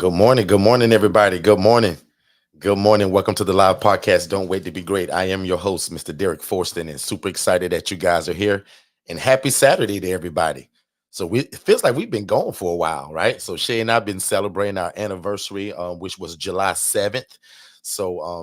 Good morning, everybody. Good morning. Good morning. Welcome to the live podcast. Don't wait to be great. I am your host, Mr. Derek Forston, and super excited that you guys are here. And happy Saturday to everybody. It feels like we've been going for a while, right? So Shay and I've been celebrating our anniversary, which was July 7th.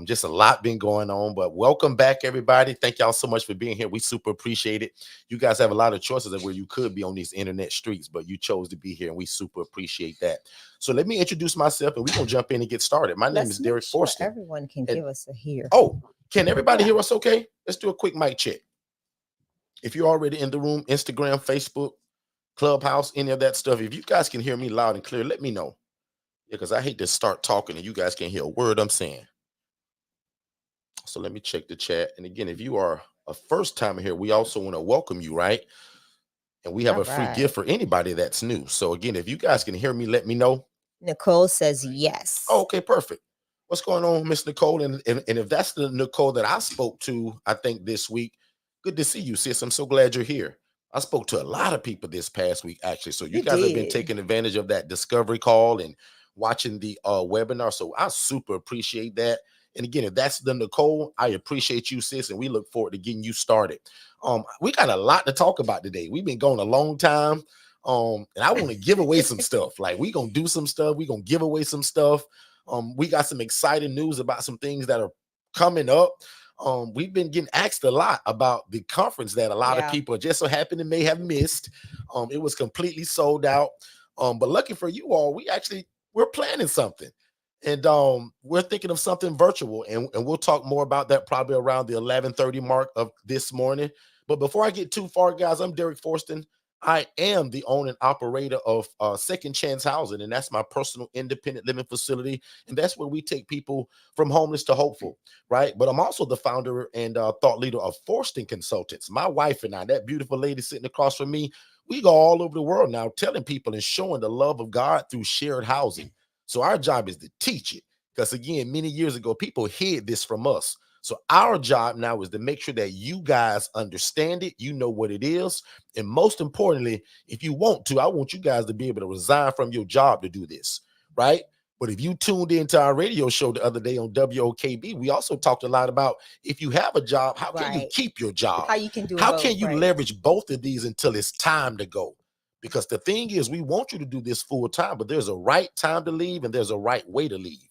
Just a lot been going on, but welcome back, everybody. Thank y'all so much for being here. We super appreciate it. You guys have a lot of choices of where you could be on these internet streets, but you chose to be here, and we super appreciate that. So let me introduce myself, and we're gonna jump in and get started. My name Let's is make Derek sure Forston. everyone can And give us a hear. oh, can everybody Yeah. hear us okay? Let's do a quick mic check. If you're already in the room, Instagram, Facebook, Clubhouse, any of that stuff, if you guys can hear me loud and clear, let me know. Yeah, because I hate to start talking and you guys can't hear a word I'm saying. So let me check the chat. And again, if you are a first timer here, we also want to welcome you, right? And we have All a free gift right. for anybody that's new. So again, if you guys can hear me, let me know. Nicole says Oh, yes. okay, perfect. What's going on, Miss Nicole? And if that's the Nicole that I spoke to, I think this week, good to see you, sis. I'm so glad you're here. I spoke to a lot of people this past week, actually. So you You guys have been did. taking advantage of that discovery call and watching the webinar. So I super appreciate that. And again, if that's the Nicole, I appreciate you, sis, and we look forward to getting you started. We got a lot to talk about today. We've been going a long time. And I want to give away some stuff. Like we gonna do some stuff. We gonna give away some stuff. We got some exciting news about some things that are coming up. We've been getting asked a lot about the conference that a lot of Yeah. people just so happen to may have missed. It was completely sold out. But lucky for you all, we're planning something. And we're thinking of something virtual, and we'll talk more about that probably around the 11:30 mark of this morning. But before I get too far, guys, I'm Derek Forston. I am the owner and operator of Second Chance Housing, and that's my personal independent living facility. And that's where we take people from homeless to hopeful, right? But I'm also the founder and thought leader of Forston Consultants. My wife and I, that beautiful lady sitting across from me, we go all over the world now telling people and showing the love of God through shared housing. So our job is to teach it. Because again, many years ago, people hid this from us. So our job now is to make sure that you guys understand it, you know what it is, and most importantly, if you want to, I want you guys to be able to resign from your job to do this, right? But if you tuned into our radio show the other day on WOKB, we also talked a lot about if you have a job, how can you Right. keep your job? How you can do How can both, you right? leverage both of these until it's time to go? Because the thing is, we want you to do this full time, but there's a right time to leave and there's a right way to leave.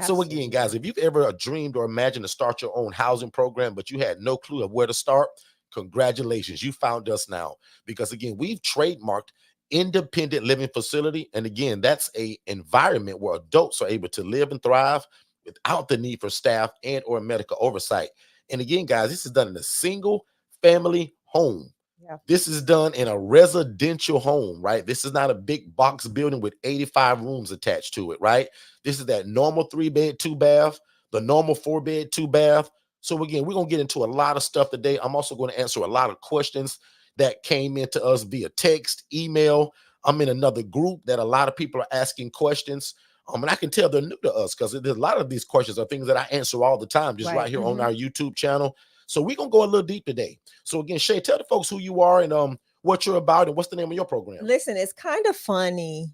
So again, guys, Absolutely. if you've ever dreamed or imagined to start your own housing program, but you had no clue of where to start, congratulations, you found us now. Because again, we've trademarked independent living facility. And again, that's a environment where adults are able to live and thrive without the need for staff and or medical oversight. And again, guys, this is done in a single family home. Yeah. This is done in a residential home, right? This is not a big box building with 85 rooms attached to it, right? This is that normal 3-bed, 2-bath, the normal 4-bed, 2-bath. So again, we're going to get into a lot of stuff today. I'm also going to answer a lot of questions that came into us via text, email. I'm in another group that a lot of people are asking questions. And I can tell they're new to us because a lot of these questions are things that I answer all the time, just right Right. here on our YouTube channel. So we're going to go a little deep today. So again, Shay, tell the folks who you are and what you're about and what's the name of your program. Listen, it's kind of funny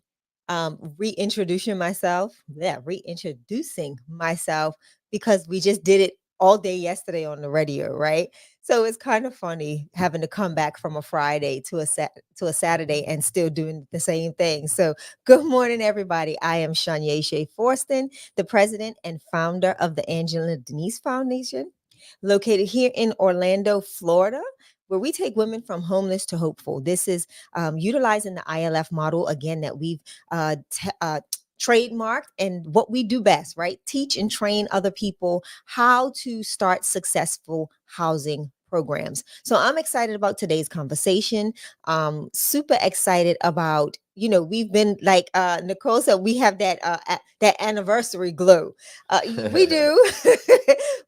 reintroducing myself. Yeah, reintroducing myself because we just did it all day yesterday on the radio, right? So it's kind of funny having to come back from a Friday to a Saturday and still doing the same thing. So good morning, everybody. I am Shanya Shea Forston, the president and founder of the Angela Denise Foundation, located here in Orlando, Florida, where we take women from homeless to hopeful. This is utilizing the ILF model again that we've trademarked and what we do best, right? Teach and train other people how to start successful housing programs. So I'm excited about today's conversation. Super excited about, we've been like Nicole said, we have that anniversary glow. We do.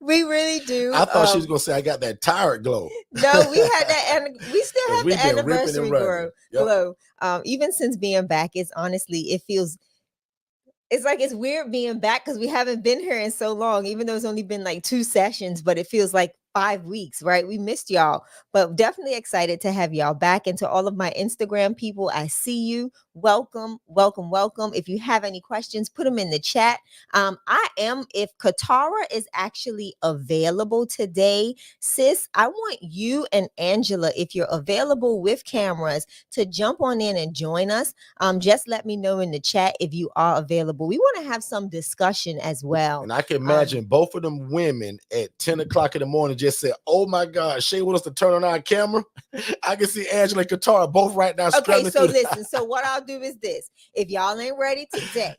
We really do. I thought she was going to say I got that tired glow. No, we had that, and we still Because have the we've been ripping and anniversary running. Yep. glow. Even since being back, it's honestly, it's like it's weird being back because we haven't been here in so long, even though it's only been like 2 sessions, but it feels like 5 weeks, right? We missed y'all, but definitely excited to have y'all back. And to all of my Instagram people, I see you. Welcome, welcome, welcome. If you have any questions, put them in the chat. If Katara is actually available today, sis, I want you and Angela, if you're available with cameras, to jump on in and join us. Just let me know in the chat if you are available. We want to have some discussion as well. And I can imagine both of them women at 10 o'clock in the morning just said, oh my God, Shay wants us to turn on our camera. I can see Angela and Katara both right now. Okay, so listen. So what I'll do is this. If y'all ain't ready today,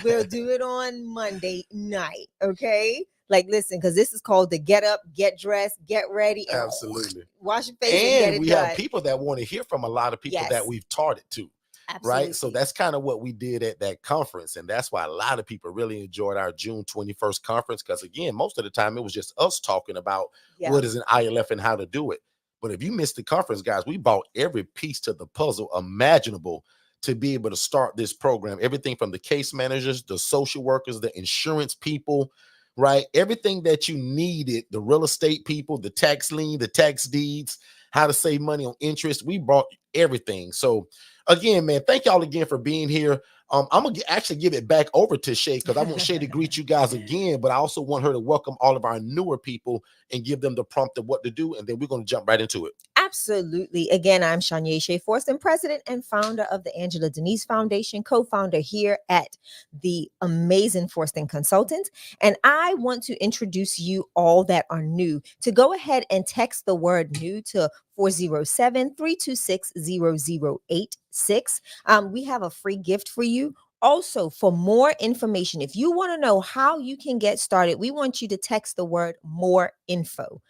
we'll do it on Monday night. Okay. Like, listen, because this is called the get up, get dressed, get ready. Absolutely. Wash your face and get it we done. have people that want to hear from a lot of people that we've taught it to. Absolutely. Right. So that's kind of what we did at that conference. And that's why a lot of people really enjoyed our June 21st conference. Because again, most of the time it was just us talking about what is an ILF and how to do it. But if you missed the conference, guys, we bought every piece to the puzzle imaginable to be able to start this program. Everything from the case managers, the social workers, the insurance people, right? Everything that you needed, the real estate people, the tax lien, the tax deeds, how to save money on interest. We brought everything. So again, man, thank y'all again for being here. I'm going to actually give it back over to Shay because I want Shay to greet you guys again, but I also want her to welcome all of our newer people and give them the prompt of what to do. And then we're going to jump right into it. Absolutely. Again, I'm Shanya Shea Forston, president and founder of the Angela Denise Foundation, co-founder here at the amazing Forston Consultants. And I want to introduce you all that are new to go ahead and text the word new to 407-326-0086. We have a free gift for you. Also, for more information, if you want to know how you can get started, we want you to text the word more info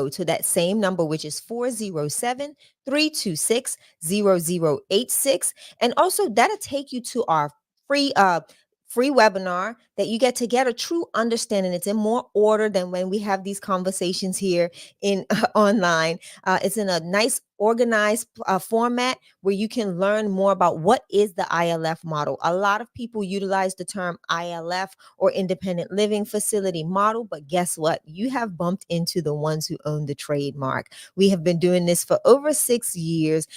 to that same number, which is 407-326-0086. And also that'll take you to our free webinar that you get to get a true understanding. It's in more order than when we have these conversations here in online. It's in a nice organized format where you can learn more about what is the ILF model. A lot of people utilize the term ILF or independent living facility model, but guess what? You have bumped into the ones who own the trademark. We have been doing this for over 6 years,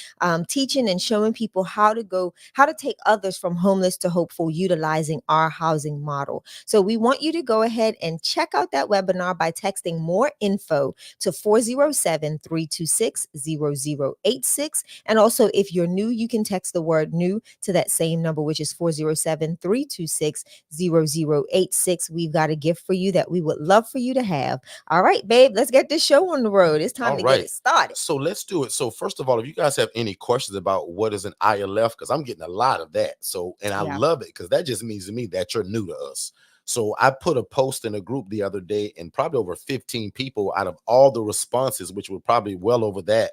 teaching and showing people how to take others from homeless to hopeful utilizing our housing model. So we want you to go ahead and check out that webinar by texting more info to 407-326-0086. And also, if you're new, you can text the word new to that same number, which is 407-326-0086. We've got a gift for you that we would love for you to have. All right, babe, let's get this show on the road. It's time to get it started. So let's do it. So first of all, if you guys have any questions about what is an ILF, because I'm getting a lot of that. So, and I love it because that just means to me that you're new to us. So I put a post in a group the other day and probably over 15 people out of all the responses, which were probably well over that,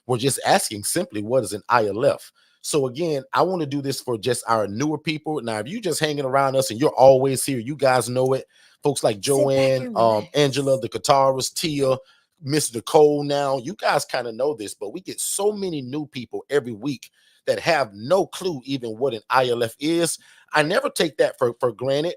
were just asking simply, what is an ILF? So again, I want to do this for just our newer people. Now, if you just hanging around us and you're always here, you guys know it. Folks like Joanne, Angela, the guitarist, Tia, Miss Nicole now, you guys kind of know this, but we get so many new people every week that have no clue even what an ILF is. I never take that for granted.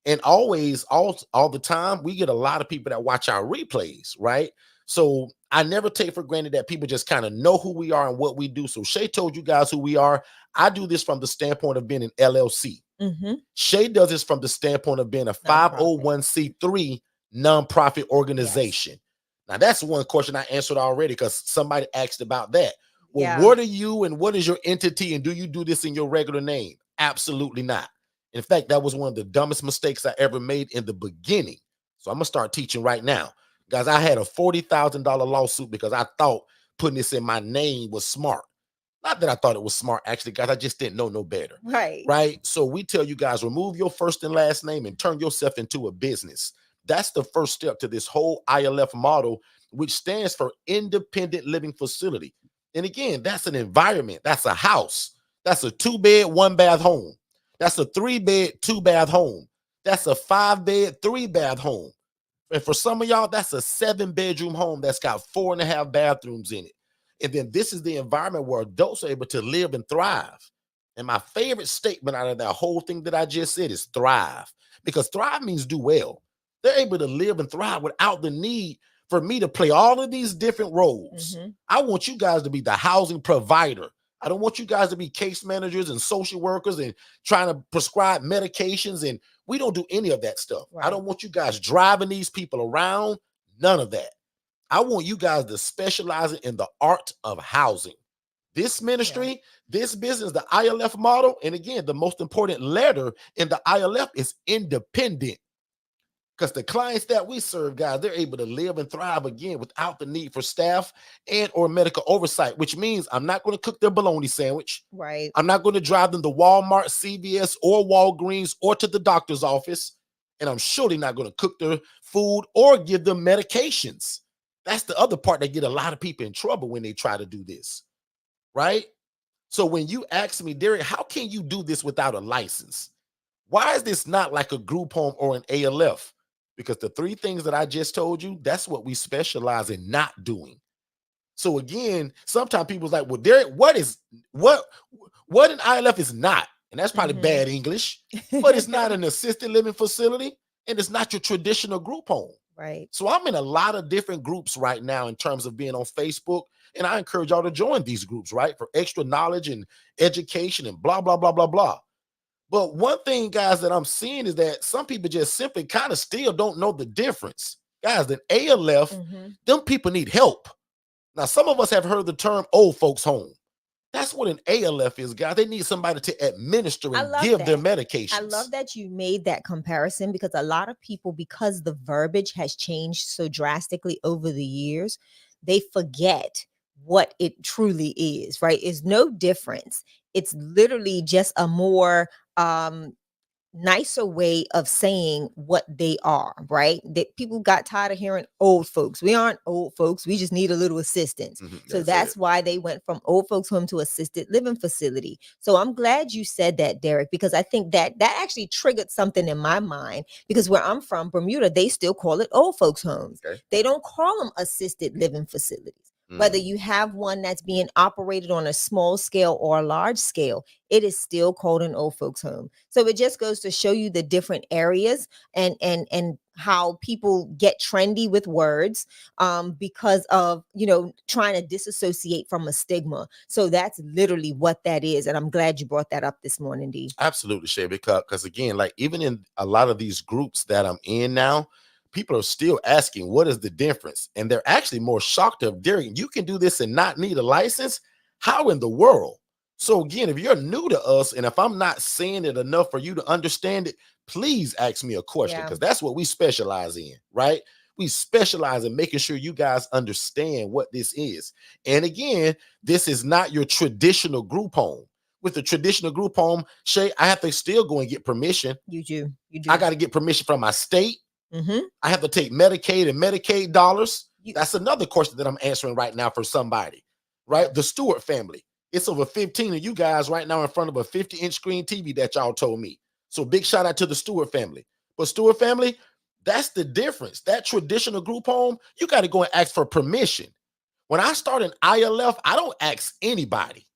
And always, all the time, we get a lot of people that watch our replays, right? So I never take for granted that people just kind of know who we are and what we do. So Shay told you guys who we are. I do this from the standpoint of being an LLC. Shay does this from the standpoint of being a 501c3 nonprofit organization. Yes. Now, that's one question I answered already because somebody asked about that. Well, what are you and what is your entity? And do you do this in your regular name? Absolutely not. In fact, that was one of the dumbest mistakes I ever made in the beginning. So I'm going to start teaching right now. Guys, I had a $40,000 lawsuit because I thought putting this in my name was smart. Not that I thought it was smart, actually, guys. I just didn't know no better. Right? So we tell you guys, remove your first and last name and turn yourself into a business. That's the first step to this whole ILF model, which stands for Independent Living Facility. And again, that's an environment. That's a house. That's a 2-bed, 1-bath home. That's a 3-bed, 2-bath home. That's a 5-bed, 3-bath home. And for some of y'all, that's a 7-bedroom home that's got 4.5 bathrooms in it. And then this is the environment where adults are able to live and thrive. And my favorite statement out of that whole thing that I just said is thrive. Because thrive means do well. They're able to live and thrive without the need for me to play all of these different roles. I want you guys to be the housing provider. I don't want you guys to be case managers and social workers and trying to prescribe medications. And we don't do any of that stuff. I don't want you guys driving these people around. None of that. I want you guys to specialize in the art of housing. This ministry, this business, the ILF model, and again, the most important letter in the ILF is independent. Because the clients that we serve, guys, they're able to live and thrive again without the need for staff and or medical oversight, which means I'm not going to cook their bologna sandwich. Right. I'm not going to drive them to Walmart, CVS, or Walgreens or to the doctor's office. And I'm surely not going to cook their food or give them medications. That's the other part that get a lot of people in trouble when they try to do this, right? So when you ask me, Derek, how can you do this without a license? Why is this not like a group home or an ALF? Because the three things that I just told you, that's what we specialize in not doing. So again, sometimes people's like, well, Derek, what an ILF is not, and that's probably bad English, but it's not an assisted living facility, and it's not your traditional group home. Right. So I'm in a lot of different groups right now in terms of being on Facebook, and I encourage y'all to join these groups, right, for extra knowledge and education and blah, blah, blah, blah, blah. But one thing, guys, that I'm seeing is that some people just simply kind of still don't know the difference. Guys, the ALF, them people need help. Now, some of us have heard the term old folks home. That's what an ALF is, guys. They need somebody to administer and give their medications. I love that you made that comparison, because a lot of people, because the verbiage has changed so drastically over the years, they forget what it truly is, right? It's no difference. It's literally just a more nicer way of saying what they are, right? That people got tired of hearing old folks. We aren't old folks. We just need a little assistance. So that's why they went from old folks home to assisted living facility. So I'm glad you said that, Derek, because I think that actually triggered something in my mind, because where I'm from, Bermuda, they still call it old folks homes. They don't call them assisted living facilities. Whether you have one that's being operated on a small scale or a large scale, it is still called an old folks home. So it just goes to show you the different areas and how people get trendy with words because of, trying to disassociate from a stigma. So that's literally what that is. And I'm glad you brought that up this morning, Dee. Absolutely, Shay, because again, like even in a lot of these groups that I'm in now, people are still asking, what is the difference? And they're actually more shocked of, Derek, you can do this and not need a license? How in the world? So again, if you're new to us, and if I'm not saying it enough for you to understand it, please ask me a question, because that's what we specialize in, right? We specialize in making sure you guys understand what this is. And again, this is not your traditional group home. With the traditional group home, Shay, I have to still go and get permission. You do. I got to get permission from my state. I have to take Medicaid and Medicaid dollars. That's another question that I'm answering right now for somebody, right? The Stewart family. It's over 15 of you guys right now in front of a 50-inch screen TV that y'all told me. So big shout out to the Stewart family. But Stewart family, that's the difference. That traditional group home, you got to go and ask for permission. When I start an ILF, I don't ask anybody.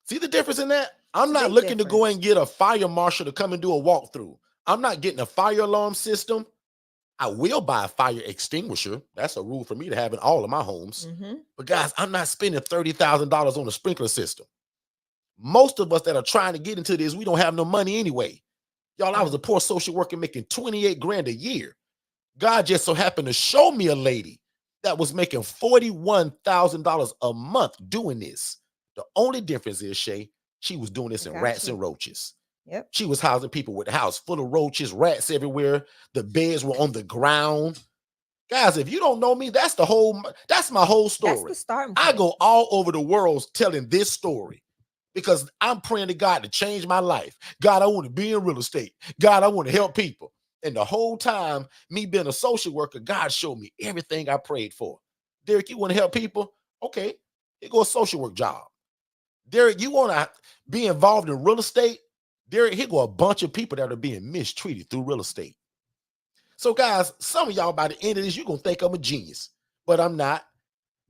See the difference in that? I'm not looking to go and get a fire marshal to come and do a walkthrough. I'm not getting a fire alarm system. I will buy a fire extinguisher. That's a rule for me to have in all of my homes. But guys, I'm not spending $30,000 on a sprinkler system. Most of us that are trying to get into this, we don't have no money anyway. Y'all, I was a poor social worker making 28 grand a year. God just so happened to show me a lady that was making $41,000 a month doing this. The only difference is, Shay, she was doing this in rats and roaches. She was housing people with a house full of roaches, rats everywhere. The beds were on the ground. Guys, if you don't know me, that's my whole story. That's the starting point. I go all over the world telling this story because I'm praying to God to change my life. God, I want to be in real estate. God, I want to help people. And the whole time, me being a social worker, God showed me everything I prayed for. Derek, you want to help people? Okay, here go a social work job. Derek, you want to be involved in real estate? Derek, here go a bunch of people that are being mistreated through real estate. So guys, some of y'all by the end of this, you're going to think I'm a genius, but I'm not.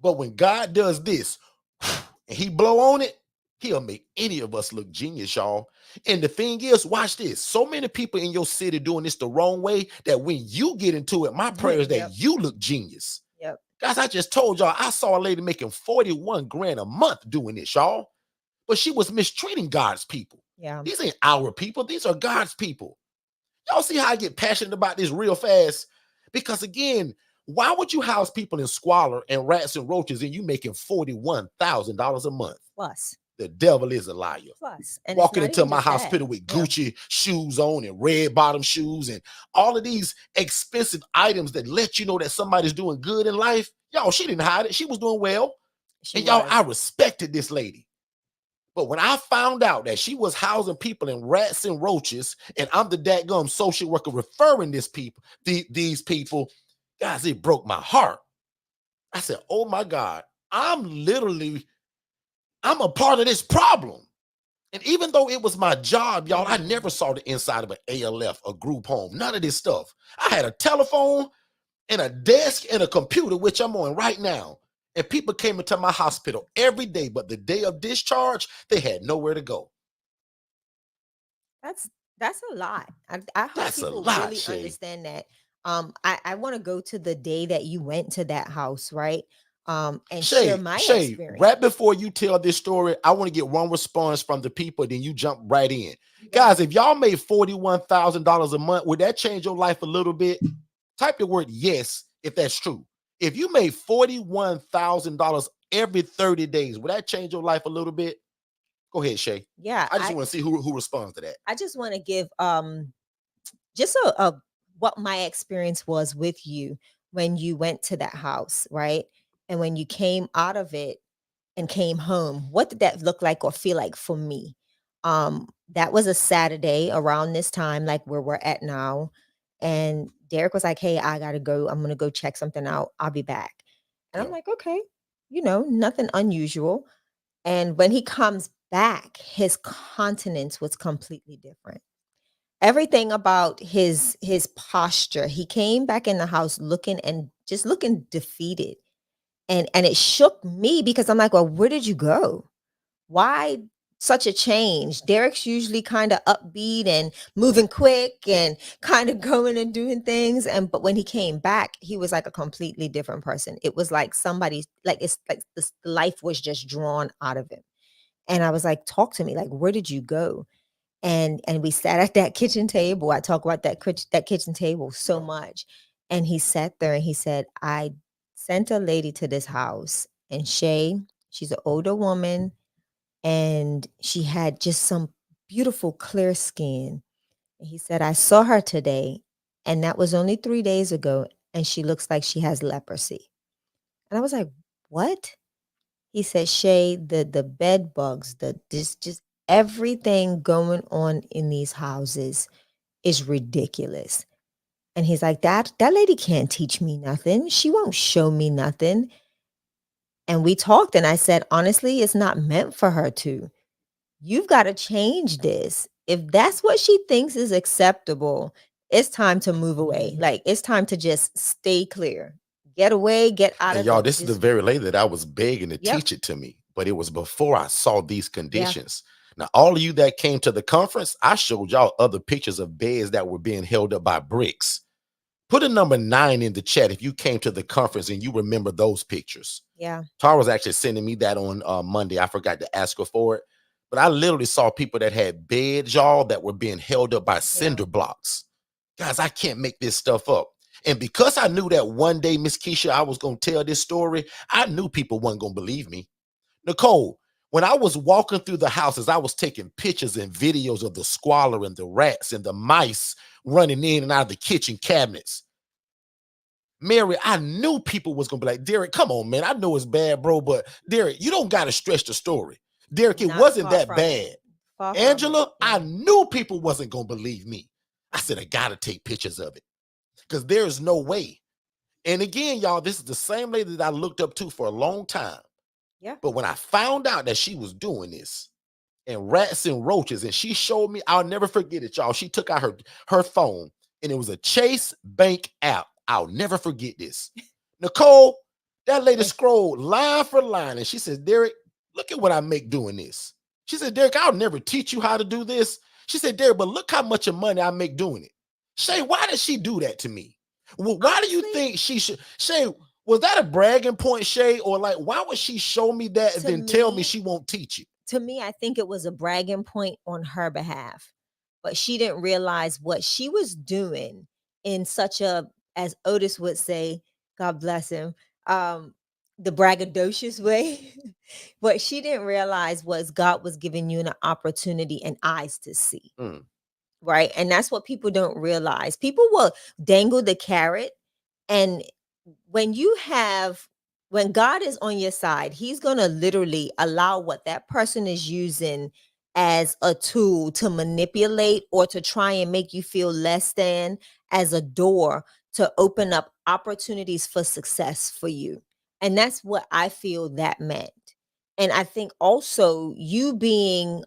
But when God does this and he blow on it, He'll make any of us look genius, y'all. And the thing is, watch this. So many people in your city doing this the wrong way that when you get into it, my prayer is that Yep. you look genius. Yep. Guys, I just told y'all, I saw a lady making 41 grand a month doing this, y'all. But she was mistreating God's people. Yeah. These ain't our people. These are God's people. Y'all see how I get passionate about this real fast? Because again, why would you house people in squalor and rats and roaches and you making $41,000 a month? Plus. The devil is a liar. Plus. And Walking it's into not even my just that. hospital with Yeah. Gucci shoes on and red bottom shoes and all of these expensive items that let you know that somebody's doing good in life. Y'all, she didn't hide it. She was doing well. And y'all, I respected this lady. But when I found out that she was housing people in rats and roaches, and I'm the dadgum social worker referring these people, guys, it broke my heart. I said, oh my God, I'm a part of this problem. And even though it was my job, y'all, I never saw the inside of an ALF, a group home, none of this stuff. I had a telephone and a desk and a computer, which I'm on right now. And people came into my hospital every day, but the day of discharge, they had nowhere to go. That's a lot. I hope That's a people lot, really Shay. understand that. I want to go to the day that you went to that house, right? And share my experience. Right before you tell this story, I want to get one response from the people, then you jump right in. You got Guys, it. if y'all made $41,000 a month, would that change your life a little bit? Type the word yes if that's true. If you made $41,000 every 30 days, would that change your life a little bit? Go ahead, Shay. Yeah. I just want to see who responds to that. I just want to give just a what my experience was with you when you went to that house, right? And when you came out of it and came home, what did that look like or feel like for me? That was a Saturday around this time, like where we're at now. And Derek was like, hey, I gotta go. I'm gonna go check something out. I'll be back. And I'm like, okay, nothing unusual. And when he comes back, his countenance was completely different. Everything about his posture. He came back in the house looking defeated. And it shook me because I'm like, well, where did you go? Why such a change? Derek's usually kind of upbeat and moving quick and kind of going and doing things. But when he came back, he was like a completely different person. It was like it's like this life was just drawn out of him. And I was like, talk to me. Like, where did you go? And we sat at that kitchen table. I talk about that kitchen table so much. And he sat there and he said, I sent a lady to this house, and she's an older woman, and she had just some beautiful clear skin. And he said, I saw her today, and that was only 3 days ago, and she looks like she has leprosy. And I was like, what? He said, Shay, the bed bugs, just everything going on in these houses is ridiculous. And he's like, that lady can't teach me nothing. She won't show me nothing. And we talked, and I said, honestly, it's not meant for her to. You've got to change this. If that's what she thinks is acceptable, it's time to move away. Like, it's time to just stay clear. Get away, get out And of y'all, it. this is the very lady that I was begging to Yep. teach it to me, but it was before I saw these conditions. Now, all of you that came to the conference, I showed y'all other pictures of beds that were being held up by bricks. Put a number 9 in the chat if you came to the conference and you remember those pictures. Yeah. Tara was actually sending me that on Monday. I forgot to ask her for it. But I literally saw people that had beds, y'all, that were being held up by cinder blocks. Guys, I can't make this stuff up. And because I knew that one day, Miss Keisha, I was going to tell this story, I knew people weren't going to believe me. Nicole, when I was walking through the houses, I was taking pictures and videos of the squalor and the rats and the mice running in and out of the kitchen cabinets. Mary, I knew people was going to be like, Derek, come on, man. I know it's bad, bro, but Derek, you don't got to stretch the story. Derek, it wasn't that bad. Angela, I knew people wasn't going to believe me. I said, I got to take pictures of it because there's no way. And again, y'all, this is the same lady that I looked up to for a long time. Yeah. But when I found out that she was doing this and rats and roaches, and she showed me, I'll never forget it, y'all. She took out her phone, and it was a Chase Bank app. I'll never forget this. Nicole, that lady scrolled line for line, and she says, Derek, look at what I make doing this. She said, Derek, I'll never teach you how to do this. She said, Derek, but look how much of money I make doing it. Shay, why did she do that to me? Well, why do you Honestly, think she should? Shay, was that a bragging point, Shay? Or like, why would she show me that and to then tell me me, she won't teach you? to me, I think it was a bragging point on her behalf, but she didn't realize what she was doing in such a, as Otis would say, God bless him, um, the braggadocious way. What she didn't realize was God was giving you an opportunity and eyes to see. Mm, Right. And that's what people don't realize. People will dangle the carrot. And when you have, when God is on your side, he's going to literally allow what that person is using as a tool to manipulate or to try and make you feel less than, as a door to open up opportunities for success for you. And that's what I feel that meant. And I think also you being,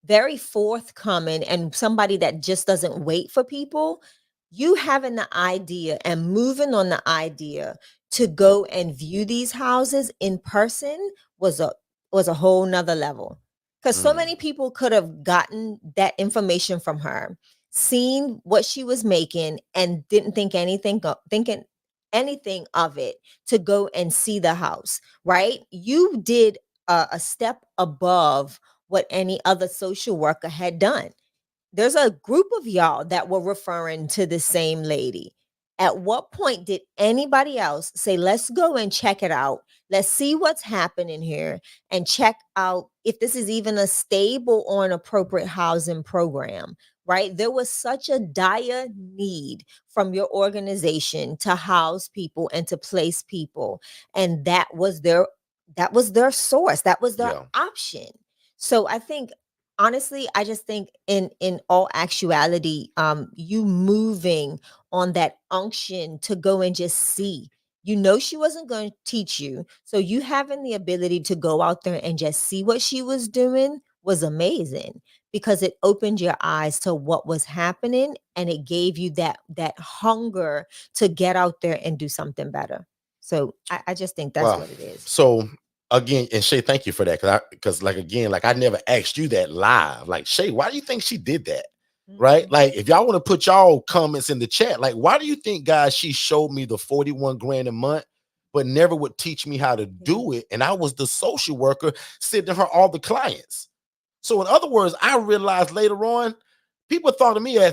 very forthcoming and somebody that just doesn't wait for people, you having the idea and moving on the idea to go and view these houses in person was a whole nother level. Because so mm, many people could have gotten that information from her, seen what she was making, and didn't think thinking anything of it to go and see the house. Right? You did a step above what any other social worker had done. There's a group of y'all that were referring to the same lady. At what point did anybody else say, let's go and check it out? Let's see what's happening here and check out if this is even a stable or an appropriate housing program, right? There was such a dire need from your organization to house people and to place people. And that was their source. That was their yeah. option. So I think, honestly, I just think in all actuality, you moving on that unction to go and just see. She wasn't going to teach you, so you having the ability to go out there and just see what she was doing was amazing, because it opened your eyes to what was happening, and it gave you that hunger to get out there and do something better. So I just think that's Wow. what it is. So again, and Shay, thank you for that. Because like again, like I never asked you that live. Like, Shay, why do you think she did that? Right? Mm, Like, if y'all want to put y'all comments in the chat, like, why do you think, guys, she showed me the 41 grand a month, but never would teach me how to yeah, do it? And I was the social worker sending her all the clients. So, in other words, I realized later on, people thought of me as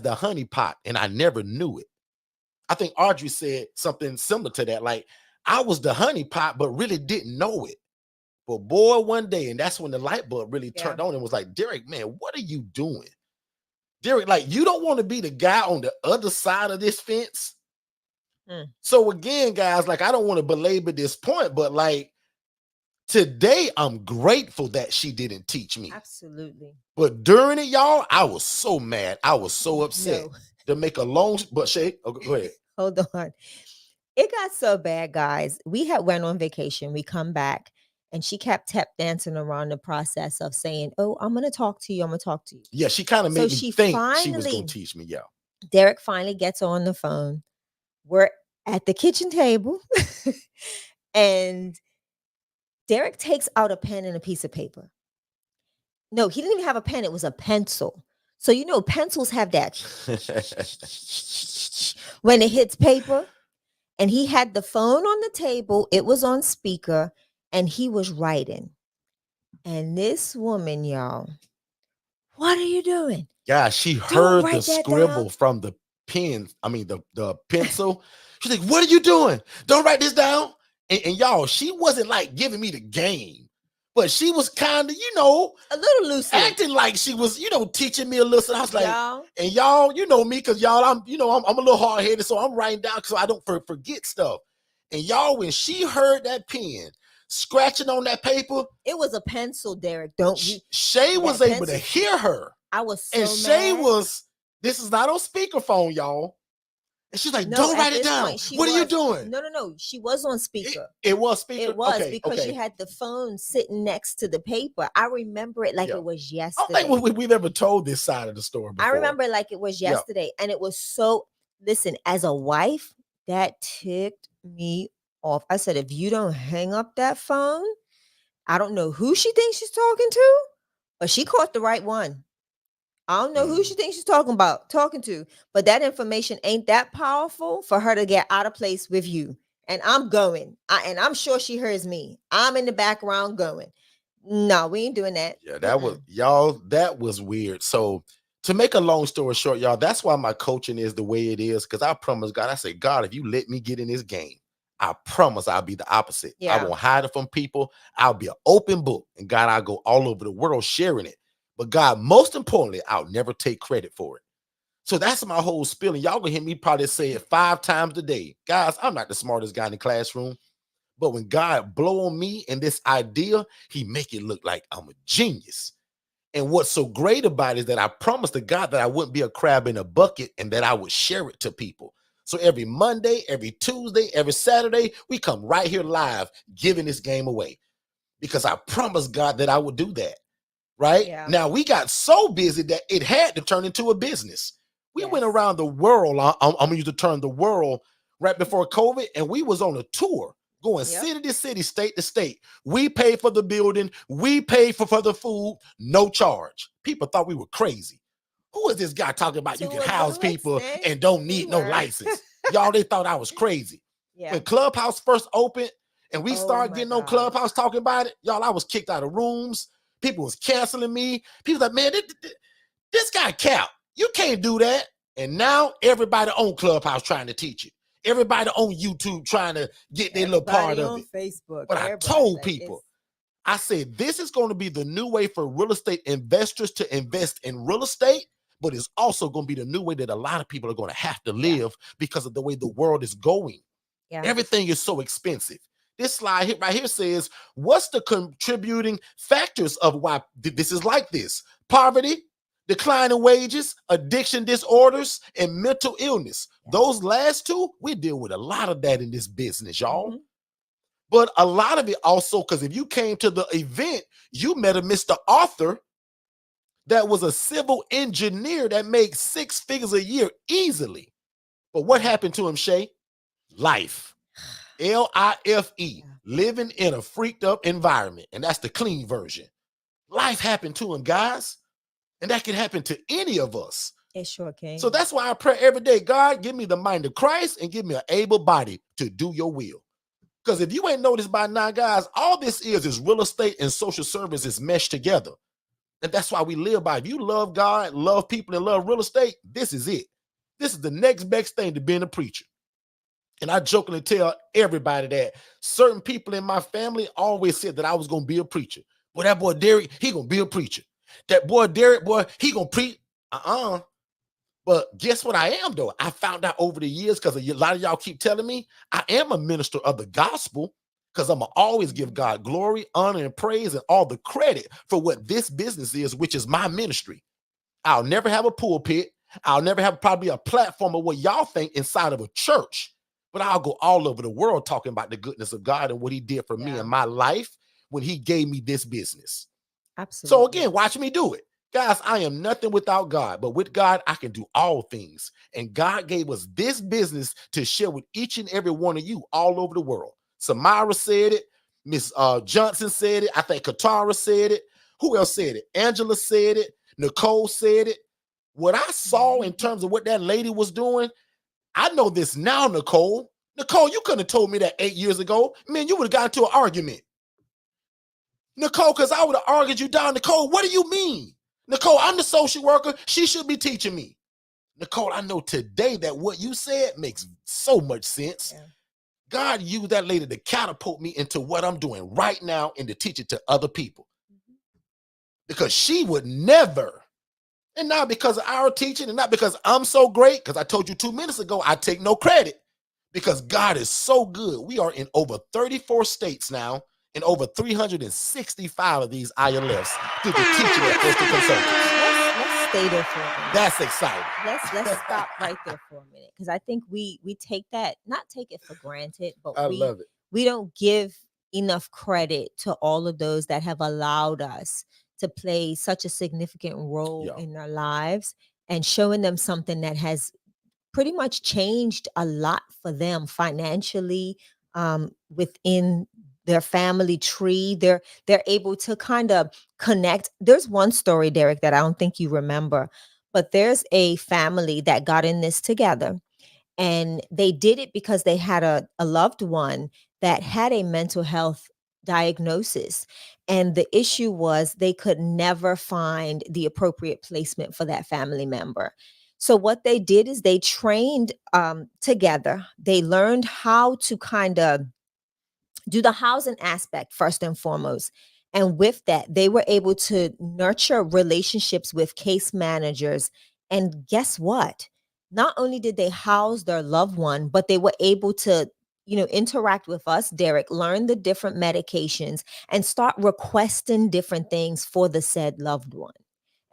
the honeypot, and I never knew it. I think Audrey said something similar to that. Like, I was the honeypot, but really didn't know it. But boy, one day, and that's when the light bulb really yeah. turned on and was like, Derek, man, what are you doing? Derek, like, you don't want to be the guy on the other side of this fence. Mm, So again, guys, like, I don't want to belabor this point, but like today, I'm grateful that she didn't teach me. absolutely. But during it, y'all, I was so mad. I was so upset. No. To make a long, but Shay, go ahead. Hold on. It got so bad, guys. We had went on vacation. We come back, and she kept tap dancing around the process of saying, "Oh, I'm gonna talk to you. I'm gonna talk to you." Yeah, she kind of So made me she think she was gonna finally, teach me. Yeah. Derek finally gets on the phone. We're at the kitchen table, and Derek takes out a pen and a piece of paper. No, he didn't even have a pen. It was a pencil. So pencils have that when it hits paper. And he had the phone on the table, it was on speaker, and he was writing. And this woman, y'all, what are you doing? Yeah, she Don't heard the write that down. scribble from the pen. I mean, the pencil. She's like, "What are you doing? Don't write this down." And y'all, she wasn't like giving me the game, but she was kind of, A little loosely. acting like she was, teaching me a lesson. I was like, Y'all, and y'all, you know me, because y'all, I'm a little hard headed, so I'm writing down so I don't forget stuff. And y'all, when she heard that pen scratching on that paper, it was a pencil, Derek. Don't you? Shay was That able to pencil. hear her. I was so And Shay mad. this is not on speakerphone, y'all. And she's like, No, don't at write it this down. point, she What are you was. doing? No. She was on speaker. It was speaker? It was, Okay, because she okay. had the phone sitting next to the paper. I remember it like Yeah. it was I don't think yesterday. we've ever told this side of the story I before. remember it like it was Yeah. yesterday. And it was so, listen, as a wife, that ticked me off. I said, if you don't hang up that phone, I don't know who she thinks she's talking to, but she caught the right one. I don't know who she thinks she's talking to, but that information ain't that powerful for her to get out of place with you. And I'm going, and I'm sure she hears me. I'm in the background going, no, we ain't doing that. Yeah, that was y'all. That was weird. So to make a long story short, y'all, that's why my coaching is the way it is. Because I promise God, I say, God, if you let me get in this game, I promise I'll be the opposite. I Yeah. won't hide it from people. I'll be an open book. And God, I'll go all over the world sharing it. But God, most importantly, I'll never take credit for it. So that's my whole spiel. And y'all gonna hear me probably say it 5 times a day. Guys, I'm not the smartest guy in the classroom. But when God blow on me and this idea, he make it look like I'm a genius. And what's so great about it is that I promised to God that I wouldn't be a crab in a bucket and that I would share it to people. So every Monday, every Tuesday, every Saturday, we come right here live giving this game away because I promised God that I would do that. Right? Yeah. Now we got so busy that it had to turn into a business. We went Yes. around the world. I'm gonna use the term the world right before COVID, and we was on a tour going Yep. city to city, state to state. We paid for the building, we paid for the food, no charge. People thought we were crazy. Who is this guy talking about you To can a house little people extent, and don't we need no were. license? Y'all, they thought I was crazy. Yeah. When Clubhouse first opened and we Oh started my getting on God. Clubhouse talking about it, y'all, I was kicked out of rooms. People was canceling me. People like, man, this guy cap. You can't do that. And now everybody on Clubhouse trying to teach it. Everybody on YouTube trying to get their little part Everybody of on it. Facebook. But I Everybody, told like, people, it's I said, this is going to be the new way for real estate investors to invest in real estate, but it's also going to be the new way that a lot of people are going to have to live because of the way the world is going. yeah. Everything is so expensive. This slide right here says, what's the contributing factors of why this is like this? Poverty, decline in wages, addiction disorders, and mental illness. Those last two, we deal with a lot of that in this business, y'all. Mhm. But a lot of it also, because if you came to the event, you met a Mr. Arthur that was a civil engineer that made 6 figures a year easily. But what happened to him, Shay? Life. L-I-F-E, living in a freaked up environment. And that's the clean version. Life happened to him, guys. And that can happen to any of us. It sure can. So that's why I pray every day, God, give me the mind of Christ and give me an able body to do your will. Because if you ain't noticed by now, guys, all this is real estate and social services meshed together. And that's why we live by. If you love God, love people, and love real estate, this is it. This is the next best thing to being a preacher. And I jokingly tell everybody that certain people in my family always said that I was going to be a preacher. Boy, that boy Derek, he going to be a preacher. That boy Derek, boy, he going to preach. But guess what I am, though? I found out over the years, because a lot of y'all keep telling me, I am a minister of the gospel, because I'm going to always give God glory, honor, and praise, and all the credit for what this business is, which is my ministry. I'll never have a pulpit. I'll never have probably a platform of what y'all think inside of a church. But I'll go all over the world talking about the goodness of God and what he did for me in my life when he gave me this business. Absolutely. So again, watch me do it. Guys, I am nothing without God, but with God, I can do all things. And God gave us this business to share with each and every one of you all over the world. Samara said it. Miss Johnson said it. I think Katara said it. Who else said it? Angela said it. Nicole said it. What I saw in terms of what that lady was doing, I know this now, Nicole. Nicole, you couldn't have told me that 8 years ago. Man, you would have gotten into an argument. Nicole, because I would have argued you down. Nicole, what do you mean? Nicole, I'm the social worker. She should be teaching me. Nicole, I know today that what you said makes so much sense. Yeah. God used that lady to catapult me into what I'm doing right now and to teach it to other people. Because she would never, and not because of our teaching and not because I'm so great, because I told you 2 minutes ago, I take no credit, because God is so good. We are in over 34 states now, and over 365 of these ILFs through the teaching of Forston Consultants. Let's stay there for a minute. That's exciting. Let's stop right there for a minute, because I think we take that, not take it for granted, but I love it. we don't give enough credit to all of those that have allowed us to play such a significant role in their lives, and showing them something that has pretty much changed a lot for them financially, within their family tree. They're able to kind of connect. There's one story, Derek, that I don't think you remember, but there's a family that got in this together, and they did it because they had a loved one that had a mental health diagnosis. And the issue was they could never find the appropriate placement for that family member. So what they did is they trained together. They learned how to kind of do the housing aspect first and foremost. And with that, they were able to nurture relationships with case managers. And guess what? Not only did they house their loved one, but they were able to, interact with us, Derek, learn the different medications and start requesting different things for the said loved one.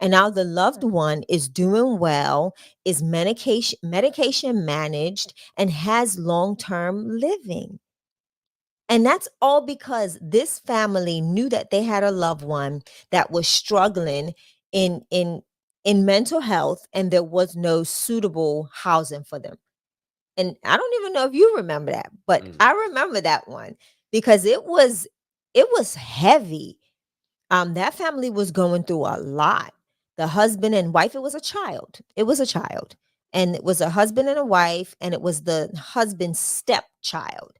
And now the loved one is doing well, is medication managed, and has long-term living. And that's all because this family knew that they had a loved one that was struggling in mental health, and there was no suitable housing for them. And I don't even know if you remember that, but I remember that one because it was heavy. That family was going through a lot. The husband and wife, it was a child. It was a child. And it was a husband and a wife, and it was the husband's stepchild.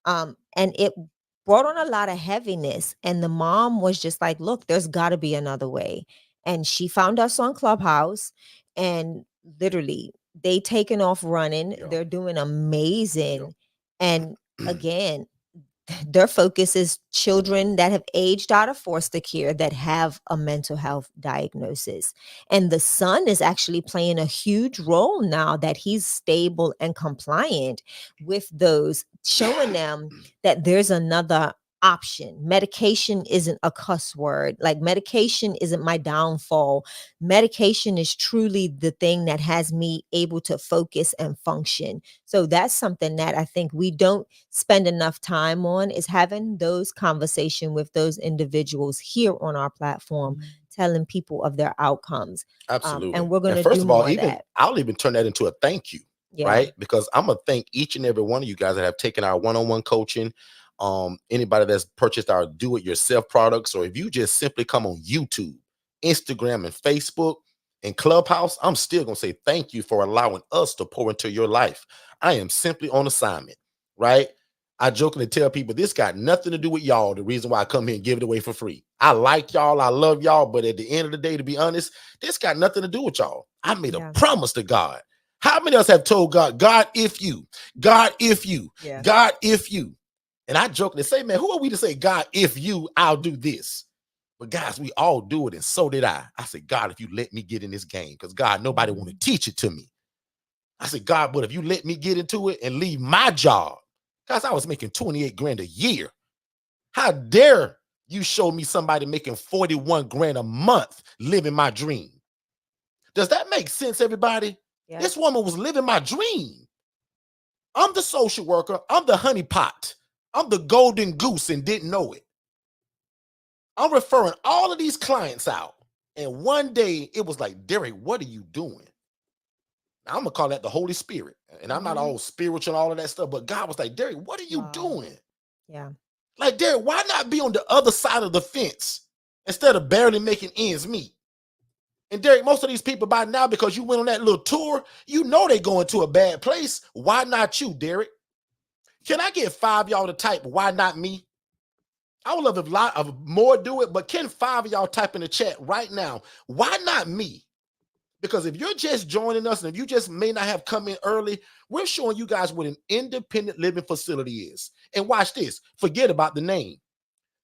And it brought on a lot of heaviness. And the mom was just like, look, there's got to be another way. And she found us on Clubhouse, and literally they taken off running. Yeah. They're doing amazing. And again, their focus is children that have aged out of foster care that have a mental health diagnosis. And the son is actually playing a huge role now that he's stable and compliant with those, showing them that there's another option. Medication isn't a cuss word. Like, medication isn't my downfall. Medication is truly the thing that has me able to focus and function. So that's something that I think we don't spend enough time on, is having those conversations with those individuals here on our platform, telling people of their outcomes. Absolutely. And we're going And to first do of all, more of even that. I'll even turn that into a thank you, Yeah. right? Because I'm gonna thank each and every one of you guys that have taken our one-on-one coaching. Anybody that's purchased our do-it-yourself products, or if you just simply come on YouTube, Instagram, and Facebook and Clubhouse, I'm still gonna say thank you for allowing us to pour into your life. I am simply on assignment, right? I jokingly tell people this got nothing to do with y'all. The reason why I come here and give it away for free. I like y'all, I love y'all, but at the end of the day, to be honest, this got nothing to do with y'all. I made a promise to God. How many of us have told God, God, if you, God, if you, God, if you? And I jokingly say, man, who are we to say, God, if you, I'll do this? But guys, we all do it, and so did I. I said, God, if you let me get in this game, because God, nobody want to teach it to me. I said, God, but if you let me get into it and leave my job, guys, I was making 28 grand a year. How dare you show me somebody making 41 grand a month living my dream? Does that make sense, everybody? Yeah. This woman was living my dream. I'm the social worker. I'm the honeypot. I'm the golden goose and didn't know it. I'm referring all of these clients out. And one day it was like, Derek, what are you doing? Now, I'm going to call that the Holy Spirit. And I'm not all spiritual and all of that stuff. But God was like, Derek, what are you doing? Yeah. Like, Derek, why not be on the other side of the fence instead of barely making ends meet? And Derek, most of these people by now, because you went on that little tour, you know they're going to a bad place. Why not you, Derek? Can I get 5 y'all to type, why not me? I would love if a lot of more do it, but can 5 of y'all type in the chat right now, why not me? Because if you're just joining us and if you just may not have come in early, we're showing you guys what an independent living facility is. And watch this, forget about the name.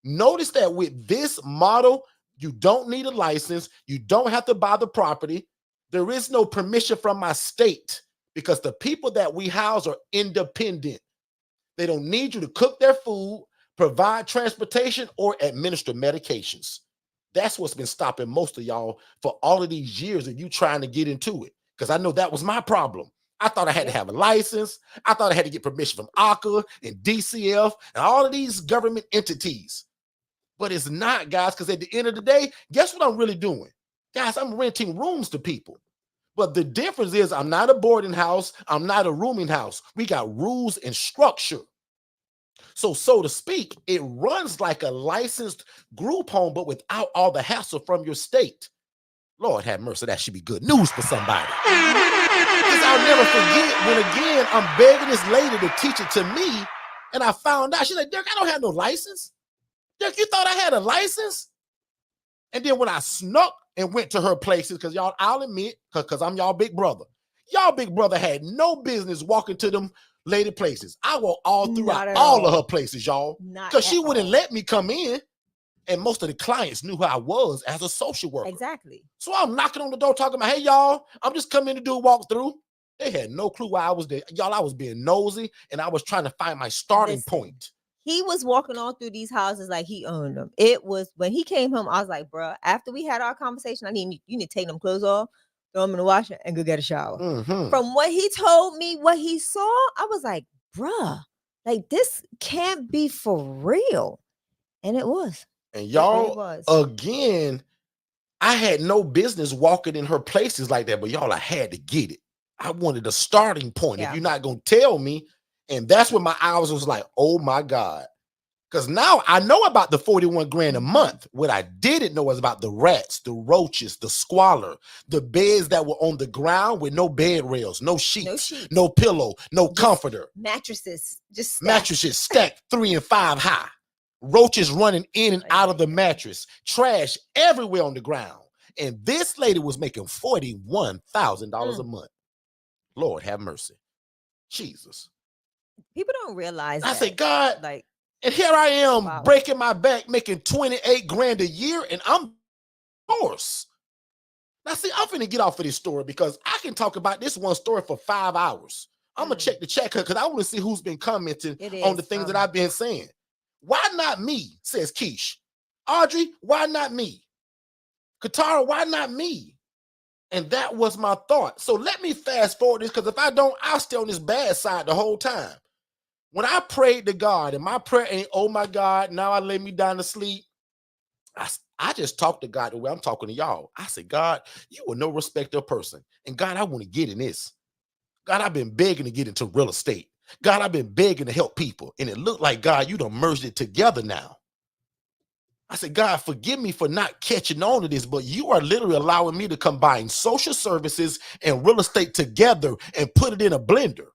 Notice that with this model, you don't need a license. You don't have to buy the property. There is no permission from my state because the people that we house are independent. They don't need you to cook their food, provide transportation, or administer medications. That's what's been stopping most of y'all for all of these years of you trying to get into it. Because I know that was my problem. I thought I had to have a license. I thought I had to get permission from ACA and DCF and all of these government entities. But it's not, guys, because at the end of the day, guess what I'm really doing? Guys, I'm renting rooms to people. But the difference is I'm not a boarding house. I'm not a rooming house. We got rules and structure. So to speak, it runs like a licensed group home, but without all the hassle from your state. Lord have mercy, that should be good news for somebody. Because I'll never forget when again I'm begging this lady to teach it to me, and I found out she's like, Derek, I don't have no license. Derek, you thought I had a license? And then when I snuck and went to her places, because y'all, I'll admit, because I'm y'all big brother. Y'all big brother had no business walking to them lady places. I walked all throughout all of her places, y'all. Because she wouldn't let me come in. And most of the clients knew who I was as a social worker. Exactly. So I'm knocking on the door talking about, hey, y'all, I'm just coming in to do a walkthrough. They had no clue why I was there. Y'all, I was being nosy, and I was trying to find my starting point. He was walking all through these houses like he owned them. It was when he came home, I was like, bro, after we had our conversation, you need to take them clothes off, throw them in the washer, and go get a shower. From what he told me, what he saw, I was like, bruh, like this can't be for real. And it was. And y'all, again, I had no business walking in her places like that, but y'all, I had to get it. I wanted a starting point. Yeah. If you're not going to tell me, and that's when my eyes was like, oh my God. Because now I know about the 41 grand a month. What I didn't know was about the rats, the roaches, the squalor, the beds that were on the ground with no bed rails, no sheets, no pillow, no comforter. Mattresses, mattresses stacked 3 and 5 high. Roaches running in and out of the mattress, trash everywhere on the ground. And this lady was making $41,000 a month. Lord have mercy. Jesus. People don't realize I say, God, like, and here I am breaking my back, making 28 grand a year, and I'm divorced. Now, see, I'm finna get off of this story because I can talk about this one story for 5 hours. I'm gonna check the chat because I want to see who's been commenting on the things that I've been saying. Why not me, says Keish. Audrey, why not me? Katara, why not me? And that was my thought. So let me fast forward this, because if I don't, I'll stay on this bad side the whole time. When I prayed to God, and my prayer ain't, oh my God, now I lay me down to sleep. I just talked to God the way I'm talking to y'all. I said, God, you are no respecter of person. And God, I want to get in this. God, I've been begging to get into real estate. God, I've been begging to help people. And it looked like, God, you done merged it together now. I said, God, forgive me for not catching on to this, but you are literally allowing me to combine social services and real estate together and put it in a blender.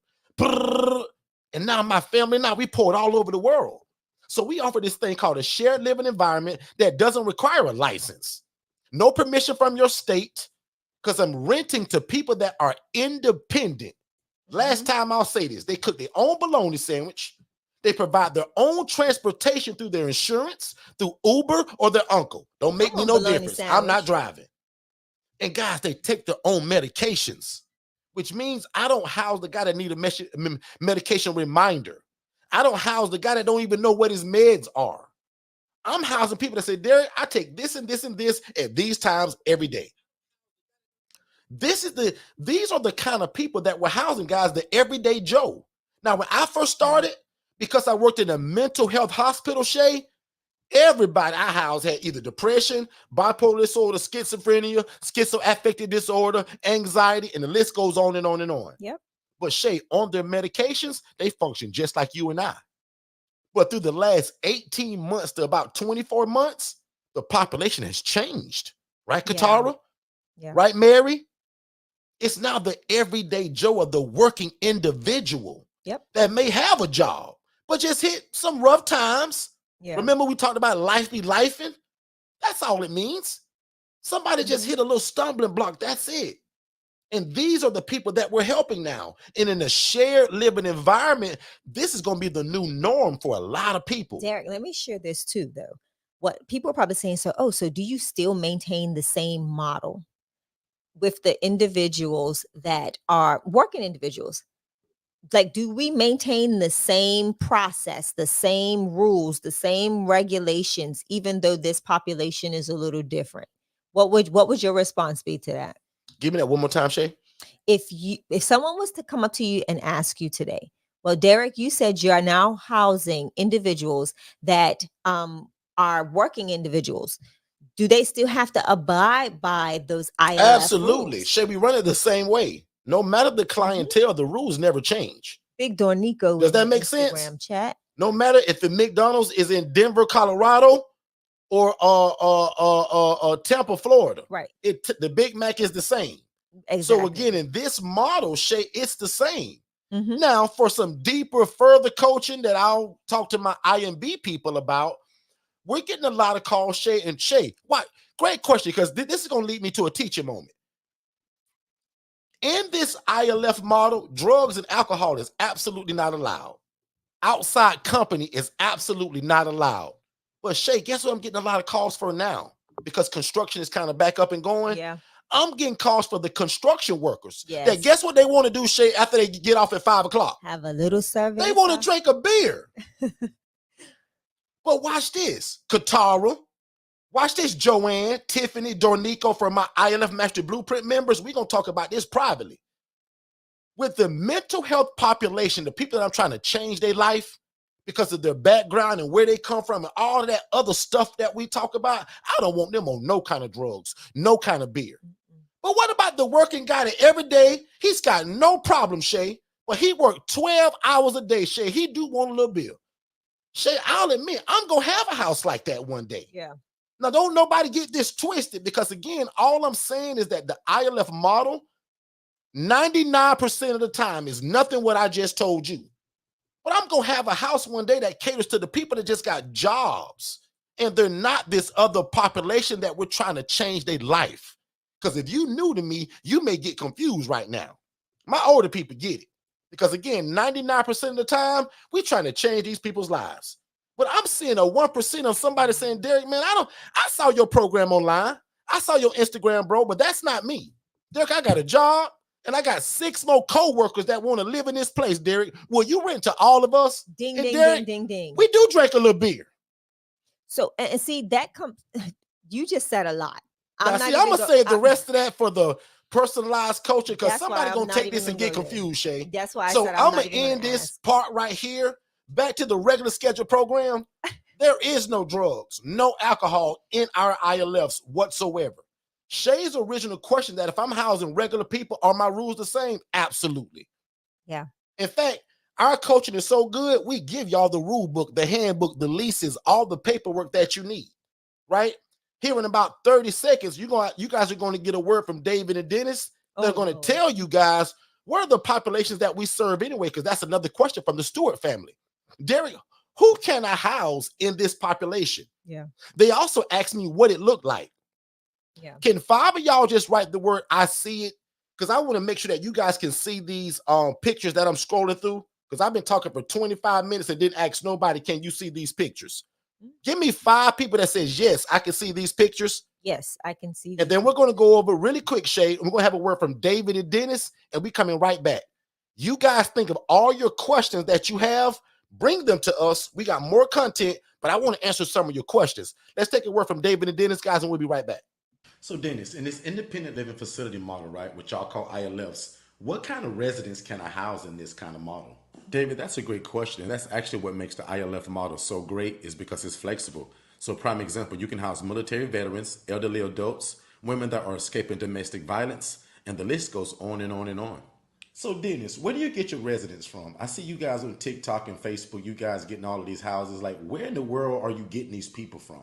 And now my family, we pour it all over the world. So we offer this thing called a shared living environment that doesn't require a license. No permission from your state, because I'm renting to people that are independent. Last time I'll say this, they cook their own bologna sandwich. They provide their own transportation through their insurance, through Uber or their uncle. Don't make me no difference. I'm not driving. And guys, they take their own medications, which means I don't house the guy that need a medication reminder. I don't house the guy that don't even know what his meds are. I'm housing people that say, Derek, I take this and this and this at these times every day. These are the kind of people that we're housing, guys, the everyday Joe. Now, when I first started, because I worked in a mental health hospital, Shay, everybody I housed had either depression, bipolar disorder, schizophrenia, schizoaffective disorder, anxiety, and the list goes on and on and on. Yep. But Shay, on their medications, they function just like you and I. But through the last 18 months to about 24 months, the population has changed. Right, Katara? Yeah. Right, Mary? It's now the everyday Joe of the working individual that may have a job, but just hit some rough times. Yeah. Remember we talked about life be lifing? That's all it means. Somebody just hit a little stumbling block. That's it. And these are the people that we're helping now. And in a shared living environment, this is going to be the new norm for a lot of people. Derek, let me share this too, though. What people are probably saying, so do you still maintain the same model with the individuals that are working individuals? Like, do we maintain the same process, the same rules, the same regulations, even though this population is a little different? What would your response be to that? Give me that one more time, Shay. If someone was to come up to you and ask you today, well, Derek, you said you are now housing individuals that are working individuals. Do they still have to abide by those ILF Absolutely. rules? Should we run it the same way? No matter the clientele, the rules never change. Big Dornico. Does that make sense? Chat. No matter if the McDonald's is in Denver, Colorado, or Tampa, Florida. Right. The Big Mac is the same. Exactly. So again, in this model, Shay, it's the same. Mhm. Now, for some deeper, further coaching that I'll talk to my IMB people about, we're getting a lot of calls, Shay. And Shay, why? Great question, because this is going to lead me to a teaching moment. In this ILF model, drugs and alcohol is absolutely not allowed. Outside company is absolutely not allowed. But Shay, guess what I'm getting a lot of calls for now? Because construction is kind of back up and going. Yeah. I'm getting calls for the construction workers. Yes. That guess what they want to do, Shay, after they get off at 5 o'clock? Have a little service. They want to drink a beer. But watch this, Katara. Watch this, Joanne, Tiffany, Dornico, for my ILF Master Blueprint members. We're going to talk about this privately. With the mental health population, the people that I'm trying to change their life because of their background and where they come from and all of that other stuff that we talk about, I don't want them on no kind of drugs, no kind of beer. But what about the working guy that every day, he's got no problem, Shay, but he worked 12 hours a day, Shay. He do want a little beer. Shay, I'll admit, I'm going to have a house like that one day. Yeah. Now, don't nobody get this twisted, because, again, all I'm saying is that the ILF model, 99% of the time, is nothing what I just told you. But I'm going to have a house one day that caters to the people that just got jobs, and they're not this other population that we're trying to change their life. Because if you new to me, you may get confused right now. My older people get it. Because, again, 99% of the time, we're trying to change these people's lives. But I'm seeing a 1% of somebody saying, Derek, man, I saw your program online. I saw your Instagram, bro, but that's not me. Derek, I got a job, and I got 6 more co-workers that want to live in this place, Derek. Will you rent to all of us? Ding, And ding, Derek, ding, ding, ding. we do drink a little beer. So, and see, that comes, you just said a lot. Now, see, I'm going to save the rest of that for the personalized coaching, because somebody's going to take this and get confused, Shay. That's why I so said I'm going to end this part right here. Back to the regular scheduled program. There is no drugs, no alcohol in our ILFs whatsoever. Shay's original question, that if I'm housing regular people, are my rules the same? Absolutely. Yeah. In fact, our coaching is so good, we give y'all the rule book, the handbook, the leases, all the paperwork that you need, right? Here in about 30 seconds, you guys are going to get a word from David and Dennis. They're going to tell you guys what are the populations that we serve anyway, because that's another question from the Stewart family. Derek, who can I house in this population? Yeah. They also asked me what it looked like. Yeah. Can 5 of y'all just write the word I see it? Because I want to make sure that you guys can see these pictures that I'm scrolling through, because I've been talking for 25 minutes and didn't ask nobody, can you see these pictures? Give me 5 people that says, yes, I can see these pictures. Yes, I can see. And then we're going to go over really quick, Shay. We're going to have a word from David and Dennis, and we coming right back. You guys think of all your questions that you have, bring them to us. We got more content, but I want to answer some of your questions. Let's take a word from David and Dennis, guys, and we'll be right back. So, Dennis, in this independent living facility model, right, which y'all call ILFs, what kind of residents can I house in this kind of model? David, that's a great question. And that's actually what makes the ILF model so great, is because it's flexible. So, prime example, you can house military veterans, elderly adults, women that are escaping domestic violence, and the list goes on and on and on. So, Dennis, where do you get your residents from? I see you guys on TikTok and Facebook, you guys getting all of these houses. Like, where in the world are you getting these people from?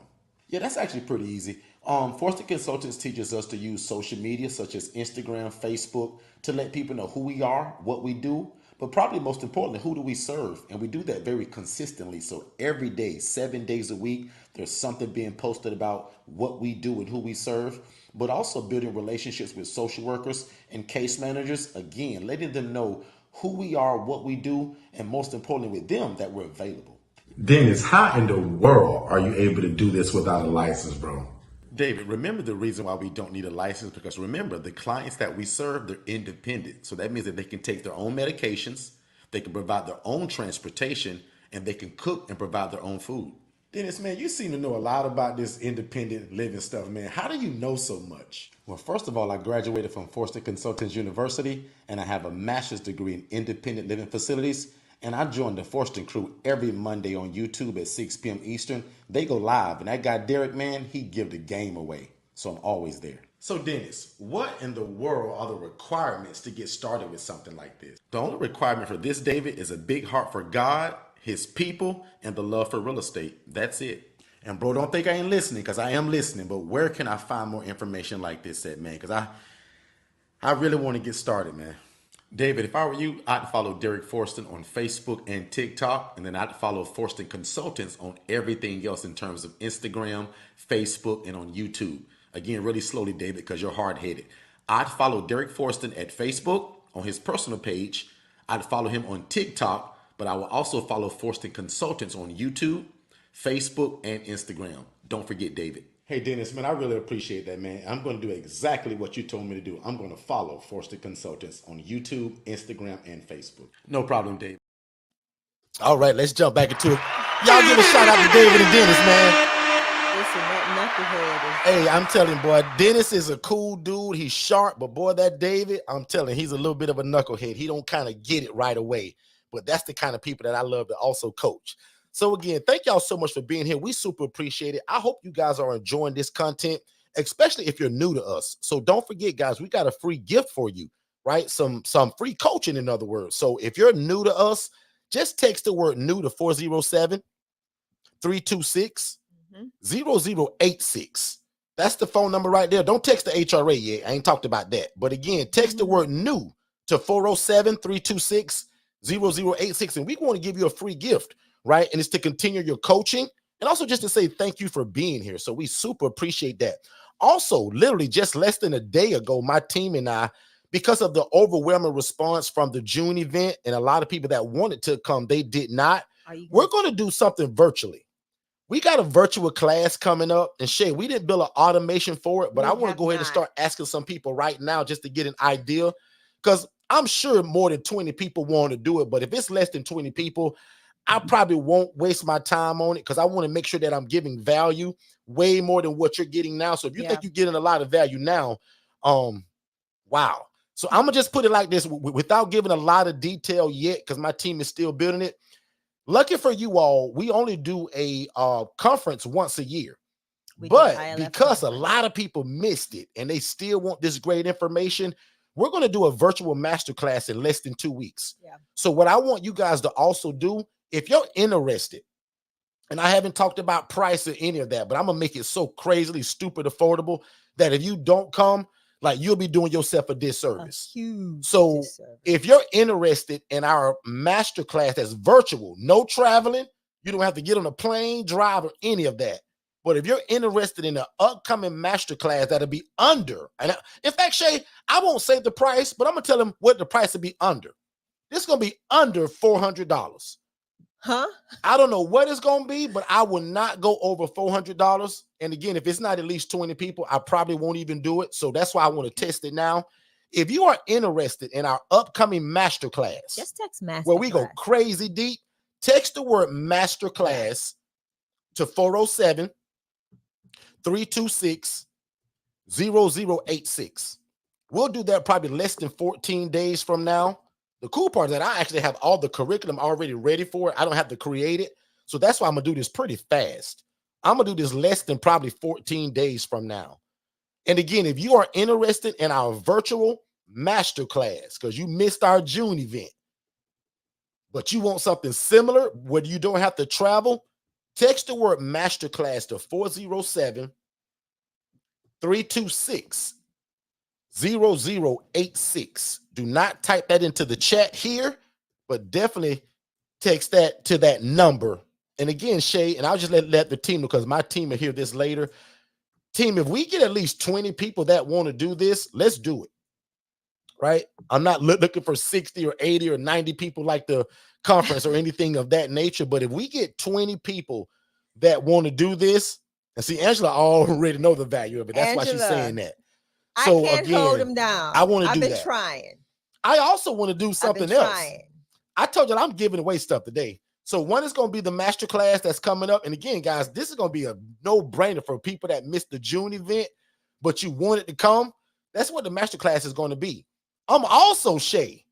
Yeah, that's actually pretty easy. Forston Consultants teaches us to use social media such as Instagram, Facebook, to let people know who we are, what we do, but probably most importantly, who do we serve? And we do that very consistently. So every day, 7 days a week, there's something being posted about what we do and who we serve, but also building relationships with social workers and case managers. Again, letting them know who we are, what we do, and most importantly with them, that we're available. Dennis, how in the world are you able to do this without a license, bro? David, remember the reason why we don't need a license, because remember, the clients that we serve, they're independent. So that means that they can take their own medications, they can provide their own transportation, and they can cook and provide their own food. Dennis, man, you seem to know a lot about this independent living stuff, man. How do you know so much? Well, first of all, I graduated from Forston Consultants University, and I have a master's degree in independent living facilities. And I join the Forston crew every Monday on YouTube at 6 p.m. Eastern. They go live, and that guy Derek, man, he give the game away. So I'm always there. So Dennis, what in the world are the requirements to get started with something like this? The only requirement for this, David, is a big heart for God, his people, and the love for real estate. That's it. And bro, don't think I ain't listening, because I am listening. But where can I find more information like this at, man? Because I really want to get started, man. David, if I were you, I'd follow Derek Forston on Facebook and TikTok, and then I'd follow Forston Consultants on everything else in terms of Instagram, Facebook, and on YouTube. Again, really slowly, David, because you're hard-headed. I'd follow Derek Forston at Facebook on his personal page. I'd follow him on TikTok, but I will also follow Forston Consultants on YouTube, Facebook, and Instagram. Don't forget, David. Hey, Dennis, man, I really appreciate that, man. I'm going to do exactly what you told me to do. I'm going to follow Forston Consultants on YouTube, Instagram, and Facebook. No problem, David. All right, let's jump back into it. Y'all give a shout out to David and Dennis, man. Listen, that knucklehead Hey, I'm telling you, boy, Dennis is a cool dude. He's sharp, but boy, that David, I'm telling you, he's a little bit of a knucklehead. He don't kind of get it right away, but that's the kind of people that I love to also coach. So again, thank y'all so much for being here. We super appreciate it. I hope you guys are enjoying this content, especially if you're new to us. So don't forget, guys, we got a free gift for you, right? Some free coaching, in other words. So if you're new to us, just text the word new to 407-326-0086. That's the phone number right there. Don't text the HRA yet. I ain't talked about that. But again, text the word new to 407-326-0086. And we want to give you a free gift, right? And it's to continue your coaching and also just to say thank you for being here. So we super appreciate that. Also, literally just less than a day ago, my team and I, because of the overwhelming response from the June event and a lot of people that wanted to come, they did not. We're going to do something virtually. We got a virtual class coming up. And Shay, we didn't build an automation for it, but I want to go ahead and start asking some people right now just to get an idea, because I'm sure more than 20 people want to do it. But if it's less than 20 people, I probably won't waste my time on it, because I want to make sure that I'm giving value way more than what you're getting now. So if you think you're getting a lot of value now, wow. So I'm gonna just put it like this without giving a lot of detail yet, because my team is still building it. Lucky for you all, we only do a conference once a year. But because a lot of people missed it and they still want this great information, we're going to do a virtual masterclass in less than 2 weeks. So what I want you guys to also do, if you're interested, and I haven't talked about price or any of that, but I'm going to make it so crazily stupid affordable that if you don't come, like, you'll be doing yourself a disservice. So if you're interested in our masterclass that's virtual, no traveling, you don't have to get on a plane, drive, or any of that. But if you're interested in an upcoming masterclass that'll be under, and in fact, Shay, I won't say the price, but I'm gonna tell them what the price will be under. This is gonna be under $400. Huh? I don't know what it's gonna be, but I will not go over $400. And again, if it's not at least 20 people, I probably won't even do it. So that's why I want to test it now. If you are interested in our upcoming masterclass, just text masterclass, where we go crazy deep, text the word masterclass to 407-326-0086. We'll do that probably less than 14 days from now. The cool part is that I actually have all the curriculum already ready for it. I don't have to create it. So that's why I'm going to do this pretty fast. I'm going to do this less than probably 14 days from now. And again, if you are interested in our virtual masterclass, because you missed our June event, but you want something similar where you don't have to travel, text the word masterclass to 407-326-0086. Do not type that into the chat here, but definitely text that to that number. And again, Shay, and I'll just let the team know, because my team will hear this later. Team, if we get at least 20 people that want to do this, let's do it. Right? I'm not looking for 60 or 80 or 90 people like the conference or anything of that nature. But if we get 20 people that want to do this, and see, Angela already know the value of it. That's why she's saying that. So I can't again, hold them down. I want to do that. I've been trying. I also want to do something else. I told you that I'm giving away stuff today. So one is going to be the masterclass that's coming up. And again, guys, this is going to be a no-brainer for people that missed the June event, but you wanted to come. That's what the masterclass is going to be. I'm also, Shay,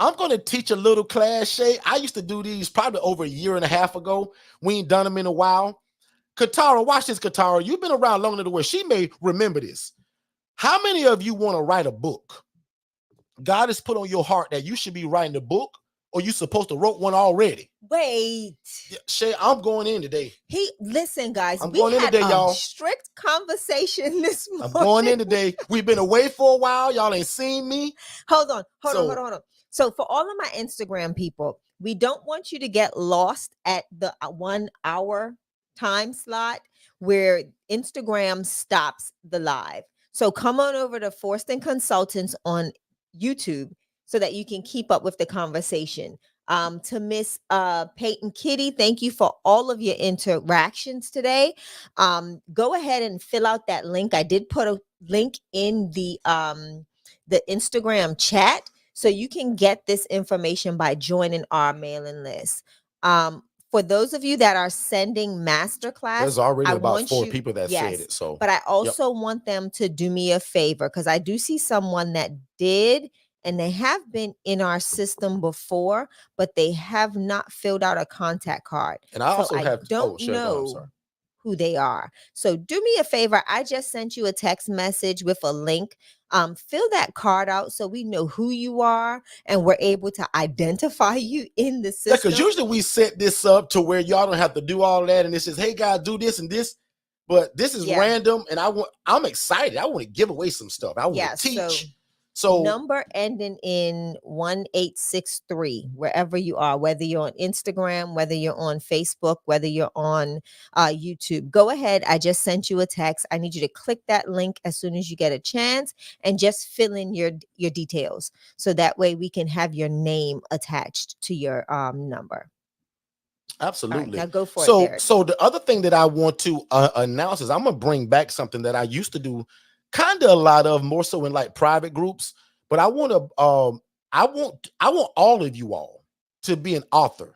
I'm going to teach a little class, Shay. I used to do these probably over a year and a half ago. We ain't done them in a while. Katara, watch this, Katara. You've been around long enough to where she may remember this. How many of you want to write a book? God has put on your heart that you should be writing a book or you supposed to wrote one already? Wait. Yeah, Shay, I'm going in today. Listen, guys, I'm we going in had today, a y'all. strict conversation this morning. I'm going in today. We've been away for a while. Y'all ain't seen me. Hold on. So for all of my Instagram people, we don't want you to get lost at the 1 hour time slot where Instagram stops the live. So come on over to Forston Consultants on YouTube so that you can keep up with the conversation. To Miss Peyton Kitty, thank you for all of your interactions today. Go ahead and fill out that link. I did put a link in the Instagram chat, so you can get this information by joining our mailing list. For those of you that are sending masterclass, There's already I about want 4 you- people that yes, said it. So, but I also want them to do me a favor, because I do see someone that did, and they have been in our system before, but they have not filled out a contact card. and I also I have. don't Shay, go on, I'm know sorry. who they are. So do me a favor. I just sent you a text message with a link. Fill that card out so we know who you are and we're able to identify you in the Yeah, system. because usually we set this up to where y'all don't have to do all that, and it's just, hey guys, do this and this. But this is random, and I'm excited. I want to give away some stuff. I want to teach. So number ending in 1863, wherever you are, whether you're on Instagram, whether you're on Facebook, whether you're on YouTube, go ahead. I just sent you a text. I need you to click that link as soon as you get a chance and just fill in your details. So that way we can have your name attached to your number. absolutely. Now go for it, Derek. So the other thing that I want to announce is I'm gonna bring back something that I used to do kind of a lot of, more so in like private groups. But I want to I want all of you all to be an author.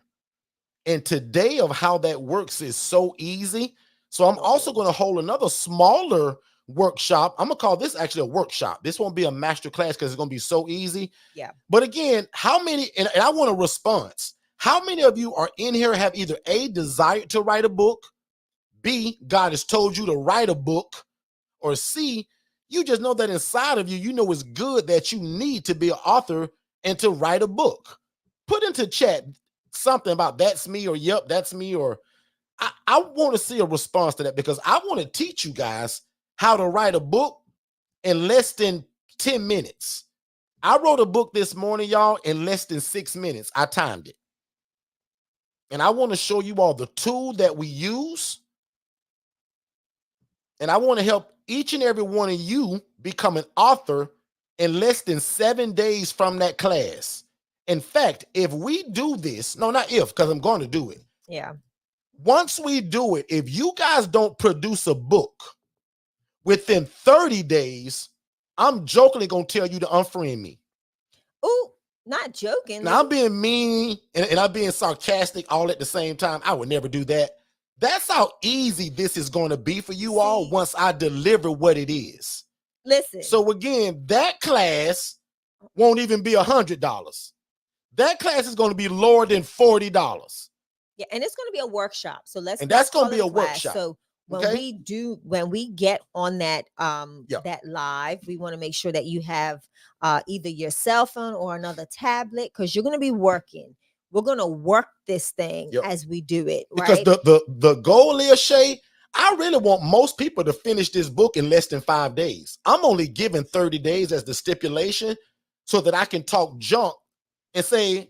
And today of how that works is so easy. So I'm also going to hold another smaller workshop. I'm gonna call this actually a workshop. This won't be a master class because it's going to be so easy. Yeah. But again, how many, and I want a response. How many of you are in here have either A, desired to write a book, B, God has told you to write a book, or C, you just know that inside of you, you know it's good that you need to be an author and to write a book? Put into chat something about that's me, or yep, that's me, or I want to see a response to that, because I want to teach you guys how to write a book in less than 10 minutes. I wrote a book this morning, y'all, in less than 6 minutes. I timed it. And I want to show you all the tool that we use. And I want to help each and every one of you become an author in less than 7 days from that class. In fact, if we do this, no, not if, because I'm going to do it. Yeah. Once we do it, if you guys don't produce a book within 30 days, I'm jokingly going to tell you to unfriend me. Oh, not joking. Now, I'm being mean and I'm being sarcastic all at the same time. I would never do that. That's how easy this is going to be for you all once I deliver what it is. Listen. So again, that class won't even be $100. That class is going to be lower than $40. Yeah, and it's going to be a workshop. So and that's going to be a workshop. So when we get on that that live, we want to make sure that you have either your cell phone or another tablet, because you're going to be working. We're going to work this thing as we do it, right? Because the goal is, Shay, I really want most people to finish this book in less than 5 days. I'm only giving 30 days as the stipulation so that I can talk junk and say,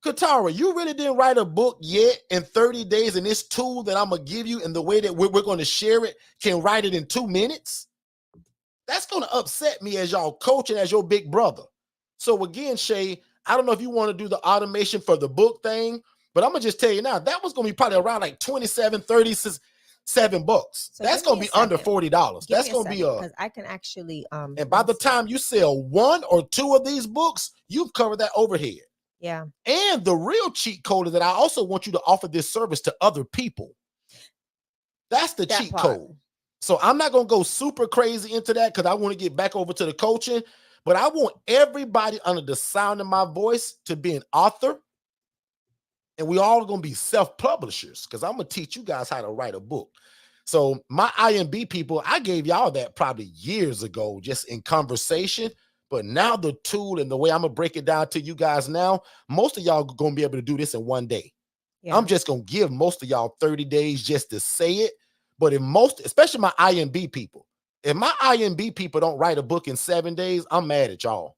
Katara, you really didn't write a book yet in 30 days, and this tool that I'm going to give you and the way that we're going to share it can write it in 2 minutes? That's going to upset me as y'all coach and as your big brother. So again, Shay, I don't know if you want to do the automation for the book thing, but I'm going to just tell you now, that was going to be probably around like 27, 37 bucks. So that's going to be under $40. That's going to be because I can actually and by the time you sell 1 or 2 of these books, you've covered that overhead. Yeah. And the real cheat code is that I also want you to offer this service to other people. That's the cheat code. So I'm not going to go super crazy into that because I want to get back over to the coaching, but I want everybody under the sound of my voice to be an author. And we all going to be self-publishers, because I'm going to teach you guys how to write a book. So my IMB people, I gave y'all that probably years ago, just in conversation. But now the tool and the way I'm gonna break it down to you guys now, most of y'all gonna be able to do this in one day. Yeah. I'm just gonna give most of y'all 30 days just to say it. But if most, especially my IMB people, if my IMB people don't write a book in 7 days, I'm mad at y'all.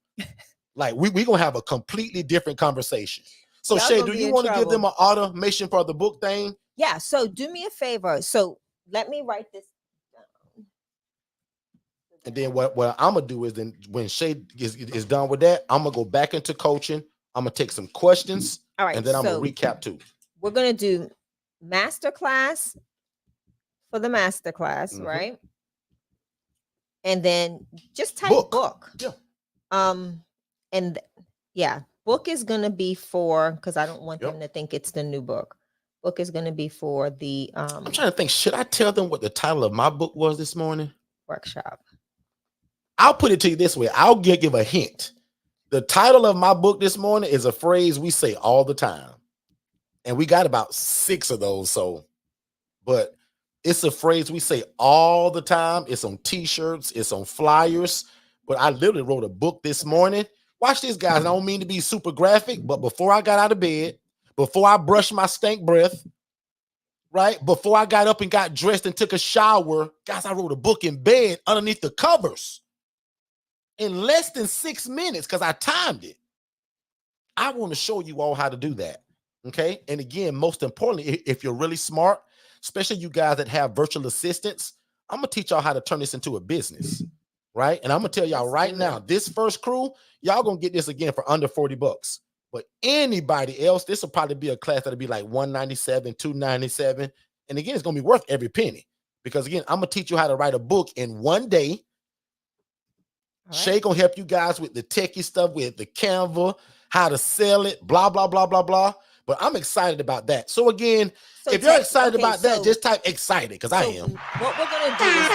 Like we gonna have a completely different conversation. So Y'all Shay, gonna do be you in want to give trouble. them an automation for the book thing? Yeah. So do me a favor. So let me write this down. And then what I'm gonna do is then when Shay is done with that, I'm gonna go back into coaching. I'm gonna take some questions, All right. and then I'm So gonna recap too. we're gonna do masterclass for the masterclass, Mhm. right? And then just type book. Yeah. And yeah, book is gonna be for, because I don't want Yep. them to think it's the new book. Book is gonna be for the I'm trying to think. Should I tell them what the title of my book was this morning? workshop. I'll put it to you this way. I'll give a hint. The title of my book this morning is a phrase we say all the time. And we got about 6 of those. So, but it's a phrase we say all the time. It's on t-shirts, it's on flyers. But I literally wrote a book this morning. Watch this, guys. I don't mean to be super graphic, but before I got out of bed, before I brushed my stank breath, right? Before I got up and got dressed and took a shower, guys, I wrote a book in bed underneath the covers in less than 6 minutes because I timed it. I want to show you all how to do that. Okay. And again, most importantly, if you're really smart, especially you guys that have virtual assistants, I'm going to teach y'all how to turn this into a business. Right. And I'm going to tell y'all Let's right do now, it. this first crew, y'all going to get this again for under $40. But anybody else, this will probably be a class that'll be like $197, $297. And again, it's going to be worth every penny because again, I'm going to teach you how to write a book in one day. All right. Shay gonna help you guys with the techie stuff, with the Canva, how to sell it, blah, blah, blah, blah, blah. But I'm excited about that. So again, So if you're text- excited okay, about that, so- just type excited because I So am. what we're gonna do is this.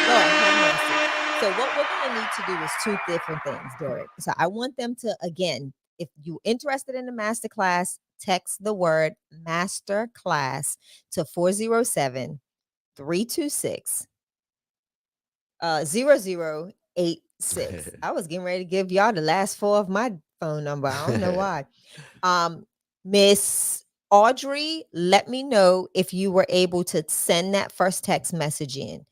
Lord have mercy. So what we're gonna need to do is 2 different things, Derek. So I want them to, again, if you're interested in the master class, text the word master class to 407-326 0086. I was getting ready to give y'all the last 4 of my phone number. I don't know why. Miss Audrey, let me know if you were able to send that first text message in.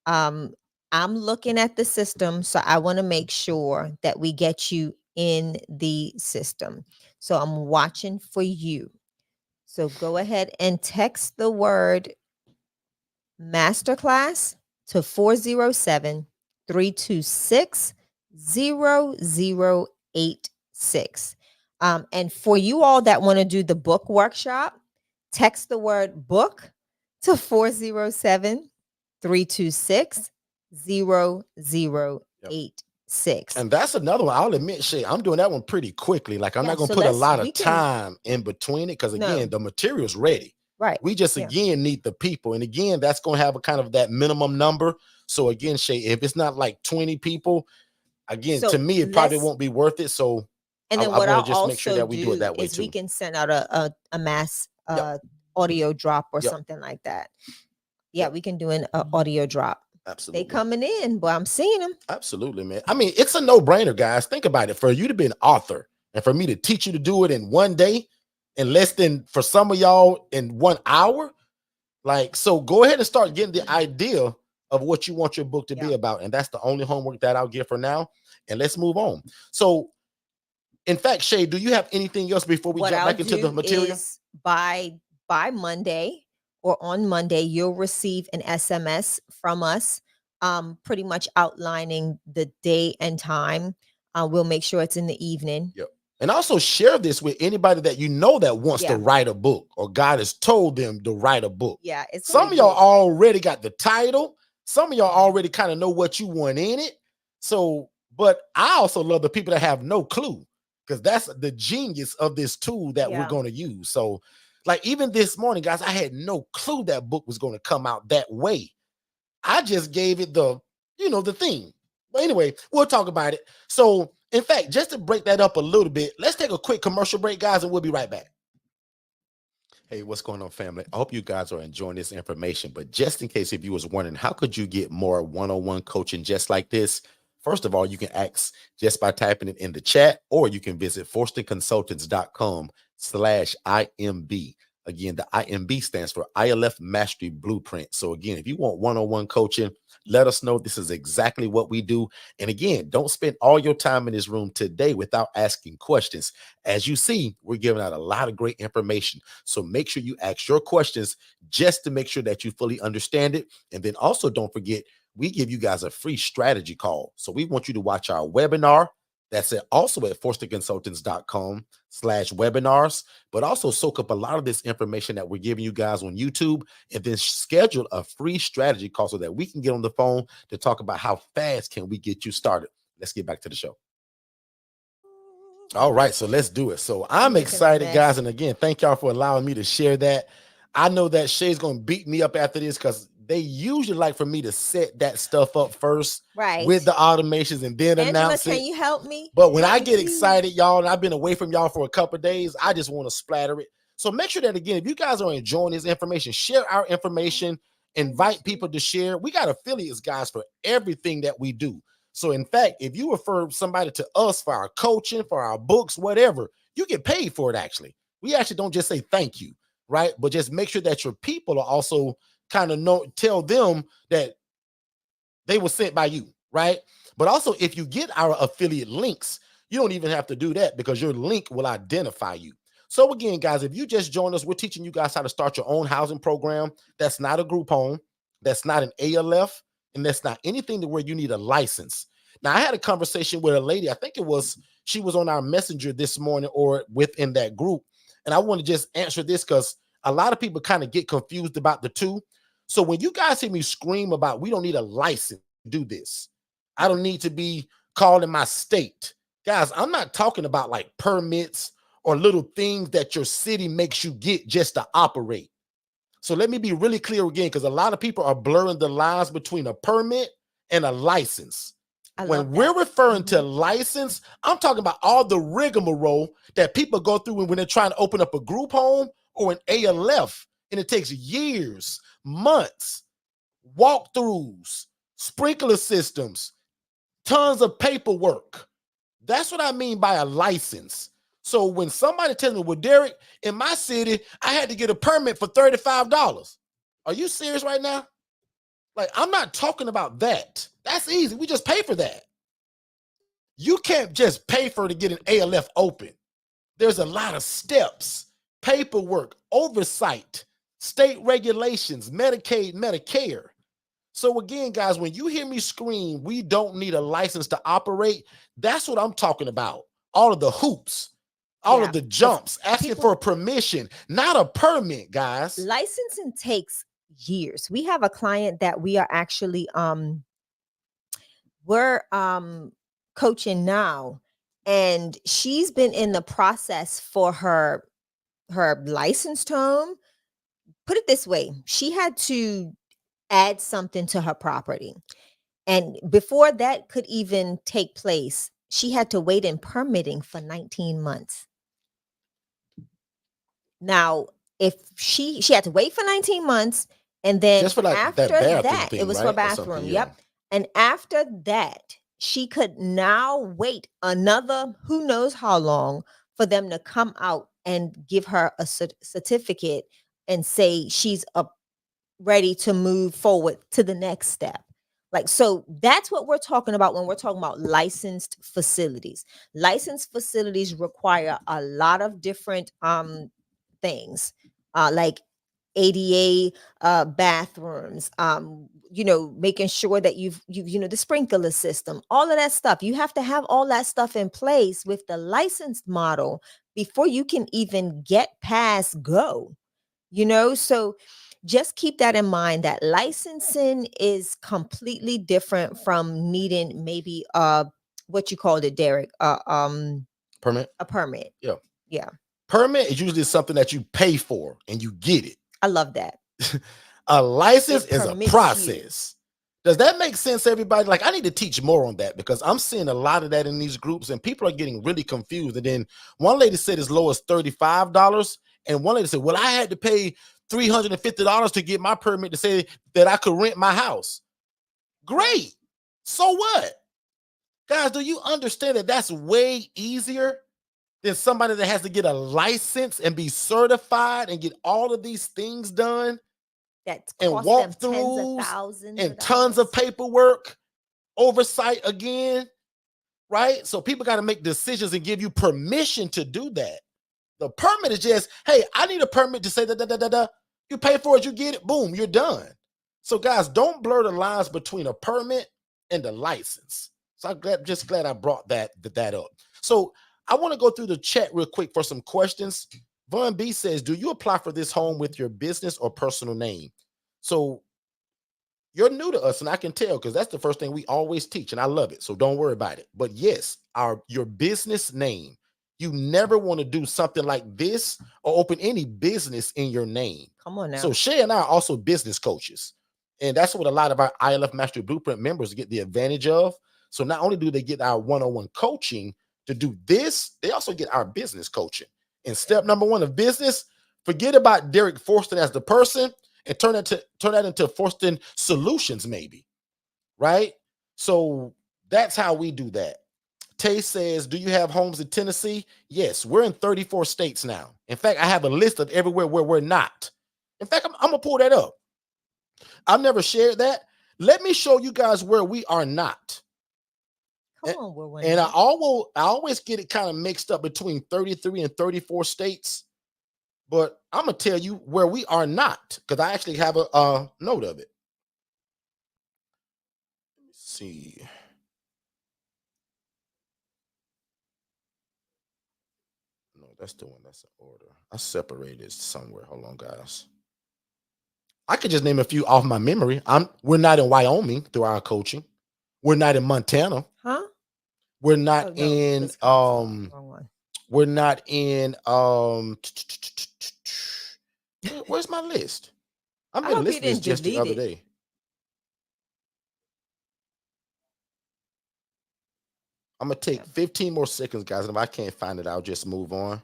I'm looking at the system, so I want to make sure that we get you in the system. So I'm watching for you. So go ahead and text the word masterclass to 407-326-0086. And for you all that want to do the book workshop, text the word book to 407-326-0086. And that's another one. I'll admit, Shay, I'm doing that one pretty quickly. Like I'm Yeah, not gonna so put a let's- lot we of can- time in between it because again, No. the material's ready. Right. We just Yeah. again need the people. And again, that's gonna have a kind of that minimum number. So again, Shay, if it's not like 20 people, again, So to me, it probably let's- won't be worth it. So And then I what wanna I'll just also make sure that we do it that way is we too. can send out a mass Yep. audio drop or Yep. something like that. Yeah, Yep. we can do an audio drop. Absolutely. They coming in, but I'm seeing them. Absolutely, man. I mean, it's a no-brainer, guys. Think about it. For you to be an author and for me to teach you to do it in one day, in less than for some of y'all in 1 hour, like, so go ahead and start getting the idea of what you want your book to be Yeah. about. And that's the only homework that I'll give for now. And let's move on. So, in fact, Shay, do you have anything else before we What jump I'll back into the do material? is by Monday or on Monday, you'll receive an SMS from us, pretty much outlining the day and time. We'll make sure it's in the evening. Yep. And also share this with anybody that you know that wants Yeah. to write a book or God has told them to write a book. Yeah, it's Some gonna of be y'all good. already got the title. Some of y'all already kind of know what you want in it. So, but I also love the people that have no clue because that's the genius of this tool that we're Yeah. going to use. So, like even this morning, guys, I had no clue that book was going to come out that way. I just gave it the theme. But anyway, we'll talk about it. So, in fact, just to break that up a little bit, let's take a quick commercial break, guys, and we'll be right back. Hey, what's going on, family? I hope you guys are enjoying this information. But just in case if you was wondering, how could you get more one-on-one coaching just like this? First of all, you can ask just by typing it in the chat, or you can visit forstonconsultants.com/IMB. Again, the IMB stands for ILF Mastery Blueprint. So again, if you want one-on-one coaching, let us know. This is exactly what we do. And again, don't spend all your time in this room today without asking questions. As you see, we're giving out a lot of great information. So make sure you ask your questions just to make sure that you fully understand it. And then also don't forget, we give you guys a free strategy call. So we want you to watch our webinar. That's also at forstonconsultants.com/webinars, but also soak up a lot of this information that we're giving you guys on YouTube, and then schedule a free strategy call so that we can get on the phone to talk about how fast can we get you started. Let's get back to the show. All right, so let's do it. So I'm excited, guys. And again, thank y'all for allowing me to share that. I know that Shay's going to beat me up after this because they usually like for me to set that stuff up first, right, with the automations and then Angela, announce it. can you help me? But when I get excited, y'all, and I've been away from y'all for a couple of days, I just want to splatter it. So make sure that, again, if you guys are enjoying this information, share our information, invite people to share. We got affiliates, guys, for everything that we do. So in fact, if you refer somebody to us for our coaching, for our books, whatever, you get paid for it. Actually, we actually don't just say thank you, right? But just make sure that your people are also kind of tell them that they were sent by you, right? But also, if you get our affiliate links, you don't even have to do that because your link will identify you. So again, guys, if you just joined us, we're teaching you guys how to start your own housing program. That's not a group home. That's not an ALF. And that's not anything to where you need a license. Now, I had a conversation with a lady. I think she was on our messenger this morning or within that group. And I want to just answer this because a lot of people kind of get confused about the two. So when you guys hear me scream about we don't need a license to do this, I don't need to be calling my state. Guys, I'm not talking about like permits or little things that your city makes you get just to operate. So let me be really clear again, because a lot of people are blurring the lines between a permit and a license. When we're referring to license, I'm talking about all the rigmarole that people go through when they're trying to open up a group home or an ALF. And it takes years, months, walkthroughs, sprinkler systems, tons of paperwork. That's what I mean by a license. So when somebody tells me, well, Derek, in my city, I had to get a permit for $35. Are you serious right now? Like, I'm not talking about that. That's easy. We just pay for that. You can't just pay for to get an ALF open. There's a lot of steps, paperwork, oversight, state regulations, Medicaid, Medicare. So again, guys, when you hear me scream, we don't need a license to operate, that's what I'm talking about. All of the hoops, all of the jumps, asking for a permission, not a permit, guys. Licensing takes years. We have a client that we are actually coaching now, and she's been in the process for her licensed home. Put it this way, she had to add something to her property, and before that could even take place, she had to wait in permitting for 19 months. Now, if she had to wait for 19 months, and then just for like after that, thing, it was right? for bathroom. Yep. And after that, she could now wait another who knows how long for them to come out and give her a certificate and say she's ready to move forward to the next step. Like, so that's what we're talking about when we're talking about licensed facilities. Licensed facilities require a lot of different things, like ADA bathrooms, making sure that you've the sprinkler system, all of that stuff. You have to have all that stuff in place with the licensed model before you can even get past go. So just keep that in mind, that licensing is completely different from needing maybe what you called it, Derek, permit. A permit. Yeah. Permit is usually something that you pay for and you get it. I love that. A license is a process. Does that make sense, everybody? Like, I need to teach more on that because I'm seeing a lot of that in these groups and people are getting really confused. And then one lady said as low as $35, and one lady said, well, I had to pay $350 to get my permit to say that I could rent my house. Great. So what? Guys, do you understand that that's way easier than somebody that has to get a license and be certified and get all of these things done That's and cost them tens of walkthroughs thousands of and tons of dollars. paperwork, oversight again, right? So people got to make decisions and give you permission to do that. The permit is just, hey, I need a permit to say da da da da da. You pay for it, you get it, boom, you're done. So guys, don't blur the lines between a permit and the license. So I'm glad I brought that up. So I want to go through the chat real quick for some questions. Von B says, do you apply for this home with your business or personal name? So you're new to us, and I can tell because that's the first thing we always teach, and I love it. So don't worry about it. But yes, your business name. You never want to do something like this or open any business in your name. Come on now. So Shay and I are also business coaches. And that's what a lot of our ILF Mastery Blueprint members get the advantage of. So not only do they get our one-on-one coaching to do this, they also get our business coaching. And step number one of business, forget about Derek Forston as the person and turn that into Forston Solutions, maybe. Right? So that's how we do that. Tay says, do you have homes in Tennessee? Yes, we're in 34 states now. In fact, I have a list of everywhere where we're not. In fact, I'm going to pull that up. I've never shared that. Let me show you guys where we are not. Come on, we're and I always get it kind of mixed up between 33 and 34 states. But I'm going to tell you where we are not because I actually have a note of it. Let me see. No, that's the one. That's an order. I separated it somewhere. Hold on, guys. I could just name a few off my memory. We're not in Wyoming through our coaching. We're not in Montana. Huh? We're not in we're not in where's my list? I made a list of this just the other day. I'm gonna take 15 more seconds, guys, and if I can't find it, I'll just move on.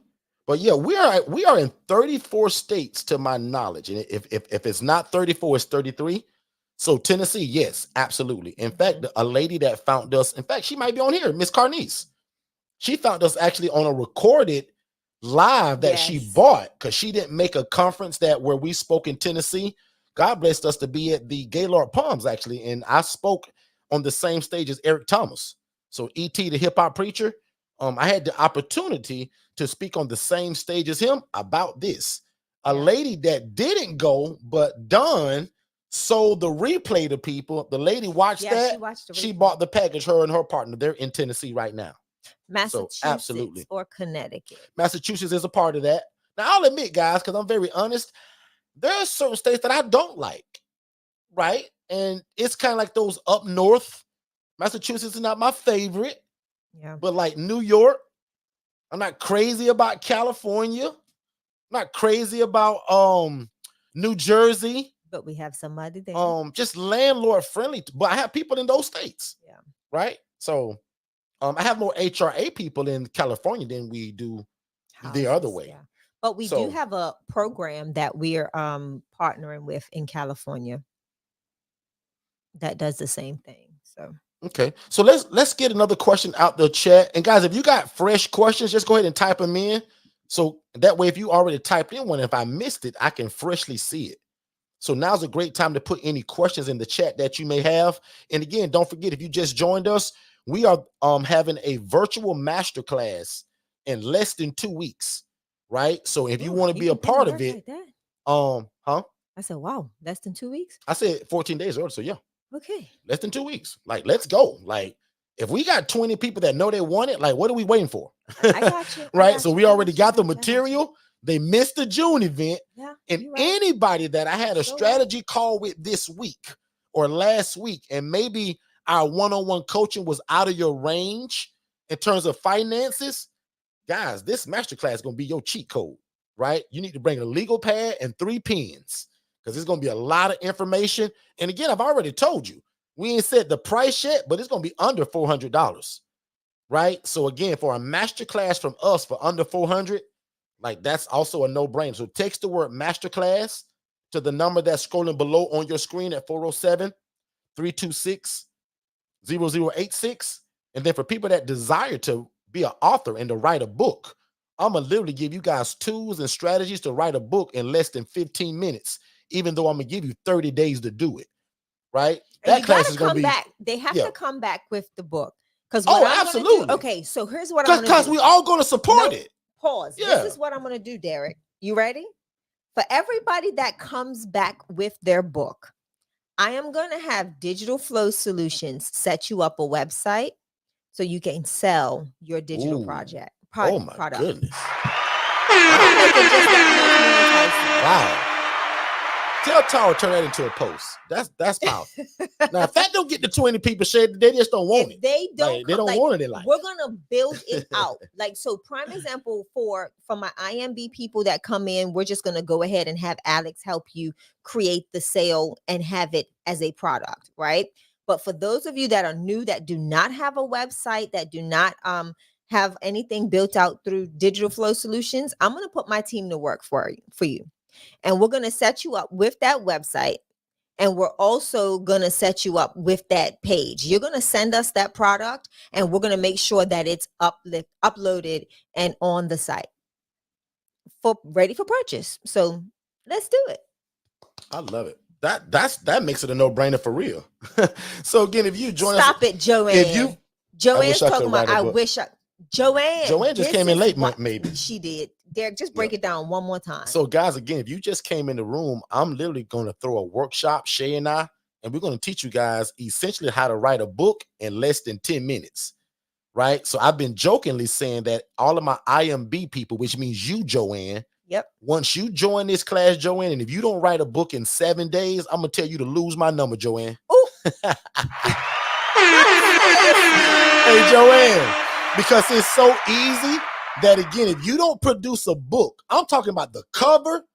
But yeah, we are in 34 states to my knowledge, and if it's not 34, it's 33. So Tennessee, yes, absolutely. In fact, a lady that found us, in fact, she might be on here, Miss Carnice. She found us actually on a recorded live that she bought because she didn't make a conference where we spoke in Tennessee. God blessed us to be at the Gaylord Palms actually, and I spoke on the same stage as Eric Thomas. So E.T. the hip hop preacher, I had the opportunity to speak on the same stage as him about this. A lady that didn't go, but Dawn sold the replay to people. The lady watched that. She bought the package, her and her partner. They're in Tennessee right now. Massachusetts so, absolutely. Or Connecticut. Massachusetts is a part of that. Now, I'll admit, guys, because I'm very honest, there are certain states that I don't like, right? And it's kind of like those up north. Massachusetts is not my favorite. Yeah. But like New York, I'm not crazy about California. I'm not crazy about New Jersey. But we have somebody there. Just landlord friendly. But I have people in those states. Yeah. Right? So I have more HRA people in California than we do the other way. Yeah. But we do have a program that we're partnering with in California that does the same thing. So okay, so let's get another question out the chat. And guys, if you got fresh questions, just go ahead and type them in. So that way, if you already typed in one, if I missed it, I can freshly see it. So now's a great time to put any questions in the chat that you may have. And again, don't forget, if you just joined us, we are having a virtual masterclass in less than 2 weeks, right? So if you want to be a part of it, I said, wow, less than 2 weeks. I said 14 days earlier. So yeah. Okay. Less than 2 weeks. Like, let's go. Like, if we got 20 people that know they want it, like, what are we waiting for? I got you. Right? So we already got the material. They missed the June event. Yeah, and anybody that I had a strategy call with this week or last week, and maybe our one-on-one coaching was out of your range in terms of finances, guys, this masterclass is going to be your cheat code, right? You need to bring a legal pad and 3 pens because there's going to be a lot of information. And again, I've already told you, we ain't said the price yet, but it's going to be under $400, right? So again, for a masterclass from us for under $400, like, that's also a no-brainer. So text the word masterclass to the number that's scrolling below on your screen at 407-326-0086. And then for people that desire to be an author and to write a book, I'm going to literally give you guys tools and strategies to write a book in less than 15 minutes, even though I'm going to give you 30 days to do it. Right? And That you class gotta is going to come be, back. They have yeah. to come back with the book. Because Oh, what I'm gonna absolutely. do, okay, so here's what I'm gonna Because do. we all going to support Nope. it. Pause. Yeah. This is what I'm gonna do, Derek. You ready? For everybody that comes back with their book, I am gonna have Digital Flow Solutions set you up a website so you can sell your digital Ooh. project. Oh my product. goodness. I'm gonna make it just that much more enticing. Wow. Tell Tara to turn that into a post. That's powerful. Now, if that don't get the 20 people shared, they just don't want If it. they don't, Like, they don't want it in life. we're gonna build it out. Like, so prime example for my IMB people that come in, we're just gonna go ahead and have Alex help you create the sale and have it as a product, right? But for those of you that are new, that do not have a website, that do not have anything built out through Digital Flow Solutions, I'm gonna put my team to work for you. And we're gonna set you up with that website. And we're also going to set you up with that page. You're going to send us that product and we're going to make sure that it's uploaded and on the site for ready for purchase. So let's do it. I love it. That makes it a no-brainer for real. So again, if you join Stop us, it, Joanne. if you, Joanne's I could talking about, write a I book. wish I, Joanne just this came in is late, what- maybe. She did. Derek, just break it down one more time. So guys, again, if you just came in the room, I'm literally going to throw a workshop, Shay and I, and we're going to teach you guys essentially how to write a book in less than 10 minutes, right? So I've been jokingly saying that all of my IMB people, which means you, Joanne, Yep. once you join this class, Joanne, and if you don't write a book in 7 days, I'm going to tell you to lose my number, Joanne. Ooh. Hey, Joanne, because it's so easy that, again, if you don't produce a book, I'm talking about the cover,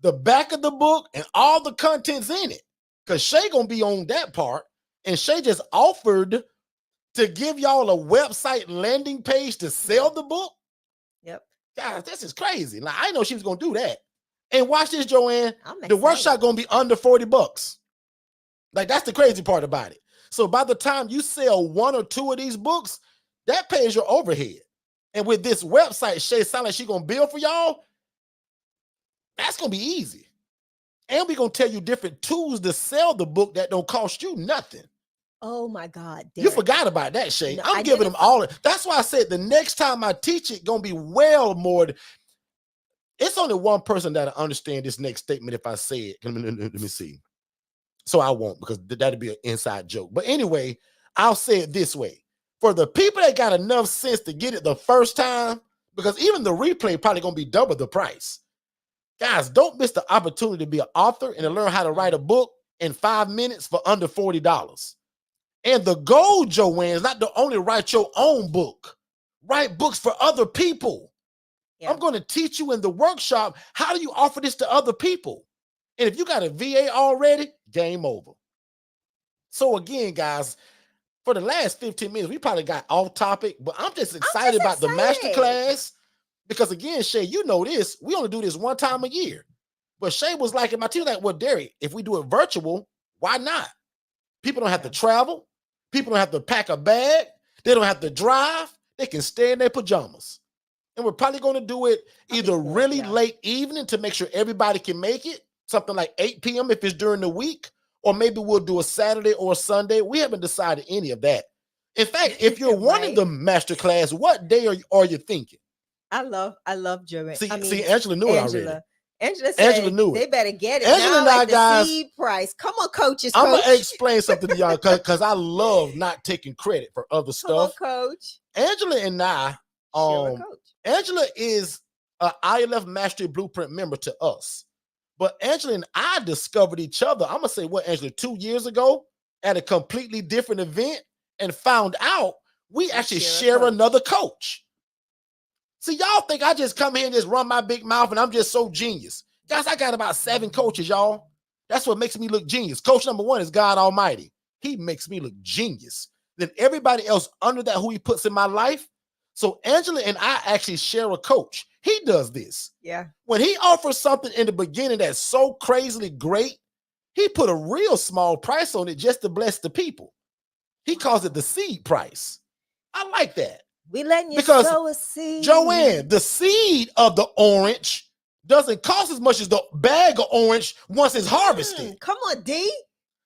the back of the book, and all the contents in it. Because Shay gonna be on that part, and Shay just offered to give y'all a website landing page to sell the book. Yep. Guys, this is crazy. Now, I didn't know she was gonna do that. And watch this, Joanne. I'm The excited. workshop gonna be under $40. Like, that's the crazy part about it. So by the time you sell 1 or 2 of these books, that pays your overhead. And with this website, Shay sound like she gonna build for y'all. That's gonna be easy. And we're gonna tell you different tools to sell the book that don't cost you nothing. Oh my God, Derek. You forgot about that, Shay. No, I'm I giving didn't. them all. That's why I said the next time I teach it, gonna be well more. It's only one person that'll understand this next statement if I say it. Let me see. So I won't, because that'd be an inside joke. But anyway, I'll say it this way. For the people that got enough sense to get it the first time, because even the replay probably gonna be double the price. Guys, don't miss the opportunity to be an author and to learn how to write a book in 5 minutes for under $40. And the goal, Joanne, is not to only write your own book. Write books for other people. Yeah. I'm going to teach you in the workshop, how do you offer this to other people? And if you got a VA already, game over. So again, guys, for the last 15 minutes, we probably got off topic, but I'm just excited about the masterclass. Because again, Shay, you know this, we only do this one time a year. But Shay was like, in my team, like, well, Derek, if we do it virtual, why not? People don't have to travel. People don't have to pack a bag. They don't have to drive. They can stay in their pajamas. And we're probably going to do it either really late evening to make sure everybody can make it, something like 8 p.m. if it's during the week, or maybe we'll do a Saturday or a Sunday. We haven't decided any of that. In fact, if you're wanting the masterclass, what day are you thinking? I love Joanne. See, Angela knew it already. Angela said Angela knew it. They better get it. Angela now, and I, like guys, the seed price. Come on, coaches. I'm coach. gonna explain something to y'all because I love not taking credit for other stuff. Come on, coach. Angela and I, Coach. Angela is an ILF Mastery Blueprint member to us. But Angela and I discovered each other, I'm gonna say what, Angela, 2 years ago at a completely different event, and found out we actually share another coach. See, y'all think I just come here and just run my big mouth and I'm just so genius. Guys, I got about 7 coaches, y'all. That's what makes me look genius. Coach number 1 is God Almighty. He makes me look genius. Then everybody else under that, who he puts in my life. So Angela and I actually share a coach. He does this. Yeah. When he offers something in the beginning that's so crazily great, he put a real small price on it just to bless the people. He calls it the seed price. I like that. We letting you Because sow a seed. Joanne, the seed of the orange doesn't cost as much as the bag of orange once it's harvested. Come on, D.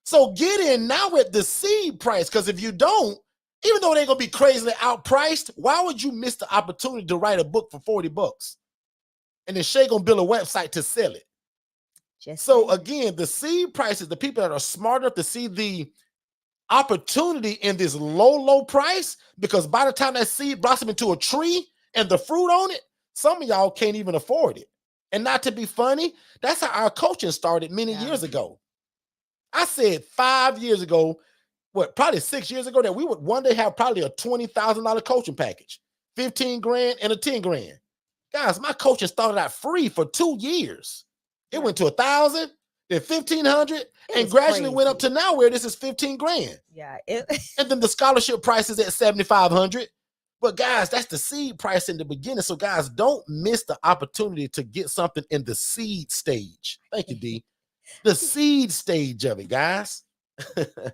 So get in now at the seed price, because if you don't, even though they're gonna be crazily outpriced, why would you miss the opportunity to write a book for $40? And then Shay gonna build a website to sell it. So again, the seed prices, the people that are smart enough to see the opportunity in this low price, because by the time that seed blossom into a tree and the fruit on it, some of y'all can't even afford it. And not to be funny, that's how our coaching started many years ago. I said 5 years ago, probably 6 years ago, that we would one day have probably a $20,000 coaching package, 15 grand and a 10 grand. Guys, my coaching started out free for 2 years. It went to 1,000, then 1,500, and gradually went up to now where this is 15 grand. Yeah. And then the scholarship price is at 7,500. But guys, that's the seed price in the beginning. So guys, don't miss the opportunity to get something in the seed stage. Thank you, D. The seed stage of it, guys.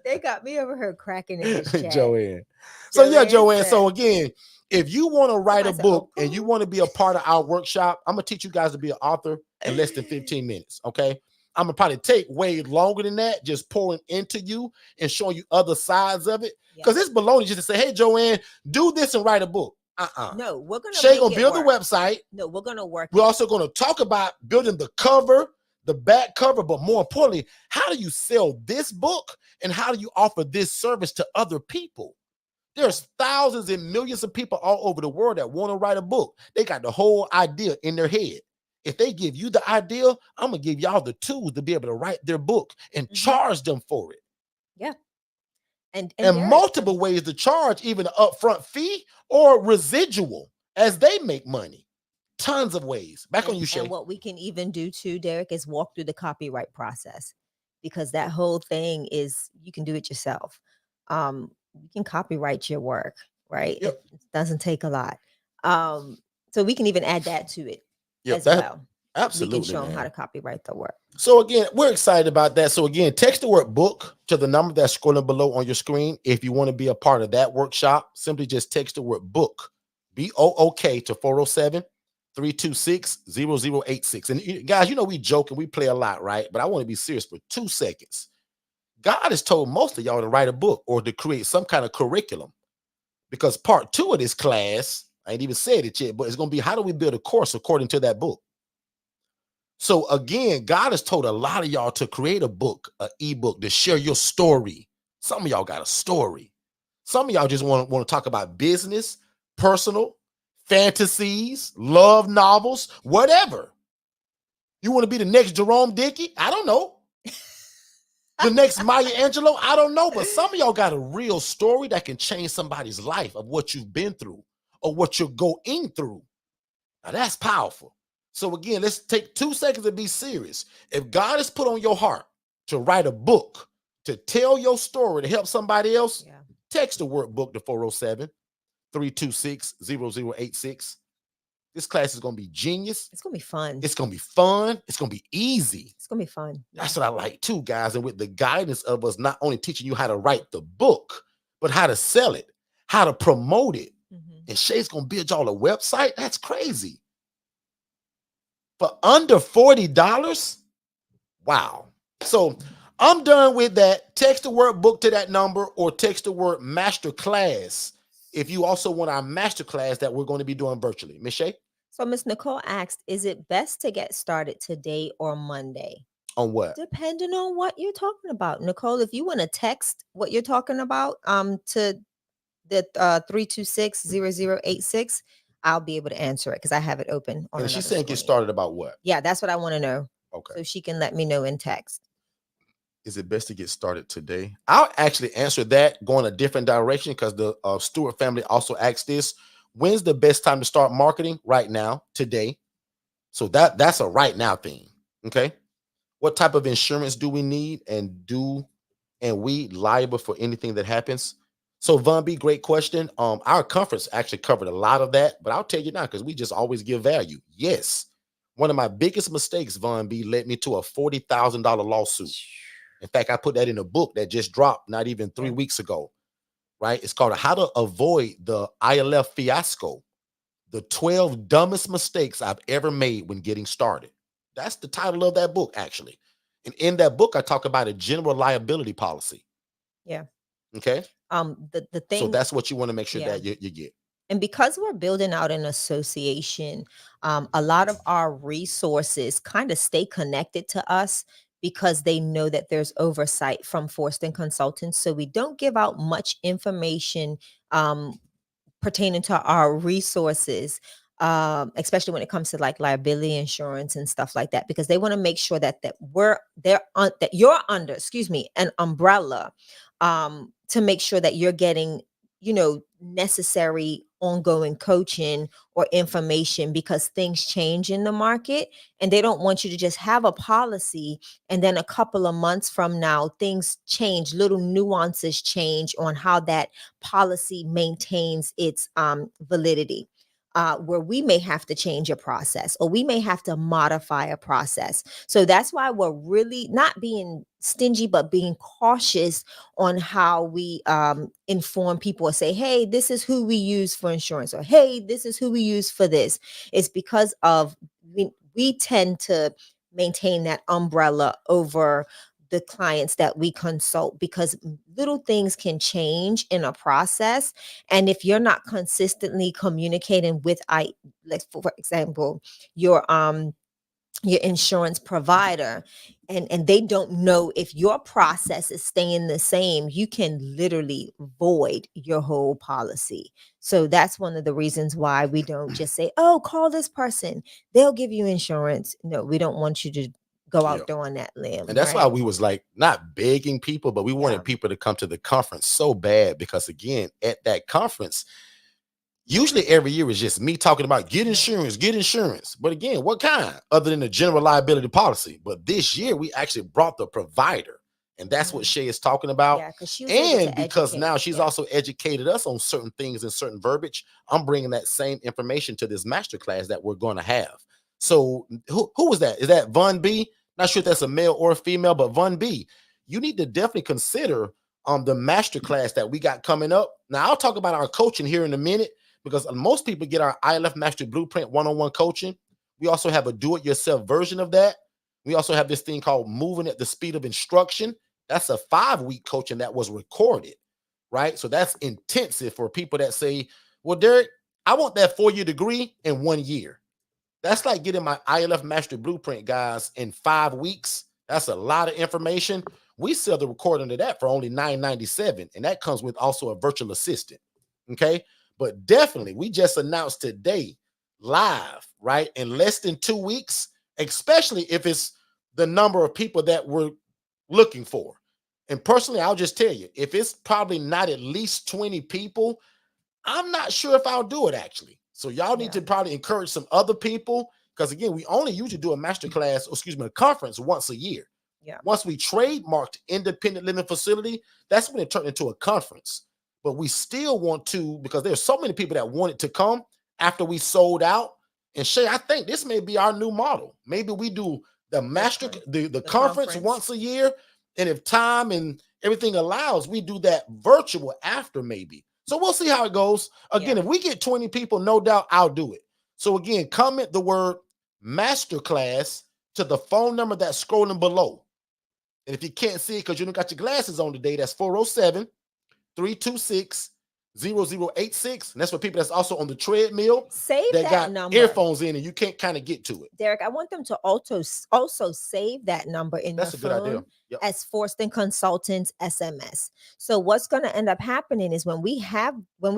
They got me over here cracking in this chat. Joanne. So yeah, Joanne. So again, if you want to write a book and you want to be a part of our workshop, I'm gonna teach you guys to be an author in less than 15 minutes. Okay. I'm gonna probably take way longer than that, just pouring into you and showing you other sides of it. Because it's baloney just to say, hey, Joanne, do this and write a book. No, we're gonna Shay gonna build the website. No, we're gonna work. We're also gonna talk about building the cover, the back cover, but more importantly, how do you sell this book and how do you offer this service to other people? There's thousands and millions of people all over the world that want to write a book. They got the whole idea in their head. If they give you the idea, I'm gonna give y'all the tools to be able to write their book and charge them for it. Yeah. And multiple ways to charge, even an upfront fee or residual as they make money. Tons of ways. Back on you, Shay. And what we can even do too, Derek, is walk through the copyright process, because that whole thing is you can do it yourself. You can copyright your work, right? Yep. It doesn't take a lot. So we can even add that to it as well. Absolutely. We can show them how to copyright the work. So again, we're excited about that. So again, text the word book to the number that's scrolling below on your screen. If you want to be a part of that workshop, simply just text the word book, B-O-O-K, to 407-326-0086. And guys, you know, we joke and we play a lot, right? But I want to be serious for 2 seconds. God has told most of y'all to write a book or to create some kind of curriculum, because part 2 of this class, I ain't even said it yet, but it's going to be how do we build a course according to that book. So again, God has told a lot of y'all to create a book, an ebook, to share your story. Some of y'all got a story. Some of y'all just want to talk about business, personal, fantasies, love novels, whatever. You want to be the next Jerome Dickey? I don't know. The next Maya Angelou? I don't know. But some of y'all got a real story that can change somebody's life of what you've been through or what you're going through. Now that's powerful. So again, let's take 2 seconds and be serious. If God has put on your heart to write a book, to tell your story, to help somebody else, text the word book to 407-326-0086. This class is going to be genius. It's going to be fun. It's going to be fun. It's going to be easy. It's going to be fun. That's what I like too, guys. And with the guidance of us not only teaching you how to write the book, but how to sell it, how to promote it. And Shay's going to build y'all a website. That's crazy. For under $40? Wow. So I'm done with that. Text the word book to that number or text the word master class if you also want our master class that we're going to be doing virtually. Miss Shay? So Miss Nicole asked, is it best to get started today or Monday? On what? Depending on what you're talking about. Nicole, if you want to text what you're talking about to the 326-0086, I'll be able to answer it because I have it open. And she's saying get started about what? Yeah, that's what I want to know. Okay. So she can let me know in text. Is it best to get started today? I'll actually answer that going a different direction because the Stewart family also asked this. When's the best time to start marketing? Right now, today. So that's a right now thing. Okay. What type of insurance do we need? And we liable for anything that happens? So Von B, great question. Our conference actually covered a lot of that, but I'll tell you now, because we just always give value. Yes. One of my biggest mistakes, Von B, led me to a $40,000 lawsuit. In fact, I put that in a book that just dropped not even 3 weeks ago. right? It's called How to Avoid the ILF Fiasco, the 12 dumbest mistakes I've ever made when getting started. That's the title of that book, actually. And in that book, I talk about a general liability policy. Yeah. Okay. The So thing, that's what you want to make sure yeah. that you get. And because we're building out an association, a lot of our resources kind of stay connected to us because they know that there's oversight from Forston Consultants. So we don't give out much information um, pertaining to our resources, especially when it comes to like liability insurance and stuff like that, because they want to make sure that that you're under, excuse me, an umbrella, to make sure that you're getting, necessary ongoing coaching or information, because things change in the market, and they don't want you to just have a policy and then a couple of months from now things change, little nuances change on how that policy maintains its validity, where we may have to change a process or we may have to modify a process. So that's why we're really not being stingy, but being cautious on how we inform people or say, hey, this is who we use for insurance, or hey, this is who we use for this. It's because of we tend to maintain that umbrella over the clients that we consult, because little things can change in a process. And if you're not consistently communicating with like for example, your insurance provider, and they don't know if your process is staying the same, you can literally void your whole policy. So that's one of the reasons why we don't just say, oh, call this person, they'll give you insurance. No, we don't want you to go Yeah. out there on that limb, And that's why right? we was like not begging people, but we Yeah. wanted people to come to the conference so bad, because again, at that conference, usually every year is just me talking about get insurance, get insurance. But again, what kind other than the general liability policy? But this year we actually brought the provider. And that's what Shay is talking about. Yeah, because she was able And to because educate. now she's Yeah. also educated us on certain things and certain verbiage, I'm bringing that same information to this masterclass that we're going to have. So who was that? Is that Von B? Not sure if that's a male or a female, but Von B, you need to definitely consider the masterclass that we got coming up. Now I'll talk about our coaching here in a minute, because most people get our ILF Mastery Blueprint one-on-one coaching. We also have a do-it-yourself version of that. We also have this thing called Moving at the Speed of Instruction. That's a 5-week coaching that was recorded, right? So that's intensive for people that say, well, Derek, I want that 4-year degree in 1 year. That's like getting my ILF Mastery Blueprint, guys, in 5 weeks. That's a lot of information. We sell the recording of that for only $9.97, and that comes with also a virtual assistant, okay? But definitely, we just announced today live, right? In less than 2 weeks, especially if it's the number of people that we're looking for. And personally, I'll just tell you, if it's probably not at least 20 people, I'm not sure if I'll do it actually. So y'all need to probably encourage some other people, because again, we only usually do a masterclass, a conference once a year. Yeah. Once we trademarked independent living facility, that's when it turned into a conference. But we still want to, because there's so many people that wanted to come after we sold out. And Shay, I think this may be our new model. Maybe we do the conference once a year, and if time and everything allows, we do that virtual after maybe. So we'll see how it goes. Again, if we get 20 people, no doubt I'll do it. So again, comment the word masterclass to the phone number that's scrolling below. And if you can't see it because you don't got your glasses on today, that's 407-326-0086. And that's for people that's also on the treadmill. Save that got number. Earphones in and you can't kind of get to it. Derek, I want them to also save that number in That's their a good idea. phone Yep. as Forston Consultants SMS. So what's going to end up happening is when we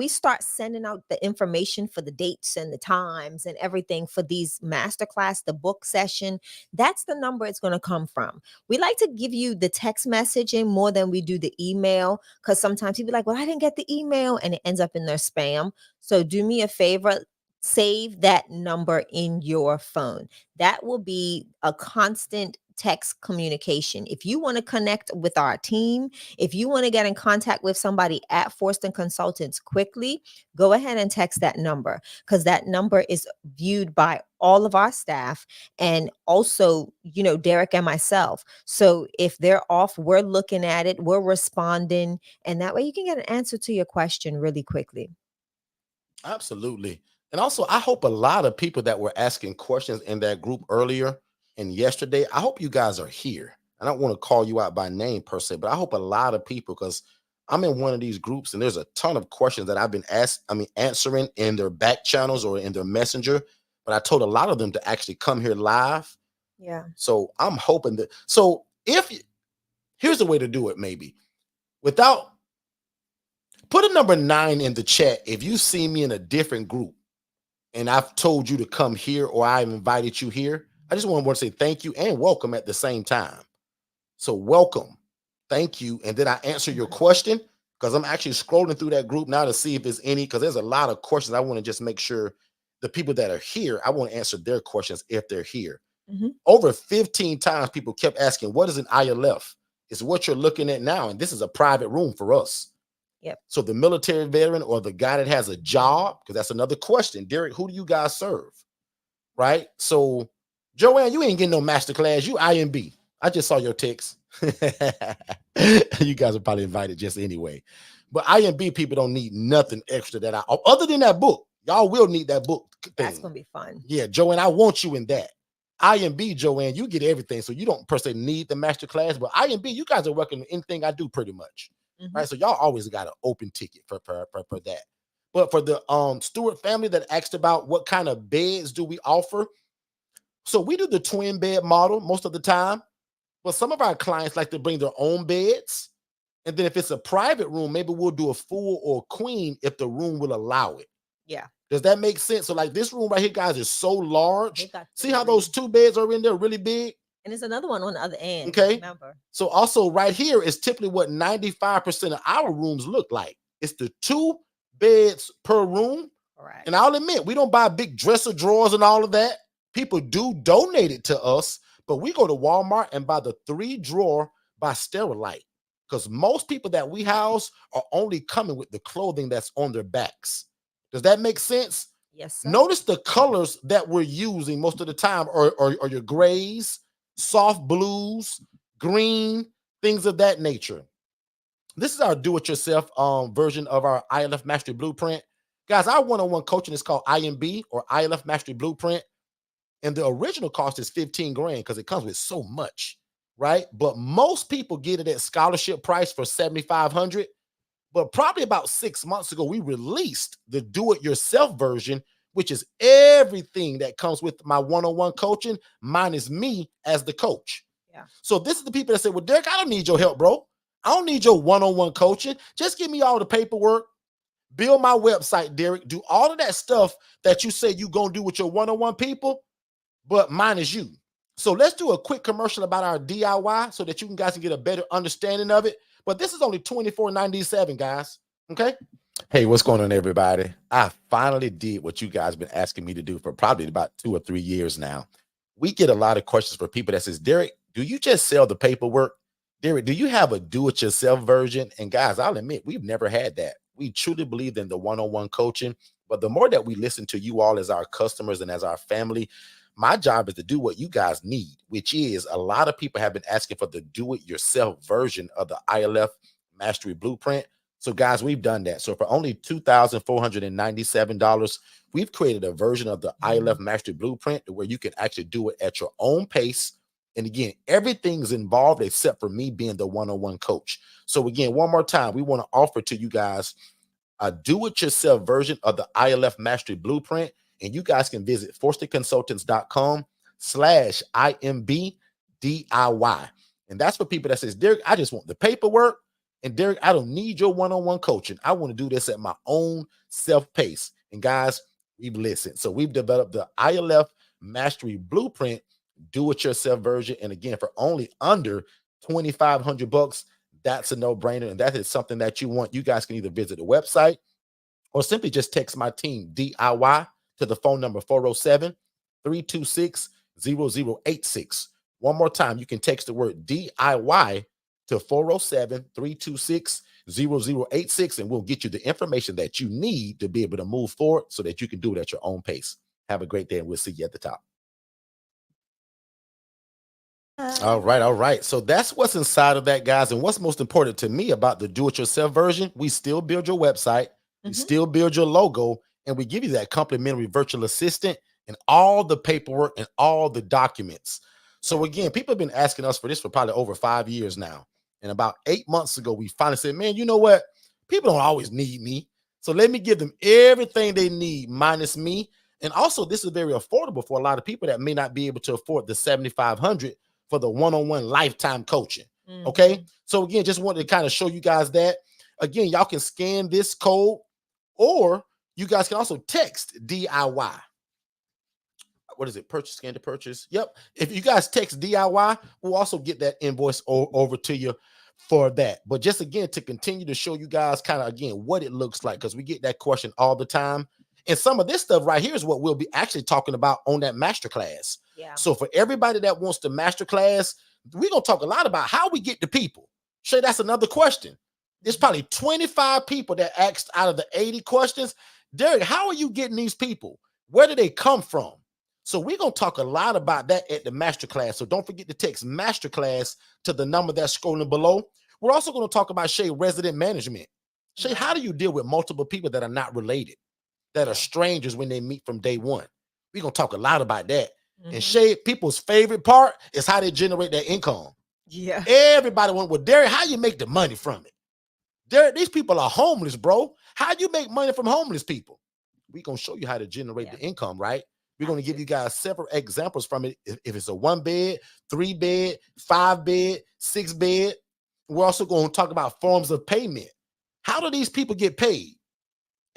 start sending out the information for the dates and the times and everything for these masterclass, the book session, that's the number it's going to come from. We like to give you the text messaging more than we do the email, because sometimes people are like, well, I didn't get the email, and it ends up in their spam. So do me a favor, save that number in your phone. That will be a constant text communication. If you want to connect with our team, if you want to get in contact with somebody at Forston Consultants quickly, go ahead and text that number, because that number is viewed by all of our staff and also, Derek and myself. So if they're off, we're looking at it, we're responding, and that way you can get an answer to your question really quickly. Absolutely. And also, I hope a lot of people that were asking questions in that group earlier and yesterday, I hope you guys are here. I don't want to call you out by name per se, but I hope a lot of people, because I'm in one of these groups and there's a ton of questions that I've been answering in their back channels or in their messenger. But I told a lot of them to actually come here live. Yeah. So I'm hoping that. So here's the way to do it, maybe without. Put a number 9 in the chat if you see me in a different group and I've told you to come here or I've invited you here. I just want to say thank you and welcome at the same time. So welcome, thank you, and then I answer your question, because I'm actually scrolling through that group now to see if there's any, because there's a lot of questions. I want to just make sure the people that are here, I want to answer their questions if they're here. Over 15 times people kept asking, what is an ILF? It's what you're looking at now, and this is a private room for us. Yep. So the military veteran or the guy that has a job, because that's another question. Derek, who do you guys serve? Right? So, Joanne, you ain't getting no masterclass. You IMB. I just saw your text. You guys are probably invited just anyway. But IMB people don't need nothing extra other than that book. Y'all will need that book thing. That's going to be fun. Yeah, Joanne, I want you in that. IMB, Joanne, you get everything. So you don't per se need the masterclass. But IMB, you guys are working anything I do pretty much. Right, so y'all always got an open ticket for that. But for the Stewart family that asked about what kind of beds do we offer, so we do the twin bed model most of the time, but some of our clients like to bring their own beds, and then if it's a private room, maybe we'll do a full or queen if the room will allow it. Yeah. Does that make sense? So like this room right here, guys, is so large. See how those 2 beds are in there, really big? And there's another one on the other end. Okay. Remember. So also right here is typically what 95% of our rooms look like. It's the 2 beds per room. Right. And I'll admit, we don't buy big dresser drawers and all of that. People do donate it to us, but we go to Walmart and buy the 3 drawer by Sterilite, because most people that we house are only coming with the clothing that's on their backs. Does that make sense? Yes, sir. Notice the colors that we're using most of the time are your grays, soft blues, green, things of that nature. This is our do-it-yourself version of our ILF Mastery Blueprint. Guys, our one-on-one coaching is called IMB or ILF Mastery Blueprint. And the original cost is 15 grand because it comes with so much, right? But most people get it at scholarship price for 7,500. But probably about 6 months ago, we released the do-it-yourself version, which is everything that comes with my one-on-one coaching, minus me as the coach. Yeah. So this is the people that say, well, Derek, I don't need your help, bro. I don't need your one-on-one coaching. Just give me all the paperwork, build my website, Derek, do all of that stuff that you say you're going to do with your one-on-one people, but minus you. So let's do a quick commercial about our DIY so that you guys can get a better understanding of it. But this is only $24.97, guys. Okay. Hey, what's going on, everybody? I finally did what you guys been asking me to do for probably about 2 or 3 years now. We get a lot of questions from people that says, Derek, do you just sell the paperwork? Derek, do you have a do-it-yourself version? And guys, I'll admit, we've never had that. We truly believe in the one-on-one coaching. But the more that we listen to you all as our customers and as our family, my job is to do what you guys need, which is a lot of people have been asking for the do-it-yourself version of the ILF Mastery Blueprint. So, guys, we've done that. So for only $2,497, we've created a version of the ILF Mastery Blueprint where you can actually do it at your own pace. And again, everything's involved except for me being the one-on-one coach. So again, one more time, we want to offer to you guys a do-it-yourself version of the ILF Mastery Blueprint. And you guys can visit forstonconsultants.com/IMBDIY. And that's for people that says, Derek, I just want the paperwork. And Derek, I don't need your one-on-one coaching. I want to do this at my own self-pace. And guys, we've listened. So we've developed the ILF Mastery Blueprint do-it-yourself version. And again, for only under $2,500, that's a no-brainer. And that is something that you want. You guys can either visit the website or simply just text my team DIY to the phone number 407-326-0086. One more time, you can text the word DIY to 407-326-0086, and we'll get you the information that you need to be able to move forward so that you can do it at your own pace. Have a great day, and we'll see you at the top. All right. So that's what's inside of that, guys. And what's most important to me about the do-it-yourself version, we still build your website, we still build your logo, and we give you that complimentary virtual assistant and all the paperwork and all the documents. So again, people have been asking us for this for probably over 5 years now. And about 8 months ago, we finally said, man, you know what? People don't always need me. So let me give them everything they need minus me. And also, this is very affordable for a lot of people that may not be able to afford the $7,500 for the one-on-one lifetime coaching. Okay. So again, just wanted to kind of show you guys that. Again, y'all can scan this code, or you guys can also text DIY. What is it? Purchase, scan to purchase. Yep. If you guys text DIY, we'll also get that invoice over to you for that. But just again, to continue to show you guys kind of again what it looks like, because we get that question all the time. And some of this stuff right here is what we'll be actually talking about on that masterclass. Yeah. So for everybody that wants the masterclass, we're going to talk a lot about how we get the people. Shay, that's another question. There's probably 25 people that asked out of the 80 questions. Derek, how are you getting these people? Where do they come from? So we're going to talk a lot about that at the masterclass. So don't forget to text masterclass to the number that's scrolling below. We're also going to talk about, Shay, resident management. Shay, how do you deal with multiple people that are not related, that are strangers when they meet from day one? We're going to talk a lot about that. And Shay, people's favorite part is how they generate their income. Yeah. Everybody went, well, Derek, how you make the money from it? Derek, these people are homeless, bro. How do you make money from homeless people? We're going to show you how to generate the income, right? We're going to give you guys several examples from it. If it's a 1 bed, 3 bed, 5 bed, 6 bed. We're also going to talk about forms of payment. How do these people get paid?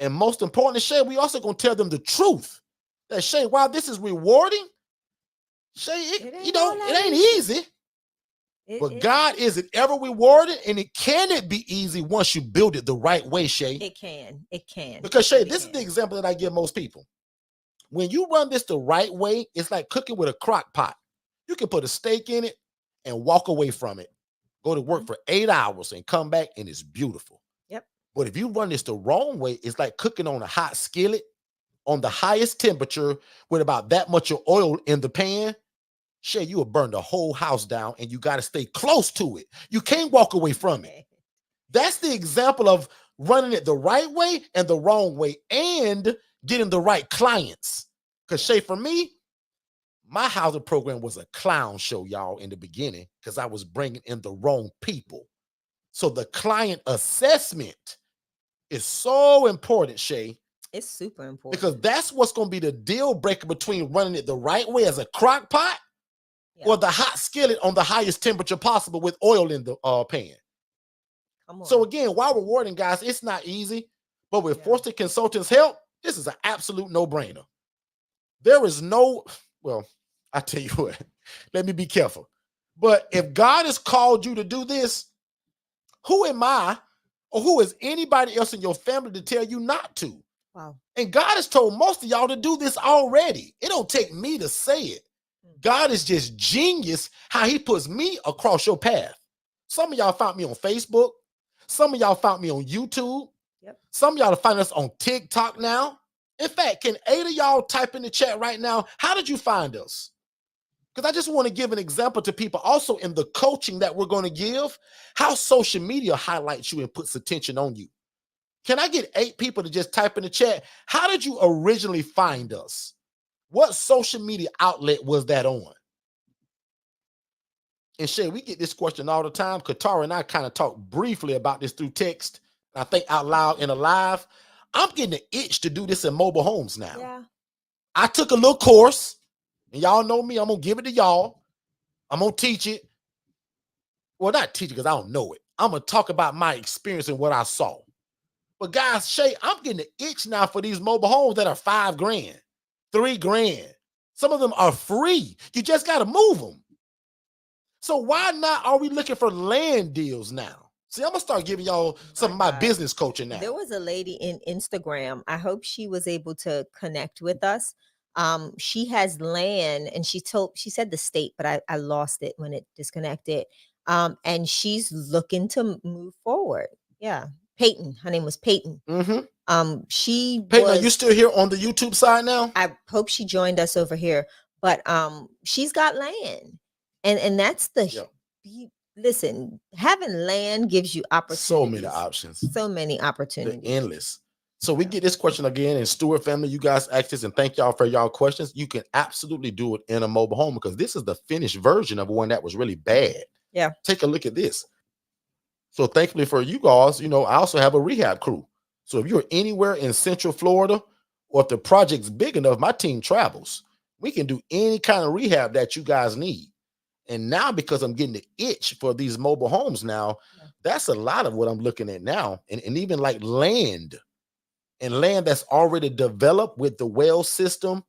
And most importantly, Shay, we also going to tell them the truth. That, Shay, while this is rewarding, Shay, it ain't easy. But God, is it ever rewarding? And can it be easy once you build it the right way, Shay? It can. Because, Shay, this is the example that I give most people. When you run this the right way, it's like cooking with a crock pot. You can put a steak in it and walk away from it. Go to work for 8 hours and come back, and it's beautiful. Yep. But if you run this the wrong way, it's like cooking on a hot skillet on the highest temperature with about that much of oil in the pan. Shay, you will burn the whole house down, and you got to stay close to it. You can't walk away from it. That's the example of running it the right way and the wrong way, and getting the right clients. Because, Shay, for me, my housing program was a clown show, y'all, in the beginning, because I was bringing in the wrong people. So the client assessment is so important, Shay. It's super important. Because that's what's going to be the deal breaker between running it the right way as a crock pot or the hot skillet on the highest temperature possible with oil in the pan. So again, while rewarding, guys, it's not easy, but with Forston Consultants' help, this is an absolute no-brainer. There is no, well, I tell you what, let me be careful. But if God has called you to do this, who am I or who is anybody else in your family to tell you not to? Wow. And God has told most of y'all to do this already. It don't take me to say it. God is just genius how he puts me across your path. Some of y'all found me on Facebook. Some of y'all found me on YouTube. Yep. Some of y'all find us on TikTok now. In fact, can 8 of y'all type in the chat right now, how did you find us? Because I just want to give an example to people also in the coaching that we're going to give, how social media highlights you and puts attention on you. Can I get 8 people to just type in the chat? How did you originally find us? What social media outlet was that on? And Shay, we get this question all the time. Katara and I kind of talked briefly about this through text. I think out loud in a live. I'm getting an itch to do this in mobile homes now. Yeah. I took a little course, and y'all know me. I'm going to give it to y'all. I'm going to teach it. Well, not teach it because I don't know it. I'm going to talk about my experience and what I saw. But guys, Shay, I'm getting an itch now for these mobile homes that are $5 grand, $3 grand. Some of them are free. You just got to move them. So why not are we looking for land deals now? See, I'm going to start giving y'all some of my business coaching now. There was a lady in Instagram. I hope she was able to connect with us. She has land, and she said the state, but I lost it when it disconnected. And she's looking to move forward. Yeah. Peyton. Her name was Peyton. She Peyton, are you was, still here on the YouTube side now? I hope she joined us over here. But she's got land. And that's the listen, having land gives you opportunities. So many options. So many They're opportunities. endless. So we get this question again, and Stewart family, you guys asked this, and thank y'all for y'all questions. You can absolutely do it in a mobile home because this is the finished version of one that was really bad. Yeah. Take a look at this. So thankfully for you guys, I also have a rehab crew. So if you're anywhere in Central Florida, or if the project's big enough, my team travels. We can do any kind of rehab that you guys need. And now, because I'm getting the itch for these mobile homes now, that's a lot of what I'm looking at now. And even like land that's already developed with the well system.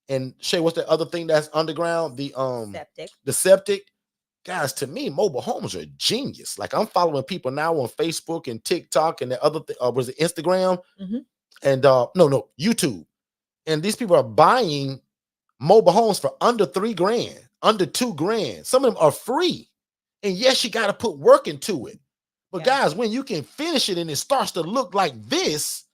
And Shay, what's the other thing that's underground? The septic. Guys, to me, mobile homes are genius. Like, I'm following people now on Facebook and TikTok and the other was it Instagram? And no, YouTube. And these people are buying mobile homes for under $3,000, under $2,000. Some of them are free. And yes, you got to put work into it. But guys, when you can finish it and it starts to look like this,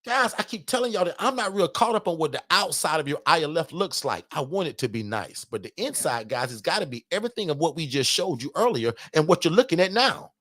guys, I keep telling y'all that I'm not real caught up on what the outside of your ILF looks like. I want it to be nice. But the inside, guys, it's got to be everything of what we just showed you earlier and what you're looking at now.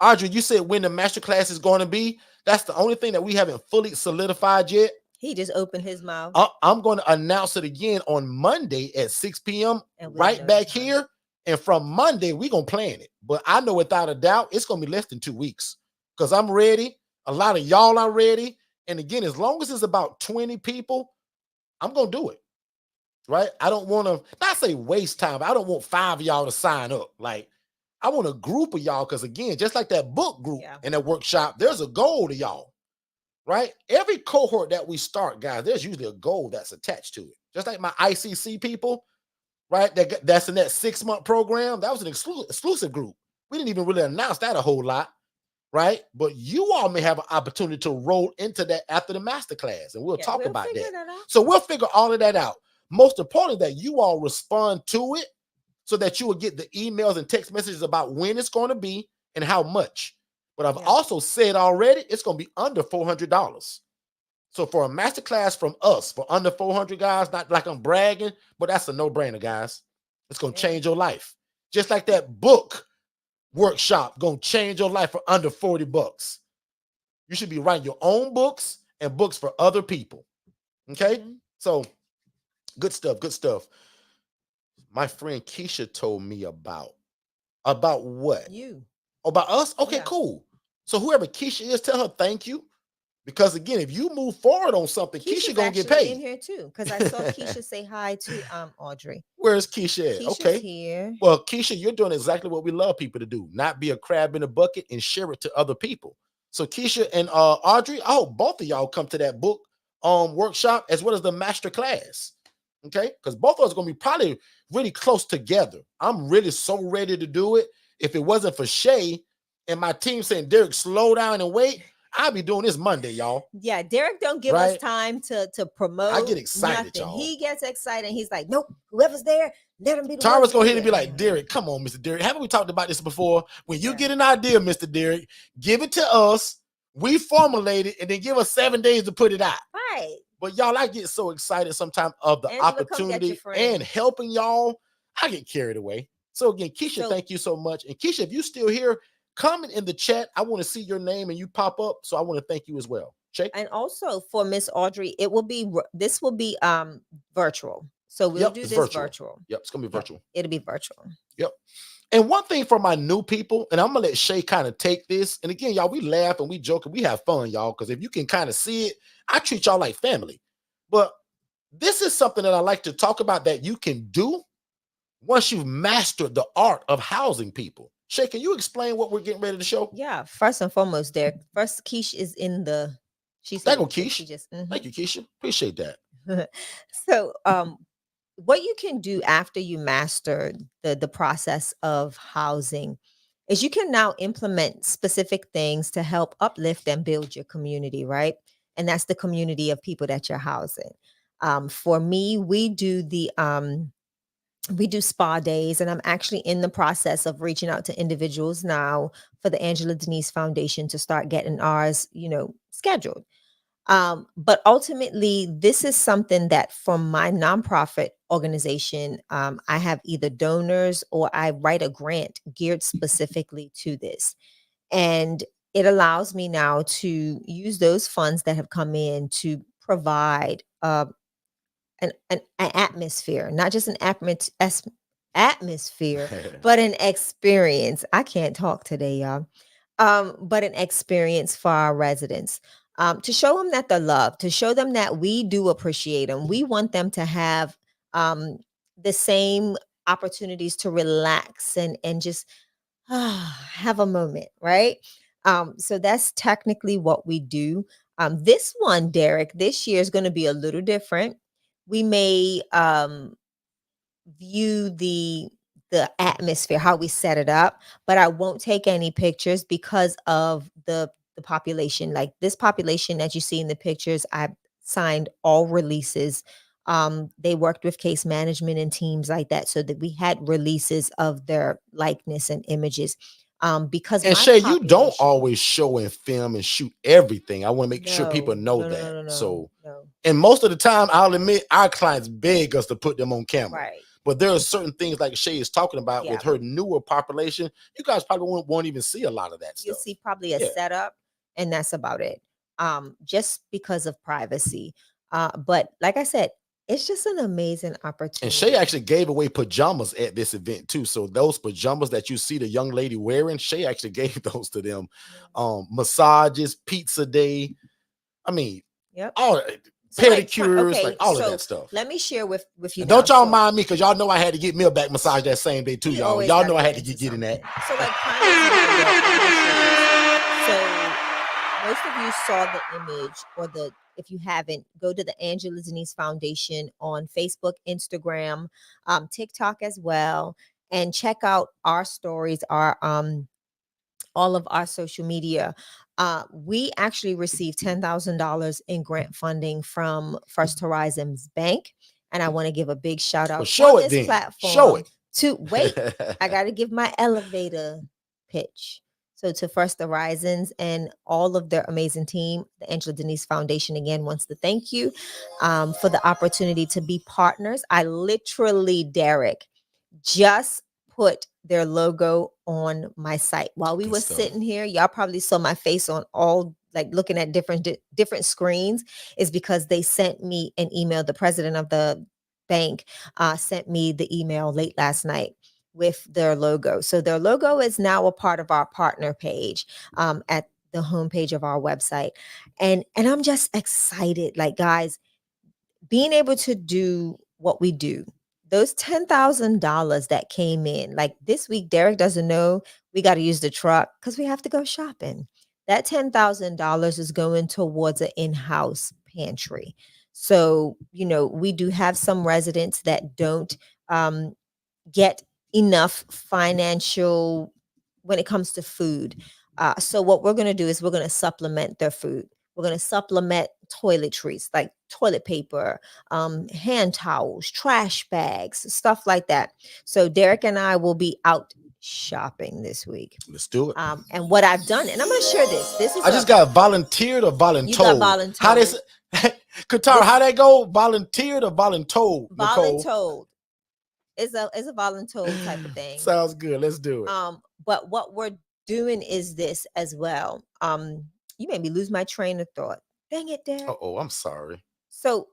Audrey, you said when the masterclass is going to be. That's the only thing that we haven't fully solidified yet. He just opened his mouth. I'm going to announce it again on Monday at 6 p.m. right back here. And from Monday, we're going to plan it. But I know without a doubt, it's going to be less than 2 weeks because I'm ready. A lot of y'all are ready. And again, as long as it's about 20 people, I'm going to do it. Right? I don't want to, not say waste time, but I don't want 5 of y'all to sign up. Like, I want a group of y'all because, again, just like that book group and that workshop, there's a goal to y'all. Right? Every cohort that we start, guys, there's usually a goal that's attached to it. Just like my ICC people, right? That's in that 6-month program. That was an exclusive group. We didn't even really announce that a whole lot, right? But you all may have an opportunity to roll into that after the masterclass, and we'll talk about that. So we'll figure all of that out. Most importantly, that you all respond to it so that you will get the emails and text messages about when it's going to be and how much. But I've also said already, it's going to be under $400. So for a masterclass from us, for under 400, guys, not like I'm bragging, but that's a no-brainer, guys. It's going to change your life. Just like that book workshop going to change your life for under $40. You should be writing your own books and books for other people. Okay? So good stuff, good stuff. My friend Keisha told me about what? You. About us? Okay, cool. So whoever Keisha is, tell her thank you. Because again, if you move forward on something, Keisha gonna get paid. In here too, because I saw Keisha say hi to Audrey. Where's Keisha at? Keisha's here. Well, Keisha, you're doing exactly what we love people to do: not be a crab in a bucket and share it to other people. So Keisha and Audrey, I hope both of y'all come to that book workshop as well as the master class. Okay, because both of us are gonna be probably really close together. I'm really so ready to do it. If it wasn't for Shay and my team saying, Derek, slow down and wait, I'll be doing this Monday, y'all. Yeah, Derek don't give us time to promote. I get excited, y'all. He gets excited. He's like, nope, whoever's there, let him be the Tara's going to hit and be like, Derek, come on, Mr. Derek. Haven't we talked about this before? When you get an idea, Mr. Derek, give it to us. We formulate it and then give us 7 days to put it out. Right. But y'all, I get so excited sometimes of the opportunity and helping y'all. I get carried away. So again, Keisha, thank you so much. And Keisha, if you're still here, comment in the chat. I want to see your name and you pop up. So I want to thank you as well. Shay? And also for Miss Audrey, this will be virtual. So we'll do this virtual. Yep, it's gonna be virtual. It'll be virtual. Yep. And one thing for my new people, and I'm gonna let Shay kind of take this. And again, y'all, we laugh and we joke and we have fun, y'all. Because if you can kind of see it, I treat y'all like family. But this is something that I like to talk about that you can do once you've mastered the art of housing people. Shay, can you explain what we're getting ready to show? Yeah, first and foremost, Derek. First, Keisha is in the. Thank you, Keisha. Thank you, Keisha. Appreciate that. So, what you can do after you master the process of housing is you can now implement specific things to help uplift and build your community, right? and that's the community of people that you're housing. For me, we do spa days, and I'm actually in the process of reaching out to individuals now for the Angela Denise Foundation to start getting ours, scheduled. But ultimately, this is something that from my nonprofit organization, I have either donors or I write a grant geared specifically to this. And it allows me now to use those funds that have come in to provide an atmosphere, not just an atmosphere, but an experience. I can't talk today, y'all. But an experience for our residents. To show them that they're loved, to show them that we do appreciate them. We want them to have the same opportunities to relax and just have a moment, right? So that's technically what we do. This one, Derek, this year is going to be a little different. We may view the atmosphere, how we set it up, but I won't take any pictures because of the population. Like this population that you see in the pictures, I signed all releases. They worked with case management and teams like that so that we had releases of their likeness and images. Because And my Shay, you don't population, always show and film and shoot everything. I want to make sure people no, know no, no, no, that. no, no, So, no. and most of the time, I'll admit, our clients beg us to put them on camera. Right. But there are certain things like Shay is talking about Yeah. with her newer population. You guys probably won't even see a lot of that You'll stuff. see probably a Yeah. setup, and that's about it. Just because of privacy. But like I said, it's just an amazing And opportunity. Shay actually gave away pajamas at this event too. So those pajamas that you see the young lady wearing, Shay actually gave those to them. Massages, pizza day. I mean, Yep. all So pedicures, like all of that stuff. Let me share with you And now. don't y'all So mind me, because y'all know I had to get me a back massage that same day too, we y'all. always Y'all gotta know I had to into get in that. something. So like clients know that I'm gonna share this. So most of you saw the image, or if you haven't, go to the Angela Denise Foundation on Facebook, Instagram, TikTok as well, and check out our stories, our all of our social media. We actually received $10,000 in grant funding from First Horizons Bank. And I want to give a big shout out Well, show on it this then. platform Show it. to wait. I got to give my elevator pitch. So to First Horizons and all of their amazing team, the Angela Denise Foundation again wants to thank you for the opportunity to be partners. I literally, Derek, just put their logo on my site while we Good were stuff. sitting here. Y'all probably saw my face on all, like looking at different screens, is because they sent me an email. The president of the bank sent me the email late last night with their logo. So their logo is now a part of our partner page at the homepage of our website. And I'm just excited. Like, guys, being able to do what we do, those $10,000 that came in, like this week, Derek doesn't know we got to use the truck because we have to go shopping. That $10,000 is going towards an in-house pantry. So, we do have some residents that don't get enough financial when it comes to food. So what we're going to do is we're going to supplement their food. We're going to supplement toiletries like toilet paper, hand towels, trash bags, stuff like that. So Derek and I will be out shopping this week. Let's do it. And what I've done, and I'm going to share this. This is I just got volunteered or voluntold. You got voluntold. How this, Qatar, how that go? Volunteered or voluntold? Voluntold. It's a voluntold type of thing. Sounds good. Let's do it. But what we're doing is this as well. You made me lose my train of thought. Dang it, Derek. Oh, I'm sorry. So,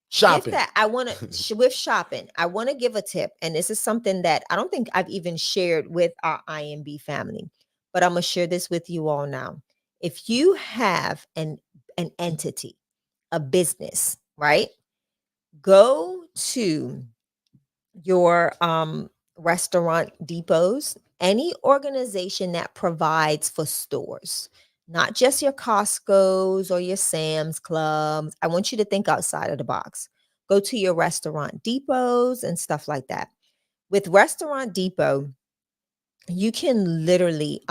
shopping. With that, I want to with shopping, I want to give a tip, and this is something that I don't think I've even shared with our IMB family, but I'm gonna share this with you all now. If you have an entity, a business, right? Go to your restaurant depots, any organization that provides for stores, not just your Costco's or your Sam's Clubs. I want you to think outside of the box. Go to your restaurant depots and stuff like that. With Restaurant Depot, you can literally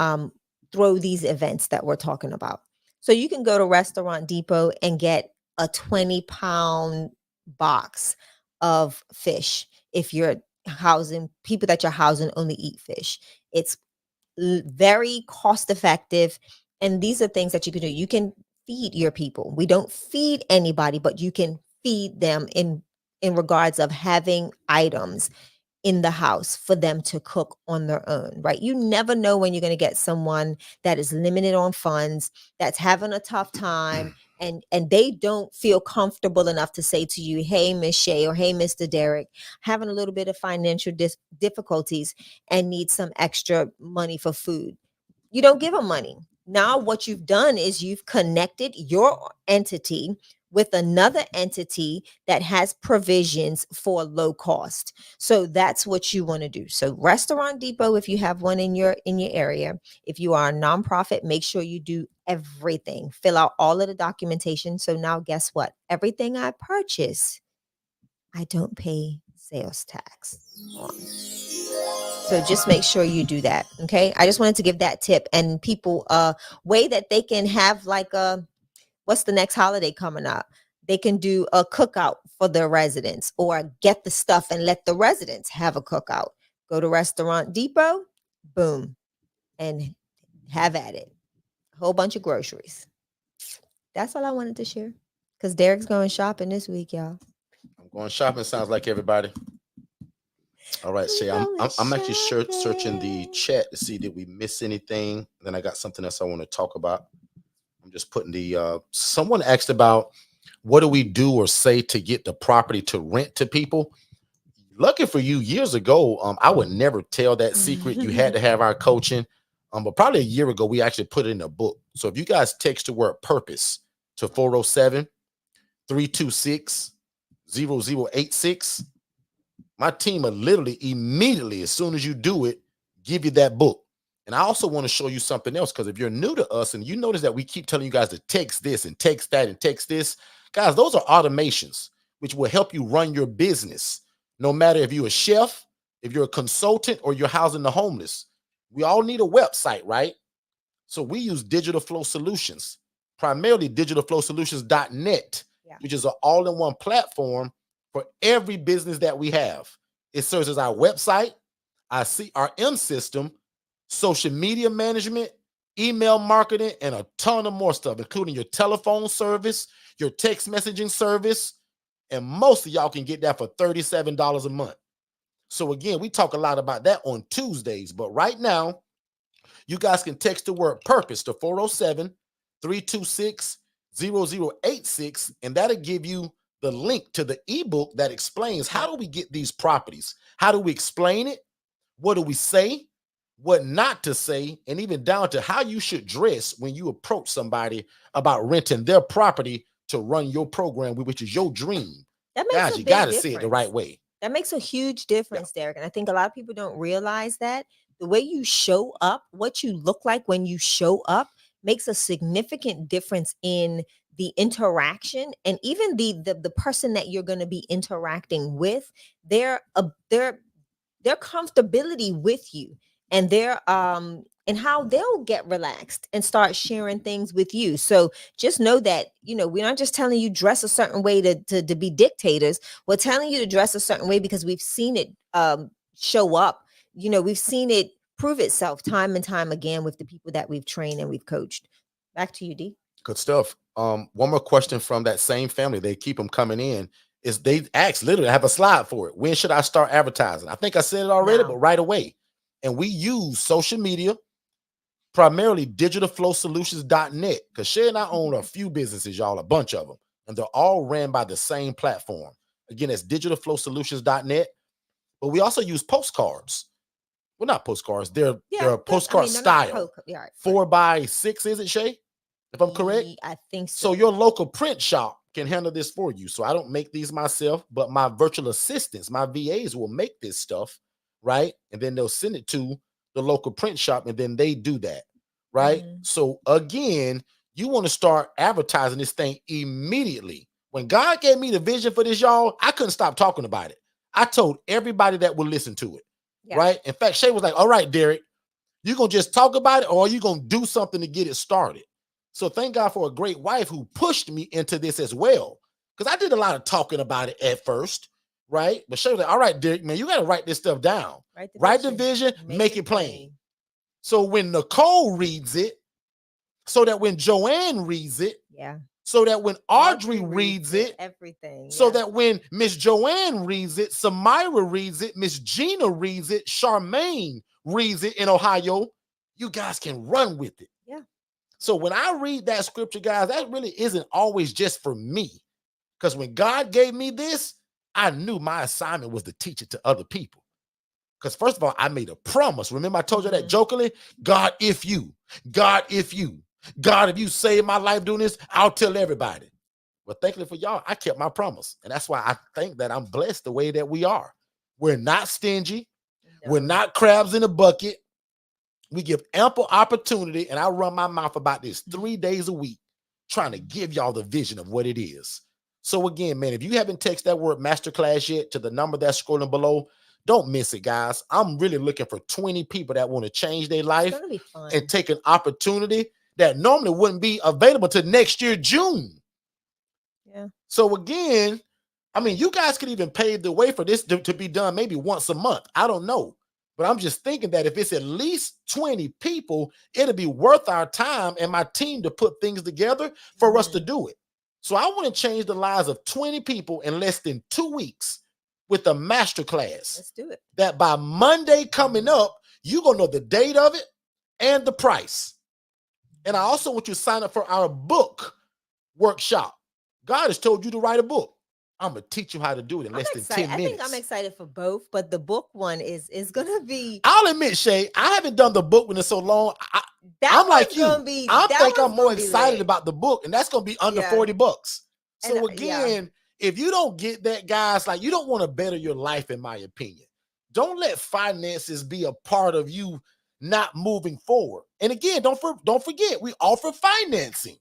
throw these events that we're talking about. So you can go to Restaurant Depot and get a 20-pound box of fish if you're housing people that you're housing only eat fish. It's very cost effective. And these are things that you can do. You can feed your people. We don't feed anybody, but you can feed them in regards of having items in the house for them to cook on their own, right? You never know when you're going to get someone that is limited on funds, that's having a tough time, and they don't feel comfortable enough to say to you, hey, Miss Shay, or hey, Mr. Derek, having a little bit of financial difficulties and need some extra money for food. You don't give them money. Now, what you've done is you've connected your entity with another entity that has provisions for low cost. So that's what you want to do. So Restaurant Depot, if you have one in your area, if you are a nonprofit, make sure you do everything. Fill out all of the documentation. So now guess what? Everything I purchase, I don't pay sales tax on. So just make sure you do that. Okay. I just wanted to give that tip, and people way that they can have like what's the next holiday coming up? They can do a cookout for their residents, or get the stuff and let the residents have a cookout. Go to Restaurant Depot, boom, and have at it. A whole bunch of groceries. That's all I wanted to share. Because Derek's going shopping this week, y'all. I'm going shopping. Sounds like everybody. All right, Shay. I'm actually searching the chat to see did we miss anything. Then I got something else I want to talk about. I'm just putting the someone asked about what do we do or say to get the property to rent to people. Lucky for you, years ago, I would never tell that secret. You had to have our coaching. But probably a year ago, we actually put it in a book. So if you guys text the word purpose to 407-326-0086, my team will literally immediately, as soon as you do it, give you that book. And I also want to show you something else, because if you're new to us and you notice that we keep telling you guys to text this and text that and text this, guys, those are automations which will help you run your business. No matter if you're a chef, if you're a consultant, or you're housing the homeless, we all need a website, right? So we use Digital Flow Solutions, primarily digitalflowsolutions.net, which is an all-in-one platform for every business that we have. It serves as our website, our CRM system, social media management, email marketing, and a ton of more stuff, including your telephone service, your text messaging service. And most of y'all can get that for $37 a month. So again, we talk a lot about that on Tuesdays, but right now, you guys can text the word purpose to 407-326-0086, and that'll give you the link to the ebook that explains how do we get these properties? How do we explain it? What do we say? What not to say? And even down to how you should dress when you approach somebody about renting their property to run your program, which is your dream. That makes Guys, you got to say it the right way. That makes a huge difference, Derek. And I think a lot of people don't realize that the way you show up, what you look like when you show up, makes a significant difference in the interaction, and even the person that you're going to be interacting with, their comfortability with you, and their and how they'll get relaxed and start sharing things with you. So just know that, we're not just telling you dress a certain way to be dictators. We're telling you to dress a certain way because we've seen it show up. We've seen it prove itself time and time again with the people that we've trained and we've coached. Back to you, D. Good stuff. One more question from that same family. They keep them coming in. Is they ask, literally, I have a slide for it. When should I start advertising? I think I said it already, but right away. And we use social media, primarily digitalflowsolutions.net, because Shay and I own a few businesses, y'all, a bunch of them, and they're all ran by the same platform. Again, it's digitalflowsolutions.net, but we also use postcards. Well, not postcards. They're a postcard style. 4x6, is it, Shay? If I'm correct? I think so. So your local print shop can handle this for you. So I don't make these myself, but my virtual assistants, my VAs will make this stuff, right? And then they'll send it to the local print shop, and then they do that, right? So again, you want to start advertising this thing immediately. When God gave me the vision for this, y'all, I couldn't stop talking about it. I told everybody that would listen to it, right? In fact, Shay was like, all right, Derek, you going to just talk about it, or are you going to do something to get it started? So thank God for a great wife who pushed me into this as well. Because I did a lot of talking about it at first, right? But she was like, all right, Derek, man, you got to write this stuff down. Write the vision, make it plain. So when Nicole reads it, so that when Joanne reads it, so that when Audrey reads it, everything. So that when Miss Joanne reads it, Samira reads it, Miss Gina reads it, Charmaine reads it in Ohio, you guys can run with it. Yeah. So when I read that scripture, guys, that really isn't always just for me. Because when God gave me this, I knew my assignment was to teach it to other people. Because first of all, I made a promise. Remember I told you that jokingly? God, if you save my life doing this, I'll tell everybody. But thankfully for y'all, I kept my promise. And that's why I think that I'm blessed the way that we are. We're not stingy. No. We're not crabs in a bucket. We give ample opportunity. And I run my mouth about this 3 days a week, trying to give y'all the vision of what it is. So again, man, if you haven't texted that word masterclass yet to the number that's scrolling below, don't miss it, guys. I'm really looking for 20 people that want to change their life and take an opportunity that normally wouldn't be available till next year, June. Yeah. So again, I mean, you guys could even pave the way for this to be done maybe once a month. I don't know. But I'm just thinking that if it's at least 20 people, it'll be worth our time and my team to put things together for us to do it. So I want to change the lives of 20 people in less than 2 weeks with a masterclass. Let's do it. That by Monday coming up, you're going to know the date of it and the price. And I also want you to sign up for our book workshop. God has told you to write a book. I'm going to teach you how to do it in less than 10 minutes. I think I'm excited for both, but the book one is going to be... I'll admit, Shay, I haven't done the book one in so long. I'm like you. I think I'm more excited about the book, and that's going to be under $40. So again, if you don't get that, guys, like you don't want to better your life, in my opinion. Don't let finances be a part of you not moving forward. And again, don't forget, we offer financing.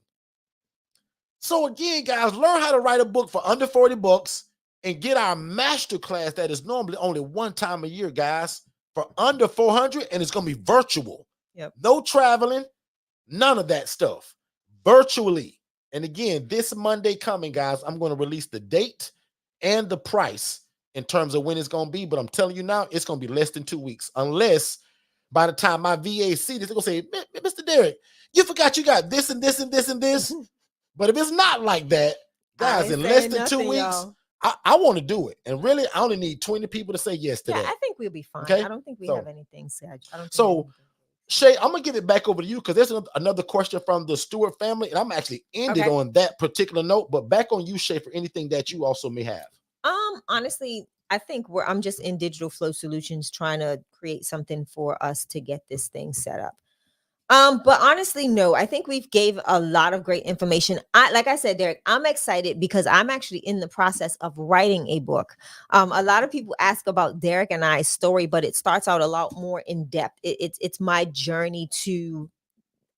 So again, guys, learn how to write a book for under $40 and get our masterclass that is normally only one time a year, guys, for under $400, and it's going to be virtual. Yep. No traveling, none of that stuff. Virtually. And again, this Monday coming, guys, I'm going to release the date and the price in terms of when it's going to be. But I'm telling you now, it's going to be less than 2 weeks. Unless by the time my VA see this, they're going to say, Mr. Derek, you forgot you got this and this and this and this. But if it's not like that, guys, in less than 2 weeks, I want to do it. And really, I only need 20 people to say yes to that. I think we'll be fine. Okay? I don't think we have anything said. So, Shay, I'm going to give it back over to you because there's another question from the Stewart family. And I'm actually ended on that particular note. But back on you, Shay, for anything that you also may have. Honestly, I think I'm just in Digital Flow Solutions trying to create something for us to get this thing set up. But honestly, no, I think we've gave a lot of great information. Like I said, Derek, I'm excited because I'm actually in the process of writing a book. A lot of people ask about Derek and I's story, but it starts out a lot more in depth. It's my journey to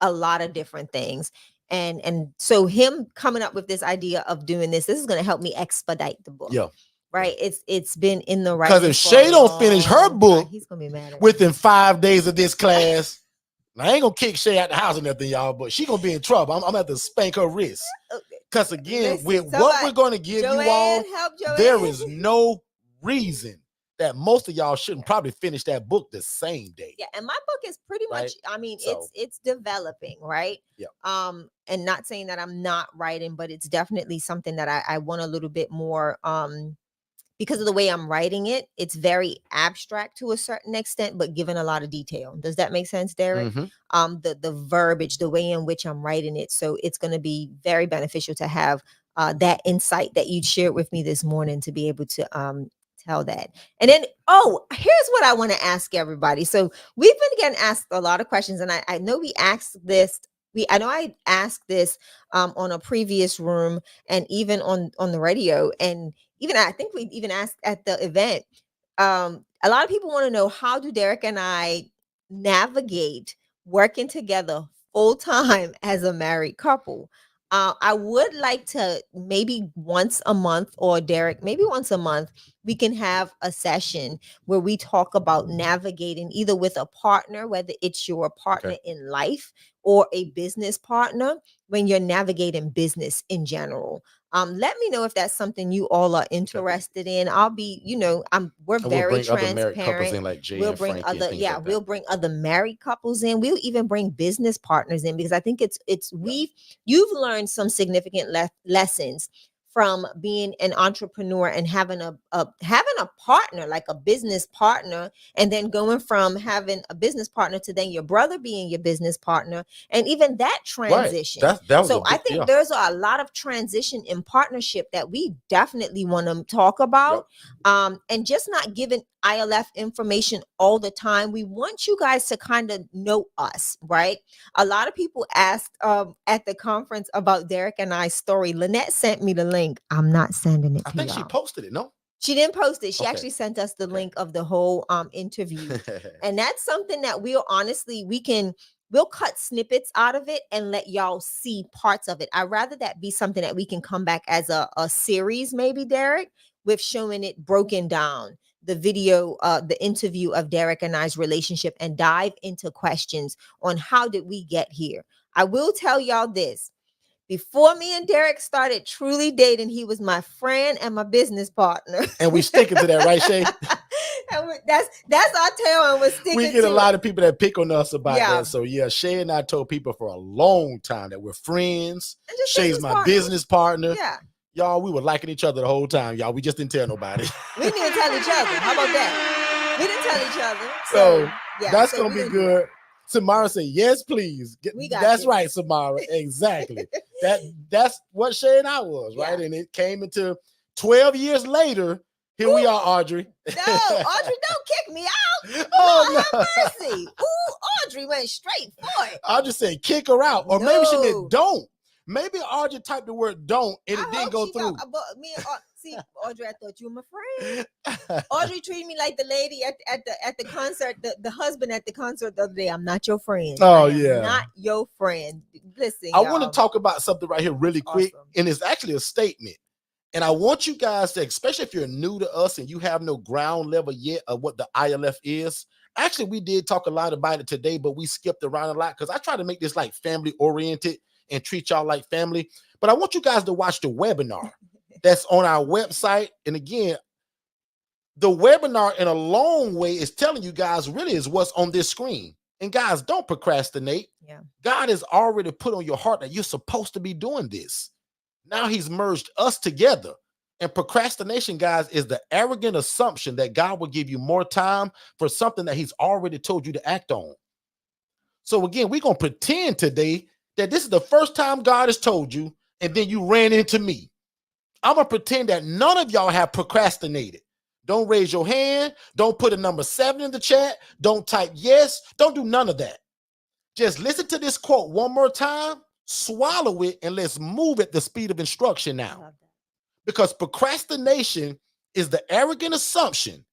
a lot of different things. And so him coming up with this idea of doing this is going to help me expedite the book. Yeah. Right. It's been in the writing. Because if Shay don't finish her book he's gonna be mad at within 5 days of this class. I ain't gonna kick Shay out the house or nothing, y'all, but she gonna be in trouble. I'm gonna have to spank her wrist. Because again, with what we're gonna give you all, there is no reason that most of y'all shouldn't probably finish that book the same day. Yeah, and my book is pretty much, I mean, it's developing, right? Yeah. And not saying that I'm not writing, but it's definitely something that I want a little bit more because of the way I'm writing it, it's very abstract to a certain extent, but given a lot of detail. Does that make sense, Derek? Mm-hmm. The verbiage, the way in which I'm writing it. So it's going to be very beneficial to have that insight that you shared with me this morning to be able to tell that. And then, here's what I want to ask everybody. So we've been getting asked a lot of questions, and I know we asked this. I asked this on a previous room and even on the radio, and even I think we even asked at the event. A lot of people want to know, how do Derek and I navigate working together full time as a married couple? I would like to maybe once a month, or Derek, maybe once a month, we can have a session where we talk about navigating either with a partner, whether it's your partner in life or a business partner when you're navigating business in general. Let me know if that's something you all are interested in. I'll be, we're And we'll very bring other married couples transparent. in like Jay We'll and bring Frankie and other, things like that. we'll bring other married couples in. We'll even bring business partners in, because I think you've learned some significant lessons from being an entrepreneur and having a partner, like a business partner, and then going from having a business partner to then your brother being your business partner, and even that transition. Right. That was So I think there's a lot of transition in partnership that we definitely want to talk about. And just not giving ILF information all the time. We want you guys to kind of know us, right? A lot of people asked at the conference about Derek and I's story. Lynette sent me the link. I'm not sending it to I think she y'all. posted it, no? She didn't post it. She Okay. actually sent us the link of the whole interview. And that's something that we'll cut snippets out of it and let y'all see parts of it. I'd rather that be something that we can come back as a series, maybe, Derek, with showing it broken down, the video, the interview of Derek and I's relationship, and dive into questions on how did we get here. I will tell y'all this. Before me and Derek started truly dating, he was my friend and my business partner. And we sticking to that, right, Shay? That's our tale, and we're sticking to it. We get a lot of people that pick on us about that. So yeah, Shay and I told people for a long time that we're friends. Shay's my business partner. Yeah. Y'all, we were liking each other the whole time, y'all. We just didn't tell nobody. We didn't even tell each other. How about that? We didn't tell each other. So that's going to be good. Samara said, yes, please. That's right, Samara. Exactly. That's what Shay and I was, right? And it came into 12 years later. Here we are, Audrey. No, Audrey, don't kick me out. Oh, no. Have mercy. Ooh, Audrey went straight for it. Audrey said, kick her out. Or maybe she did don't. Maybe Audrey typed the word don't and it didn't go through. See, Audrey, I thought you were my friend. Audrey treated me like the lady at the concert, the husband at the concert the other day. I'm not your friend. Oh, not your friend. Listen, I want to talk about something right here really quick. And it's actually a statement. And I want you guys to, especially if you're new to us and you have no ground level yet of what the ILF is. Actually, we did talk a lot about it today, but we skipped around a lot because I try to make this like family oriented and treat y'all like family. But I want you guys to watch the webinar that's on our website. And again, the webinar in a long way is telling you guys really is what's on this screen. And guys, don't procrastinate. Yeah. God has already put on your heart that you're supposed to be doing this. Now he's merged us together. And procrastination, guys, is the arrogant assumption that God will give you more time for something that he's already told you to act on. So again, we're going to pretend today that this is the first time God has told you, and then you ran into me. I'm going to pretend that none of y'all have procrastinated. Don't raise your hand. Don't put a number 7 in the chat. Don't type yes. Don't do none of that. Just listen to this quote one more time, swallow it, and let's move at the speed of instruction now. Because procrastination is the arrogant assumption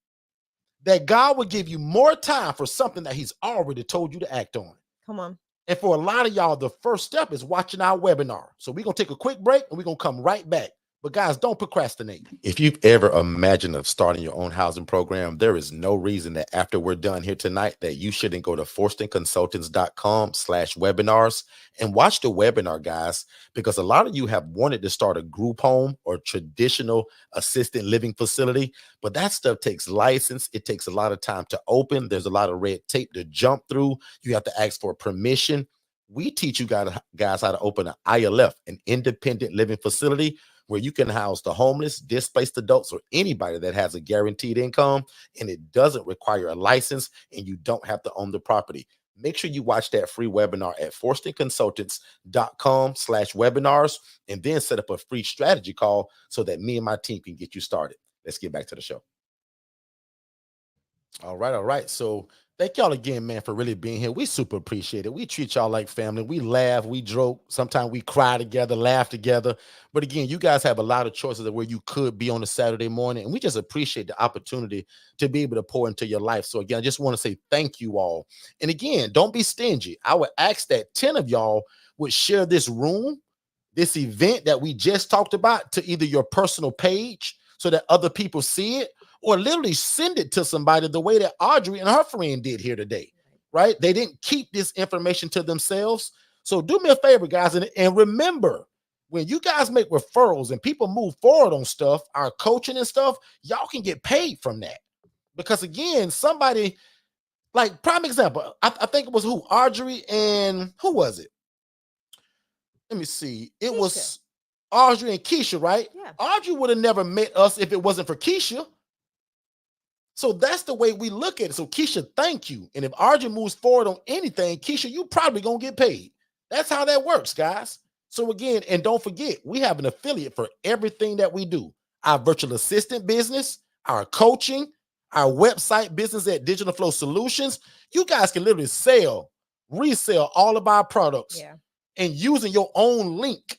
that God will give you more time for something that he's already told you to act on. Come on. And for a lot of y'all, the first step is watching our webinar. So we're going to take a quick break and we're going to come right back. But guys, don't procrastinate. If you've ever imagined of starting your own housing program, there is no reason that after we're done here tonight that you shouldn't go to forstonconsultants.com/webinars and watch the webinar, guys, because a lot of you have wanted to start a group home or traditional assisted living facility, but that stuff takes license. It takes a lot of time to open. There's a lot of red tape to jump through. You have to ask for permission. We teach you guys how to open an ILF, an independent living facility, where you can house the homeless, displaced adults, or anybody that has a guaranteed income, and it doesn't require a license, and you don't have to own the property. Make sure you watch that free webinar at forstonconsultants.com/webinars, and then set up a free strategy call so that me and my team can get you started. Let's get back to the show. All right. So thank y'all again, man, for really being here. We super appreciate it. We treat y'all like family. We laugh, we joke. Sometimes we cry together, laugh together. But again, you guys have a lot of choices of where you could be on a Saturday morning. And we just appreciate the opportunity to be able to pour into your life. So again, I just want to say thank you all. And again, don't be stingy. I would ask that 10 of y'all would share this room, this event that we just talked about, to either your personal page so that other people see it, or literally send it to somebody the way that Audrey and her friend did here today, right? They didn't keep this information to themselves. So do me a favor, guys, and remember, when you guys make referrals and people move forward on stuff, our coaching and stuff, y'all can get paid from that. Because again, somebody, like prime example, I think it was who? Audrey and who was it? Let me see. It Keisha. was Audrey and Keisha, right? Yeah. Audrey would have never met us if it wasn't for Keisha. So that's the way we look at it. So Keisha, thank you. And if Audrey moves forward on anything, Keisha, you probably gonna get paid. That's how that works, guys. So again, and don't forget, we have an affiliate for everything that we do. Our virtual assistant business, our coaching, our website business at Digital Flow Solutions. You guys can literally sell, resell all of our products and using your own link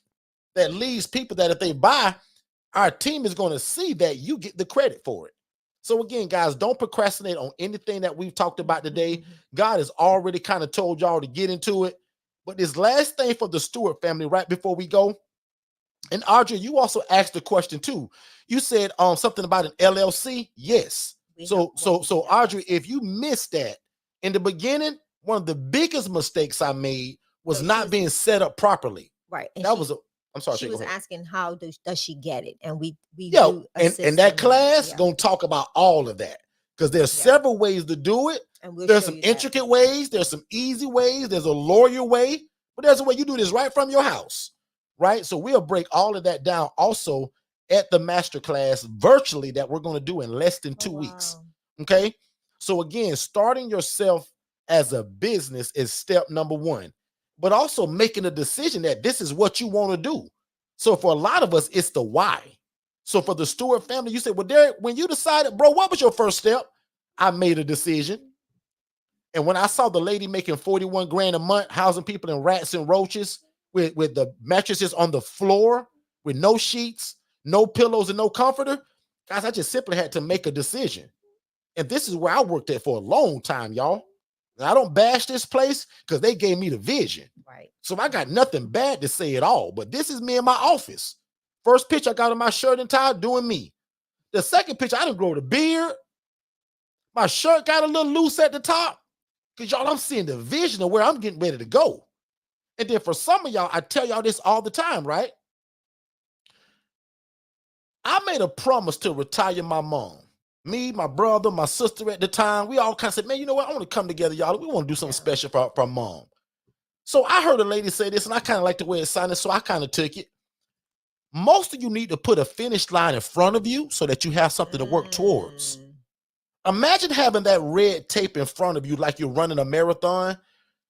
that leads people that if they buy, our team is going to see that you get the credit for it. So again, guys, don't procrastinate on anything that we've talked about today. God has already kind of told y'all to get into it. But this last thing for the Stewart family, right before we go, and Audrey, you also asked the question too. You said something about an LLC. Yes. So Audrey, if you missed that in the beginning, one of the biggest mistakes I made was not being set up properly. Right. And I'm sorry. She was asking how does she get it, and we do and that class gonna talk about all of that, because there's several ways to do it. And there's some intricate ways, there's some easy ways, there's a lawyer way, but there's a way you do this right from your house, right? So we'll break all of that down also at the masterclass virtually that we're going to do in less than 2 weeks. Okay. So again, starting yourself as a business is step number one, but also making a decision that this is what you want to do. So for a lot of us, it's the why. So for the Stewart family, you said, well, Derek, when you decided, bro, what was your first step? I made a decision. And when I saw the lady making 41 grand a month, housing people in rats and roaches with the mattresses on the floor with no sheets, no pillows, and no comforter, guys, I just simply had to make a decision. And this is where I worked at for a long time, y'all. And I don't bash this place because they gave me the vision. Right. So I got nothing bad to say at all. But this is me in my office. First picture I got on my shirt and tie, doing me. The second picture, I didn't grow the beard. My shirt got a little loose at the top. Because y'all, I'm seeing the vision of where I'm getting ready to go. And then for some of y'all, I tell y'all this all the time, right? I made a promise to retire my mom. Me, my brother, my sister at the time, we all kind of said, man, you know what? I want to come together, y'all. We want to do something special for mom. So I heard a lady say this, and I kind of like the way it sounded, so I kind of took it. Most of you need to put a finish line in front of you so that you have something to work towards. Imagine having that red tape in front of you like you're running a marathon,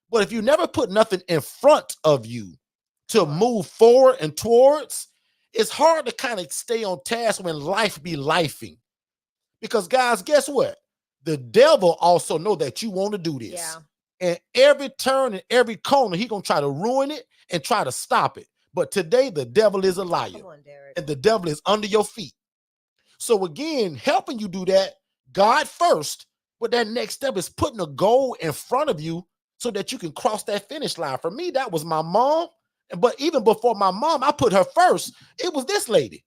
but if you never put nothing in front of you to move forward and towards, it's hard to kind of stay on task when life be lifing. Because guys, guess what? The devil also know that you want to do this. Yeah. And every turn and every corner, he gonna try to ruin it and try to stop it. But today, the devil is a liar. Come on, Derek. And the devil is under your feet. So again, helping you do that, God first, but that next step is putting a goal in front of you so that you can cross that finish line. For me, that was my mom. But even before my mom, I put her first. It was this lady.